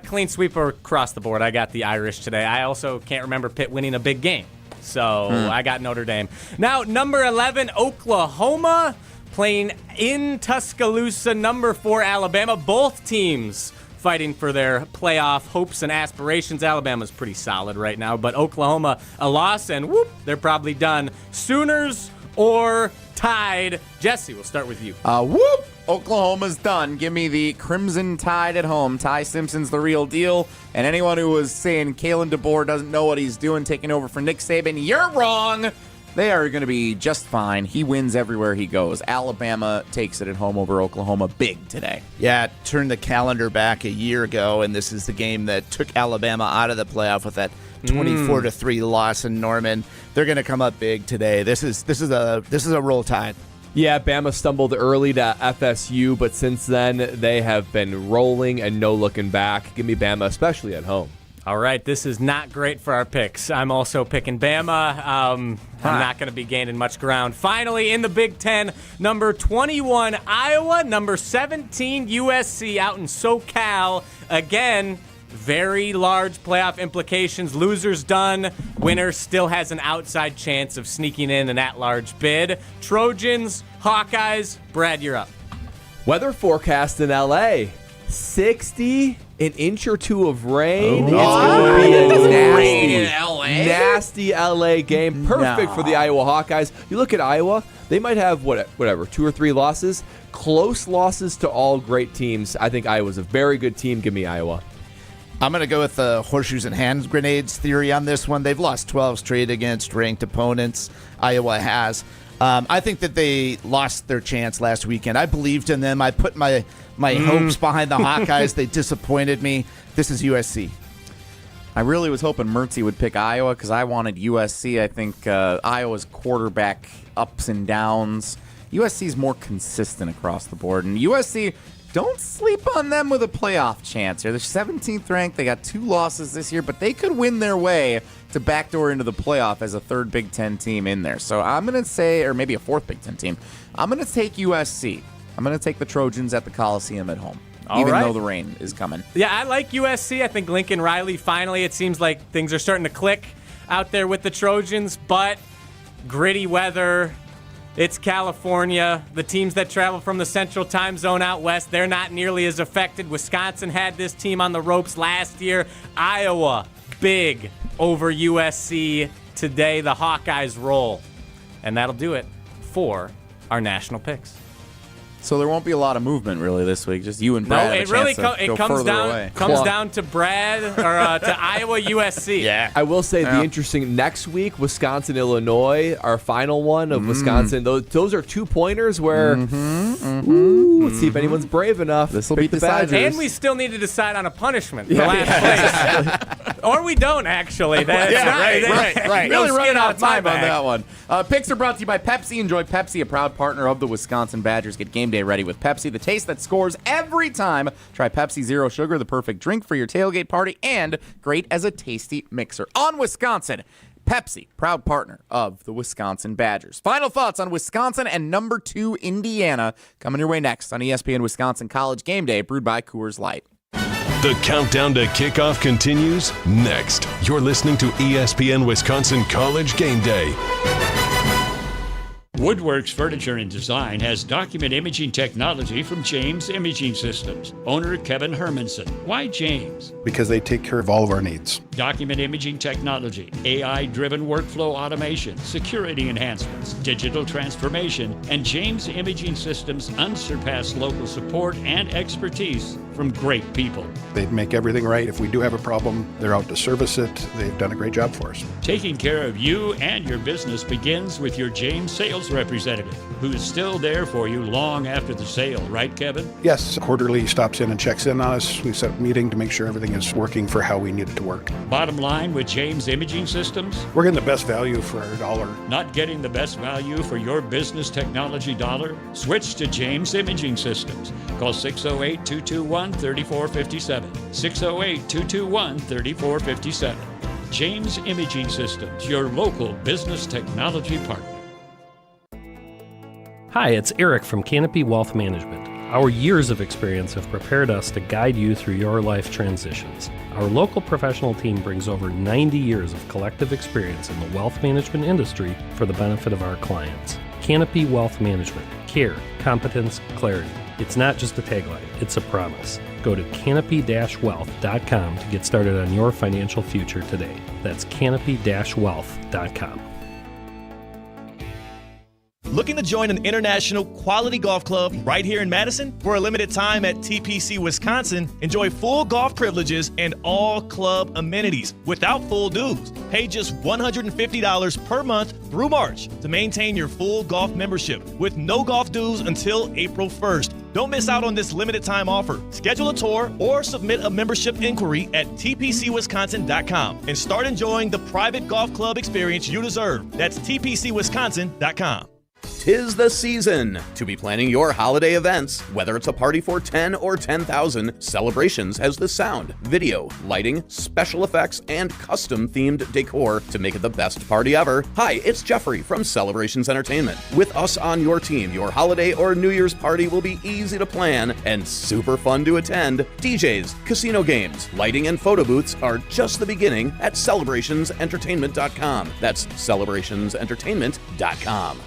Clean sweep across the board. I got the Irish today. I also can't remember Pitt winning a big game. So I got Notre Dame. Now, number 11, Oklahoma, playing in Tuscaloosa. Number 4, Alabama. Both teams fighting for their playoff hopes and aspirations. Alabama's pretty solid right now, but Oklahoma, a loss, and whoop, they're probably done. Sooners or Tide? Jesse, we'll start with you. Whoop! Oklahoma's done. Give me the Crimson Tide at home. Ty Simpson's the real deal. And anyone who was saying Kalen DeBoer doesn't know what he's doing taking over for Nick Saban, you're wrong. They are going to be just fine. He wins everywhere he goes. Alabama takes it at home over Oklahoma big today. Yeah, turn the calendar back a year ago, and this is the game that took Alabama out of the playoff with that 24-3 loss in Norman. They're going to come up big today. This is a roll Tide. Yeah, Bama stumbled early to FSU, but since then they have been rolling and no looking back. Give me Bama, especially at home. All right, this is not great for our picks. I'm also picking Bama. I'm not going to be gaining much ground. Finally, in the Big Ten, number 21, Iowa. Number 17, USC out in SoCal. Again, very large playoff implications. Losers done. Winner still has an outside chance of sneaking in an at-large bid. Trojans, Hawkeyes. Brad, you're up. Weather forecast in L.A. 60, an inch or two of rain. It's going to be a nasty LA game. Perfect for the Iowa Hawkeyes. You look at Iowa, they might have, 2 or 3 losses. Close losses to all great teams. I think Iowa's a very good team. Give me Iowa. I'm going to go with the horseshoes and hand grenades theory on this one. They've lost 12 straight against ranked opponents. Iowa has. I think that they lost their chance last weekend. I believed in them. I put my hopes behind the Hawkeyes. They disappointed me. This is USC. I really was hoping Mertz would pick Iowa because I wanted USC. I think Iowa's quarterback ups and downs. USC's more consistent across the board. And USC, don't sleep on them with a playoff chance here. They're 17th ranked. They got 2 losses this year, but they could win their way to backdoor into the playoff as a 3rd Big Ten team in there. So I'm going to say, or maybe a 4th Big Ten team, I'm going to take USC. I'm going to take the Trojans at the Coliseum at home, even though the rain is coming. Yeah, I like USC. I think Lincoln Riley, finally, it seems like things are starting to click out there with the Trojans, but gritty weather. It's California. The teams that travel from the central time zone out west, they're not nearly as affected. Wisconsin had this team on the ropes last year. Iowa, big over USC today. The Hawkeyes roll. And that'll do it for our national picks. So there won't be a lot of movement really this week. Just you and Brad. No, it really comes down to Brad or to Iowa USC. Yeah, I will say the interesting next week, Wisconsin Illinois, our final one of Wisconsin. Those are 2-pointers where let's see if anyone's brave enough. This will beat the Badgers. And we still need to decide on a punishment for last place, or we don't actually. Right. Really running out of time on that one. Picks are brought to you by Pepsi. Enjoy Pepsi, a proud partner of the Wisconsin Badgers. Get game day ready with Pepsi, the taste that scores every time. Try Pepsi Zero Sugar, the perfect drink for your tailgate party, and great as a tasty mixer. On Wisconsin, Pepsi, proud partner of the Wisconsin Badgers. Final thoughts on Wisconsin and number 2 Indiana coming your way next on ESPN Wisconsin College Gameday, brewed by Coors Light. The countdown to kickoff continues next. You're listening to ESPN Wisconsin College Gameday. Woodworks Furniture and Design has document imaging technology from James Imaging Systems. Owner Kevin Hermanson. Why James? Because they take care of all of our needs. Document imaging technology, AI-driven workflow automation, security enhancements, digital transformation, and James Imaging Systems' unsurpassed local support and expertise from great people. They make everything right. If we do have a problem, they're out to service it. They've done a great job for us. Taking care of you and your business begins with your James sales representative, who is still there for you long after the sale, right, Kevin? Yes, quarterly stops in and checks in on us. We set a meeting to make sure everything is working for how we need it to work. Bottom line with James Imaging Systems? We're getting the best value for our dollar. Not getting the best value for your business technology dollar? Switch to James Imaging Systems. Call 608-221-3457. 608-221-3457. James Imaging Systems, your local business technology partner. Hi, it's Eric from Canopy Wealth Management. Our years of experience have prepared us to guide you through your life transitions. Our local professional team brings over 90 years of collective experience in the wealth management industry for the benefit of our clients. Canopy Wealth Management. Care, competence, clarity. It's not just a tagline, it's a promise. Go to canopy-wealth.com to get started on your financial future today. That's canopy-wealth.com. Looking to join an international quality golf club right here in Madison? For a limited time at TPC Wisconsin, enjoy full golf privileges and all club amenities without full dues. Pay just $150 per month through March to maintain your full golf membership with no golf dues until April 1st. Don't miss out on this limited time offer. Schedule a tour or submit a membership inquiry at tpcwisconsin.com and start enjoying the private golf club experience you deserve. That's tpcwisconsin.com. 'Tis the season to be planning your holiday events. Whether it's a party for 10 or 10,000, Celebrations has the sound, video, lighting, special effects, and custom-themed decor to make it the best party ever. Hi, it's Jeffrey from Celebrations Entertainment. With us on your team, your holiday or New Year's party will be easy to plan and super fun to attend. DJs, casino games, lighting, and photo booths are just the beginning at celebrationsentertainment.com. That's celebrationsentertainment.com.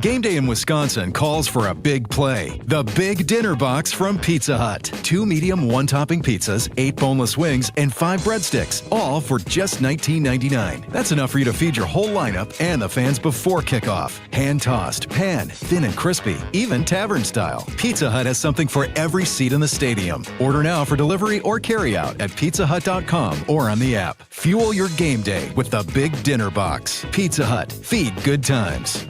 Game Day in Wisconsin calls for a big play. The Big Dinner Box from Pizza Hut. 2 medium one-topping pizzas, 8 boneless wings, and 5 breadsticks, all for just $19.99. That's enough for you to feed your whole lineup and the fans before kickoff. Hand-tossed, pan, thin and crispy, even tavern style. Pizza Hut has something for every seat in the stadium. Order now for delivery or carryout at pizzahut.com or on the app. Fuel your game day with the Big Dinner Box. Pizza Hut. Feed good times.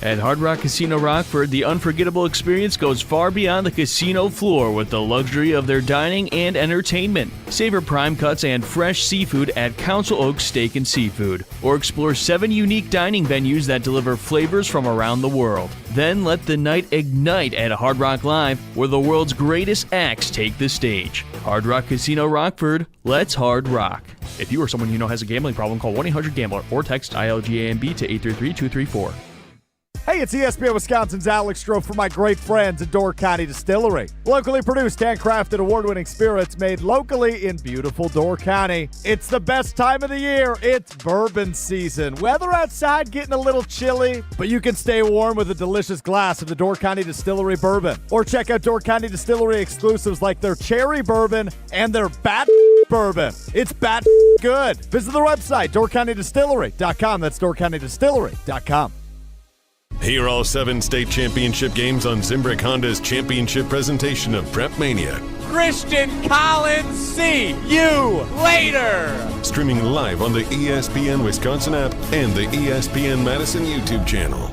At Hard Rock Casino Rockford, the unforgettable experience goes far beyond the casino floor with the luxury of their dining and entertainment. Savor prime cuts and fresh seafood at Council Oaks Steak and Seafood, or explore 7 unique dining venues that deliver flavors from around the world. Then let the night ignite at Hard Rock Live, where the world's greatest acts take the stage. Hard Rock Casino Rockford, let's hard rock. If you or someone you know has a gambling problem, call 1-800-GAMBLER or text ILGAMB to 833-234. Hey, it's ESPN Wisconsin's Alex Stroh for my great friends at Door County Distillery. Locally produced, handcrafted, award-winning spirits made locally in beautiful Door County. It's the best time of the year. It's bourbon season. Weather outside getting a little chilly, but you can stay warm with a delicious glass of the Door County Distillery bourbon. Or check out Door County Distillery exclusives like their cherry bourbon and their bat bourbon. It's bat good. Visit their website, doorcountydistillery.com. That's doorcountydistillery.com. Hear all 7 state championship games on Zimbrick Honda's championship presentation of Prep Mania. Christian Collins, see you later. Streaming live on the ESPN Wisconsin app and the ESPN Madison YouTube channel.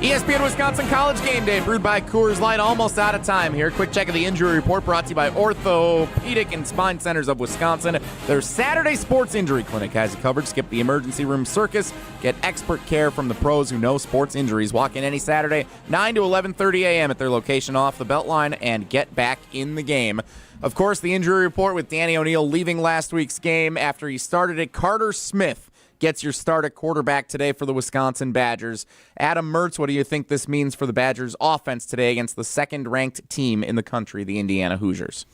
ESPN Wisconsin College Gameday, brewed by Coors Light. Almost out of time here. Quick check of the injury report brought to you by Orthopedic and Spine Centers of Wisconsin. Their Saturday sports injury clinic has you covered. Skip the emergency room circus. Get expert care from the pros who know sports injuries. Walk in any Saturday, 9 to 11:30 a.m. at their location off the Beltline and get back in the game. Of course, the injury report with Danny O'Neill leaving last week's game after he started it. Carter Smith gets your start at quarterback today for the Wisconsin Badgers. Adam Mertz, what do you think this means for the Badgers' offense today against the second-ranked team in the country, the Indiana Hoosiers?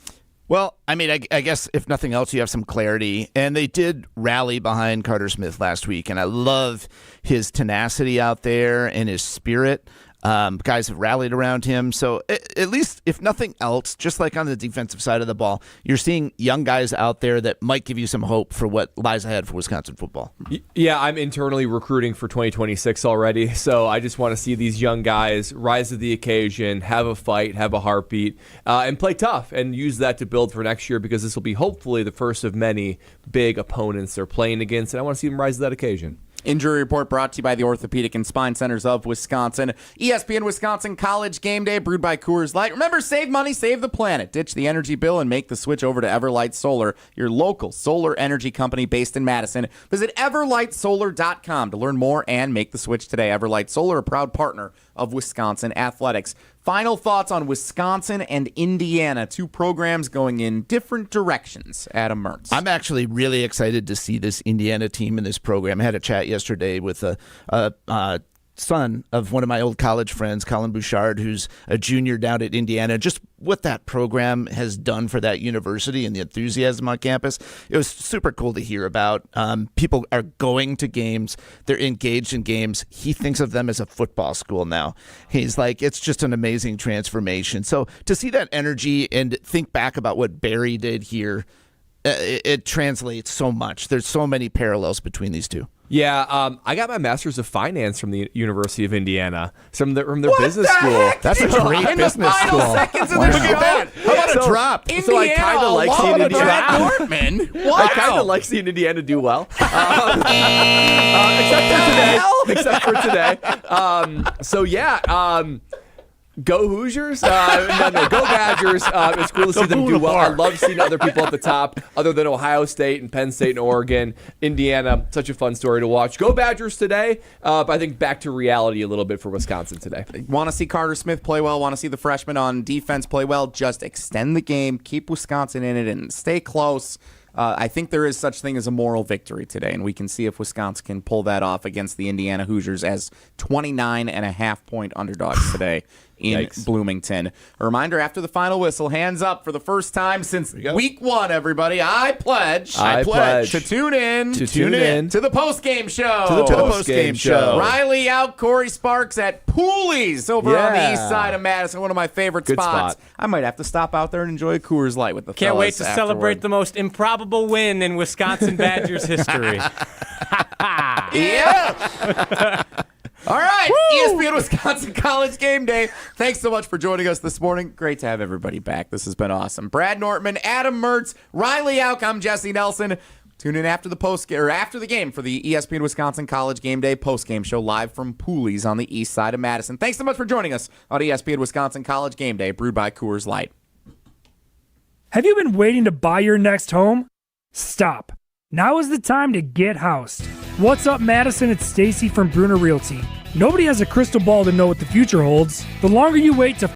Well, I mean, I guess if nothing else, you have some clarity. And they did rally behind Carter Smith last week, and I love his tenacity out there and his spirit. Guys have rallied around him. So at least, if nothing else, just like on the defensive side of the ball, you're seeing young guys out there that might give you some hope for what lies ahead for Wisconsin football. Yeah, I'm internally recruiting for 2026 already. So I just want to see these young guys rise to the occasion, have a fight, have a heartbeat, and play tough and use that to build for next year, because this will be hopefully the first of many big opponents they're playing against. And I want to see them rise to that occasion. Injury report brought to you by the Orthopedic and Spine Centers of Wisconsin. ESPN Wisconsin College Game Day, brewed by Coors Light. Remember, save money, save the planet. Ditch the energy bill and make the switch over to Everlight Solar, your local solar energy company based in Madison. Visit everlightsolar.com to learn more and make the switch today. Everlight Solar, a proud partner of Wisconsin Athletics. Final thoughts on Wisconsin and Indiana, two programs going in different directions. Adam Mertz. I'm actually really excited to see this Indiana team in this program. I had a chat yesterday with a son of one of my old college friends, Colin Bouchard, who's a junior down at Indiana. Just what that program has done for that university and the enthusiasm on campus. It was super cool to hear about. People are going to games. They're engaged in games. He thinks of them as a football school now. He's like, it's just an amazing transformation. So to see that energy and think back about what Barry did here, it translates so much. There's so many parallels between these two. Yeah, I got my Master's of Finance from the University of Indiana, from their business school. That's a great business school. Look at that. How about a drop? So I kind of like seeing Indiana. Nortman. Wow. I kind of like seeing Indiana do well, except for today. So yeah. Go Hoosiers? No, go Badgers. It's cool to see them do well. I love seeing other people at the top, other than Ohio State and Penn State and Oregon. Indiana, such a fun story to watch. Go Badgers today, but I think back to reality a little bit for Wisconsin today. Want to see Carter Smith play well, want to see the freshman on defense play well, just extend the game, keep Wisconsin in it, and stay close. I think there is such thing as a moral victory today, and we can see if Wisconsin can pull that off against the Indiana Hoosiers as 29.5-point underdogs today in Bloomington. A reminder, after the final whistle, hands up for the first time since week 1, everybody. I pledge to tune in to the postgame show. To the postgame show. Riley out, Corey Sparks at Pooley's over on the east side of Madison, one of my favorite spots. I might have to stop out there and enjoy a Coors Light with the Can't wait to afterward. celebrate the most improbable win in Wisconsin Badgers history. Yeah. All right, ESPN Wisconsin College Game Day. Thanks so much for joining us this morning. Great to have everybody back. This has been awesome. Brad Nortman, Adam Mertz, Riley Auk. I'm Jesse Nelson. Tune in after the game for the ESPN Wisconsin College Game Day postgame show live from Pooley's on the east side of Madison. Thanks so much for joining us on ESPN Wisconsin College Game Day, brewed by Coors Light. Have you been waiting to buy your next home? Stop. Now is the time to get housed. What's up, Madison? It's Stacy from Bruner Realty. Nobody has a crystal ball to know what the future holds. The longer you wait to